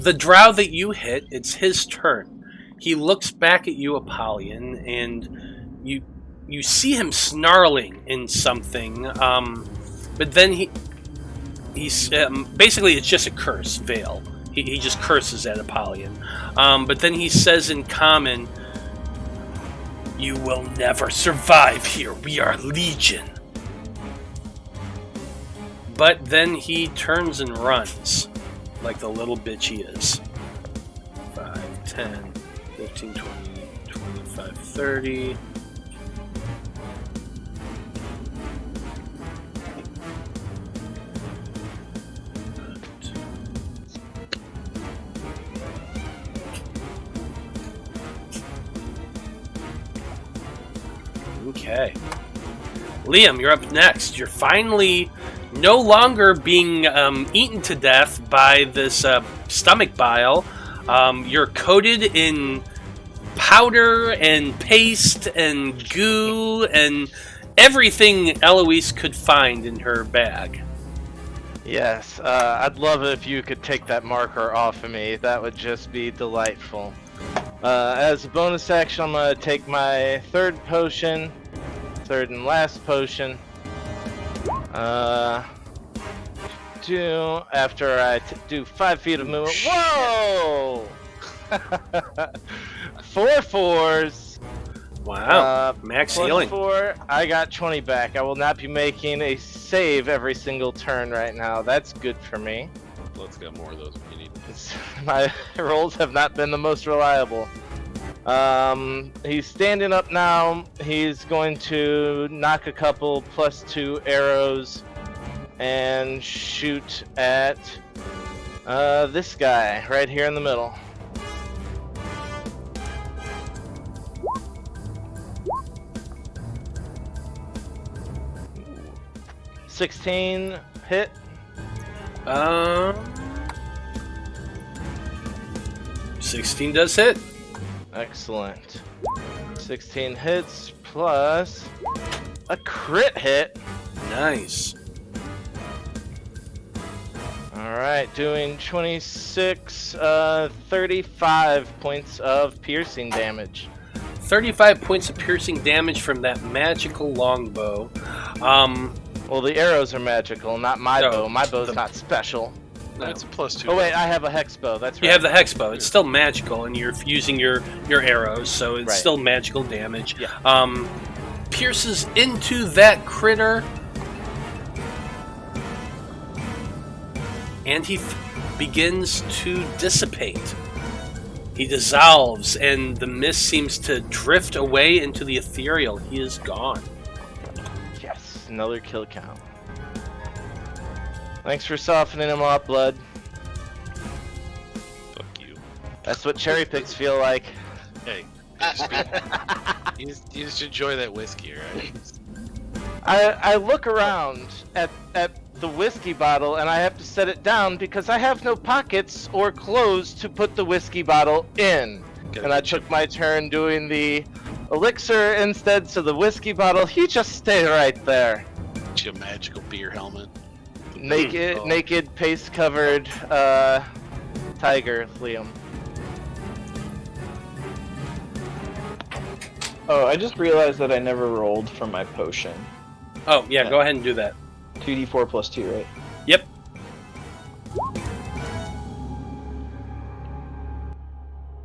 The drow that you hit, it's his turn. He looks back at you, Apollyon, and you see him snarling in something. But then he's basically it's just a curse, Veil. He just curses at Apollyon. But then he says in common, "You will never survive here. We are legion." But then he turns and runs, like the little bitch he is. 5, 10, 15, 20, 25, 30. Okay. Liam, you're up next. You're finally no longer being eaten to death by this stomach bile. You're coated in powder and paste and goo and everything Eloise could find in her bag. Yes, I'd love it if you could take that marker off of me. That would just be delightful. As a bonus action, I'm going to take my third and last potion. After I do 5 feet of movement. Whoa! 4 4s. Wow. Max Plus healing. 4, I got 20 back. I will not be making a save every single turn right now. That's good for me. Let's get more of those if you need. My rolls have not been the most reliable. He's standing up now. He's going to knock a couple +2 arrows and shoot at this guy right here in the middle. $16 hit. 16 does hit. Excellent. 16 hits plus a crit hit. Nice. Alright, doing 26, 35 points of piercing damage. 35 points of piercing damage from that magical longbow. Well, the arrows are magical, not my No, bow. My bow's the- not special. That's a +2. Oh wait, I have a hex bow, that's right. You have the hex bow. It's still magical, and you're using your arrows, so it's Right. still magical damage. Yeah. Pierces into that critter, and he begins to dissipate. He dissolves, and the mist seems to drift away into the ethereal. He is gone. Yes, another kill count. Thanks for softening him up, Blood. Fuck you. That's what cherry picks feel like. Hey. You just enjoy that whiskey, right? I look around at the whiskey bottle and I have to set it down because I have no pockets or clothes to put the whiskey bottle in. And I took my turn doing the elixir instead, so the whiskey bottle, he just stay right there. Get you a magical beer helmet. Naked, paste-covered tiger, Liam. Oh, I just realized that I never rolled for my potion. Oh, yeah, go ahead and do that. 2d4 plus 2, right? Yep.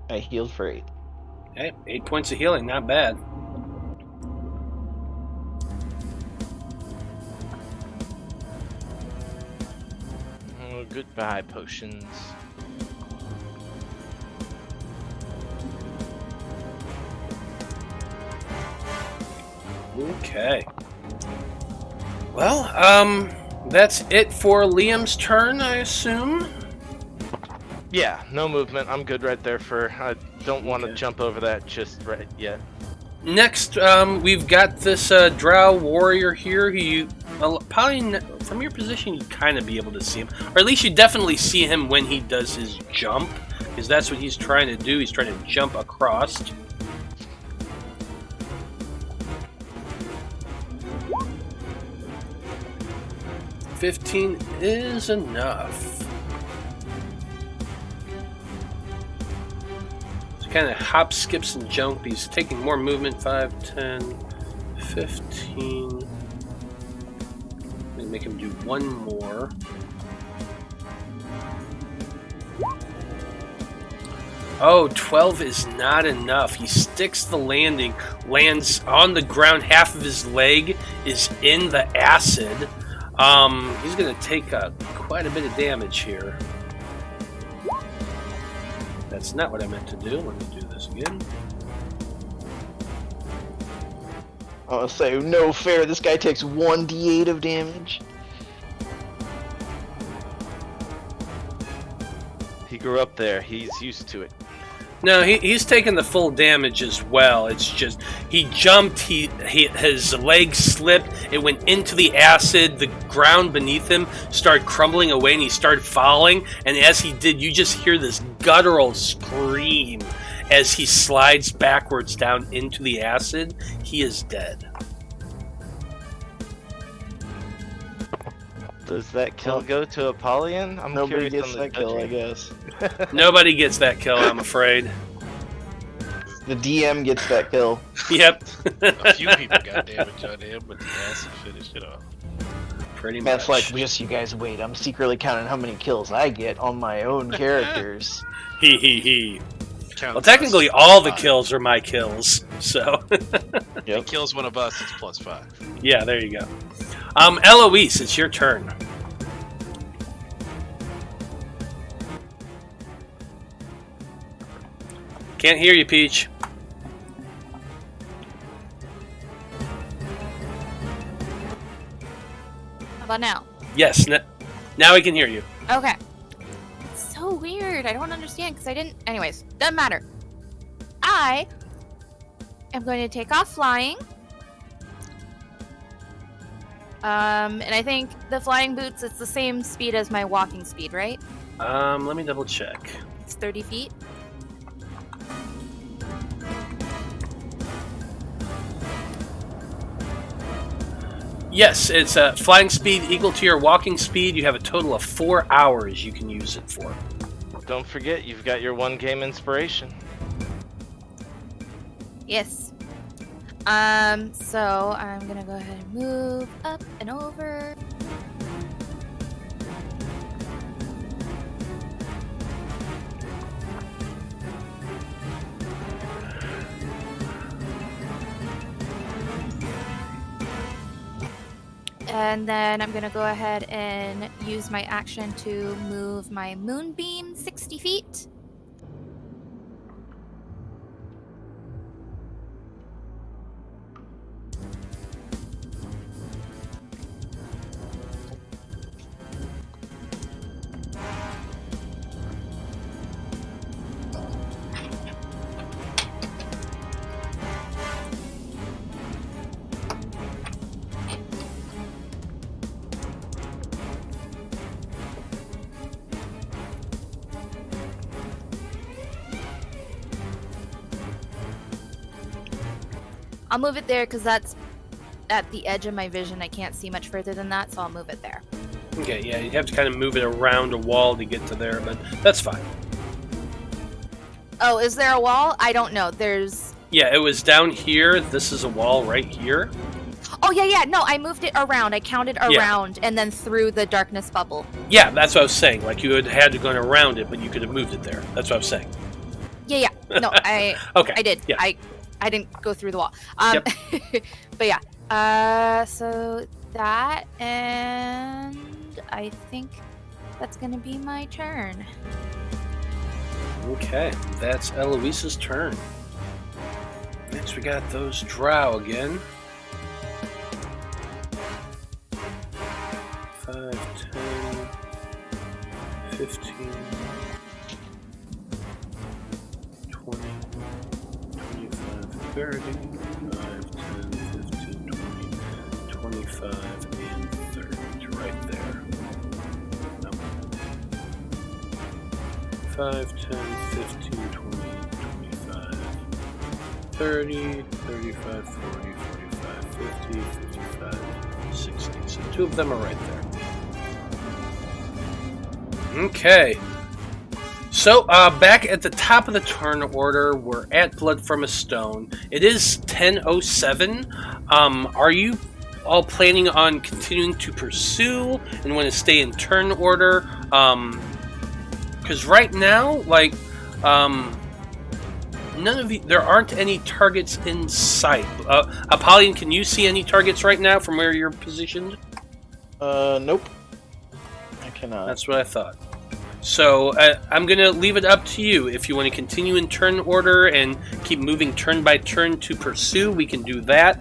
I healed for 8. Okay, 8 points of healing, not bad. Oh, goodbye, potions. Okay. Well, that's it for Liam's turn, I assume. Yeah, no movement. I'm good right there for... I don't want to jump over that just right yet. Next, we've got this Drow warrior here who you... probably, from your position, you'd kind of be able to see him. Or at least you definitely see him when he does his jump. Because that's what he's trying to do. He's trying to jump across. $15 is enough. Kind of hop, skips, and jump. He's taking more movement. 5, 10, 15. I'm gonna make him do one more. Oh, 12 is not enough. He sticks the landing, lands on the ground. Half of his leg is in the acid. He's gonna take quite a bit of damage here. That's not what I meant to do. Let me do this again. I'll say, no fair, this guy takes 1d8 of damage. He grew up there. He's used to it. No, he's taking the full damage as well. It's just, he jumped, his leg slipped, it went into the acid, the ground beneath him started crumbling away, and he started falling, and as he did, you just hear this guttural scream as he slides backwards down into the acid. He is dead. Does that kill go to Apollyon? I'm Nobody curious gets on the that kill, I judging. guess. Nobody gets that kill, I'm afraid. The DM gets that kill. Yep. A few people got damage on him, but the acid finished it off. Pretty much. That's like, just you guys wait, I'm secretly counting how many kills I get on my own characters. He. Well, technically, all the kills are my kills, so. If he kills one of us, it's +5. Yeah, there you go. Eloise, it's your turn. Can't hear you, Peach. How about now? Yes, now we can hear you. Okay. It's so weird. I don't understand because I didn't. Anyways, doesn't matter. I am going to take off flying. And I think the flying boots, it's the same speed as my walking speed, right? Let me double check. It's 30 feet. Yes, it's flying speed equal to your walking speed. You have a total of 4 hours you can use it for. Don't forget, you've got your one game inspiration. Yes. So I'm gonna go ahead and move up and over. And then I'm gonna go ahead and use my action to move my moonbeam 60 feet. I'll move it there because that's at the edge of my vision. I can't see much further than that, so I'll move it there. Okay, yeah, you have to kind of move it around a wall to get to there, but that's fine. Oh, is there a wall? I don't know. There's... Yeah, it was down here. This is a wall right here. Oh, yeah. No, I moved it around. I counted around and then through the darkness bubble. Yeah, that's what I was saying. Like, you had to go around it, but you could have moved it there. That's what I was saying. Yeah. No, I did. Yeah. I didn't go through the wall. Yep. But yeah. So that, and I think that's going to be my turn. Okay, that's Eloise's turn. Next we got those Drow again. 5, 10, 15, 20, 25, 30, 5, 10, 15, 20, 25, and 30. Right there. No. 5, 10, 15, 20, 25, 30, 35, 40, 45, 50, 55, 60. So 2 of them are right there. Okay. So, back at the top of the turn order, we're at Blood from a Stone. It is 10:07. Are you all planning on continuing to pursue and want to stay in turn order? Because right now, like, none of you, there aren't any targets in sight. Apollyon, can you see any targets right now from where you're positioned? Nope. I cannot. That's what I thought. So I'm going to leave it up to you. If you want to continue in turn order and keep moving turn by turn to pursue, we can do that.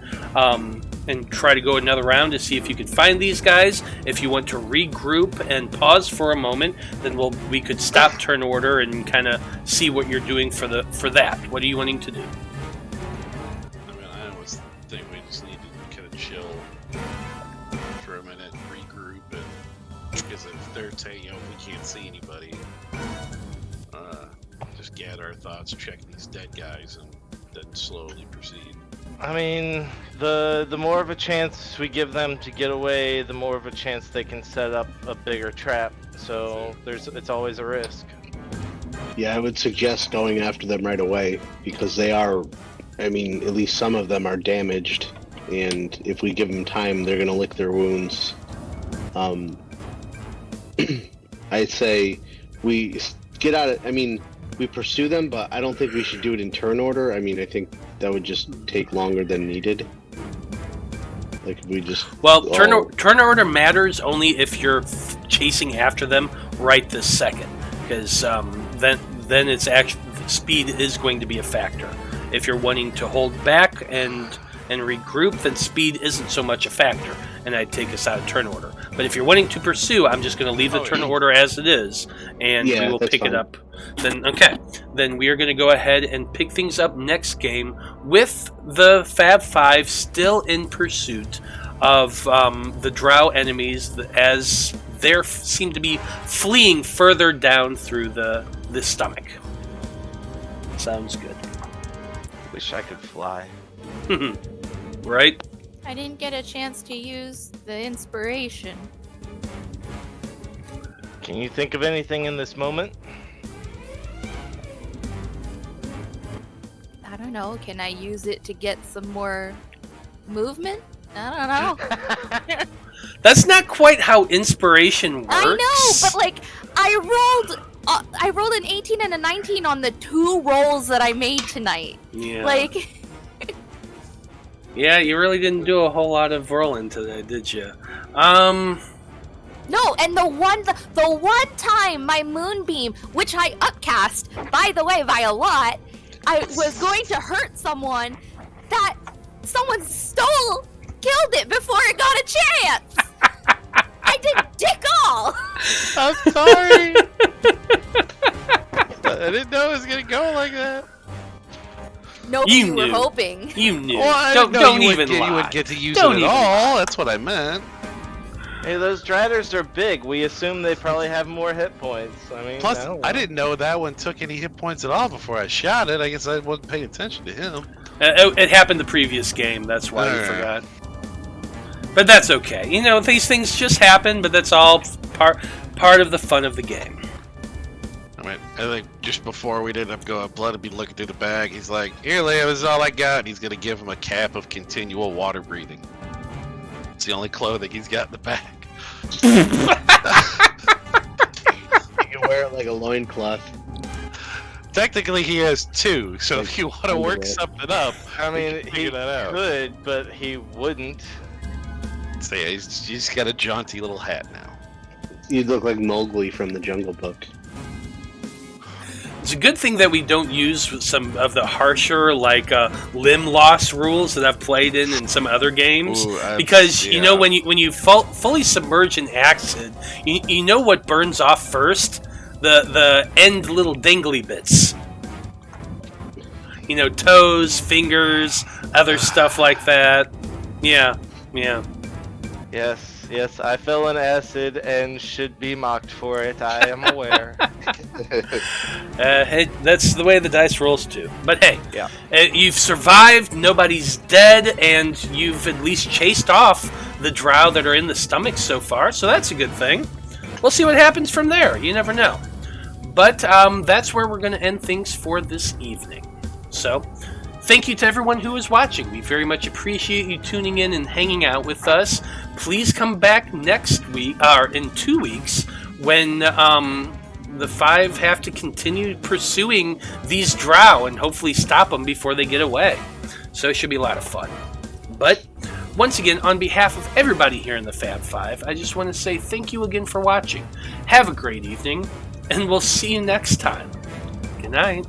And try to go another round to see if you can find these guys. If you want to regroup and pause for a moment, then we could stop turn order and kind of see what you're doing for that. What are you wanting to do? I mean, I always think we just need to kind of chill for a minute, regroup, and because if they're saying, we can't see anybody, just gather our thoughts, check these dead guys, and then slowly proceed. I mean, the more of a chance we give them to get away, the more of a chance they can set up a bigger trap. So it's always a risk. Yeah, I would suggest going after them right away because they are, I mean, at least some of them are damaged, and if we give them time, they're going to lick their wounds. I'd say we get out of, I mean, we pursue them, but I don't think we should do it in turn order. I mean, I think that would just take longer than needed. Like, if we just... Well, turn order matters only if you're chasing after them right this second, because then it's actually, speed is going to be a factor. If you're wanting to hold back and regroup, then speed isn't so much a factor, and I'd take us out of turn order. But if you're wanting to pursue, I'm just going to leave the turn order as it is, and we will pick it up. Then okay, then we are going to go ahead and pick things up next game with the Faab 5 still in pursuit of the Drow enemies as they seem to be fleeing further down through the stomach. Sounds good. Wish I could fly. Right? I didn't get a chance to use the inspiration. Can you think of anything in this moment? I don't know. Can I use it to get some more movement? I don't know. That's not quite how inspiration works. I know, but like I rolled an 18 and a 19 on the 2 rolls that I made tonight. Yeah. Like yeah, you really didn't do a whole lot of rolling today, did you? No, and the one time my moonbeam, which I upcast, by the way, by a lot, I was going to hurt someone, that someone killed it before it got a chance. I did dick all. I'm sorry. I didn't know it was gonna go like that. Nope, you were hoping. You knew. Well, Don't even lie. You would get to use Don't it even at all. lie. That's what I meant. Hey, those Driders are big. We assume they probably have more hit points. I mean, Plus, don't I know. didn't know that one took any hit points at all before I shot it. I guess I wasn't paying attention to him. It happened the previous game. That's why you forgot. But that's okay. You know, these things just happen, but that's all part of the fun of the game. I think just before we'd end up going, Blood would be looking through the bag. He's like, "Here, Leo, this is all I got." And he's gonna give him a cap of continual water breathing. It's the only clothing he's got in the bag. You can wear it like a loincloth. Technically, he has two. So if you want to work something up, I mean, we can he figure that out. could, but he wouldn't. So yeah, he's got a jaunty little hat now. You'd look like Mowgli from the Jungle Book. It's a good thing that we don't use some of the harsher, like limb loss rules that I've played in some other games, because you know when you fully submerge in acid, you know what burns off first, the end little dangly bits. You know, toes, fingers, other stuff like that. Yeah. Yes, I fell in acid and should be mocked for it. I am aware. Hey, that's the way the dice rolls too. But hey, Yeah. You've survived, nobody's dead, and you've at least chased off the drow that are in the stomach so far, so that's a good thing. We'll see what happens from there. You never know. But that's where we're going to end things for this evening. So, thank you to everyone who is watching. We very much appreciate you tuning in and hanging out with us. Please come back next week, or in 2 weeks, when the five have to continue pursuing these drow and hopefully stop them before they get away. So it should be a lot of fun. But once again, on behalf of everybody here in the Fab Five, I just want to say thank you again for watching. Have a great evening, and we'll see you next time. Good night.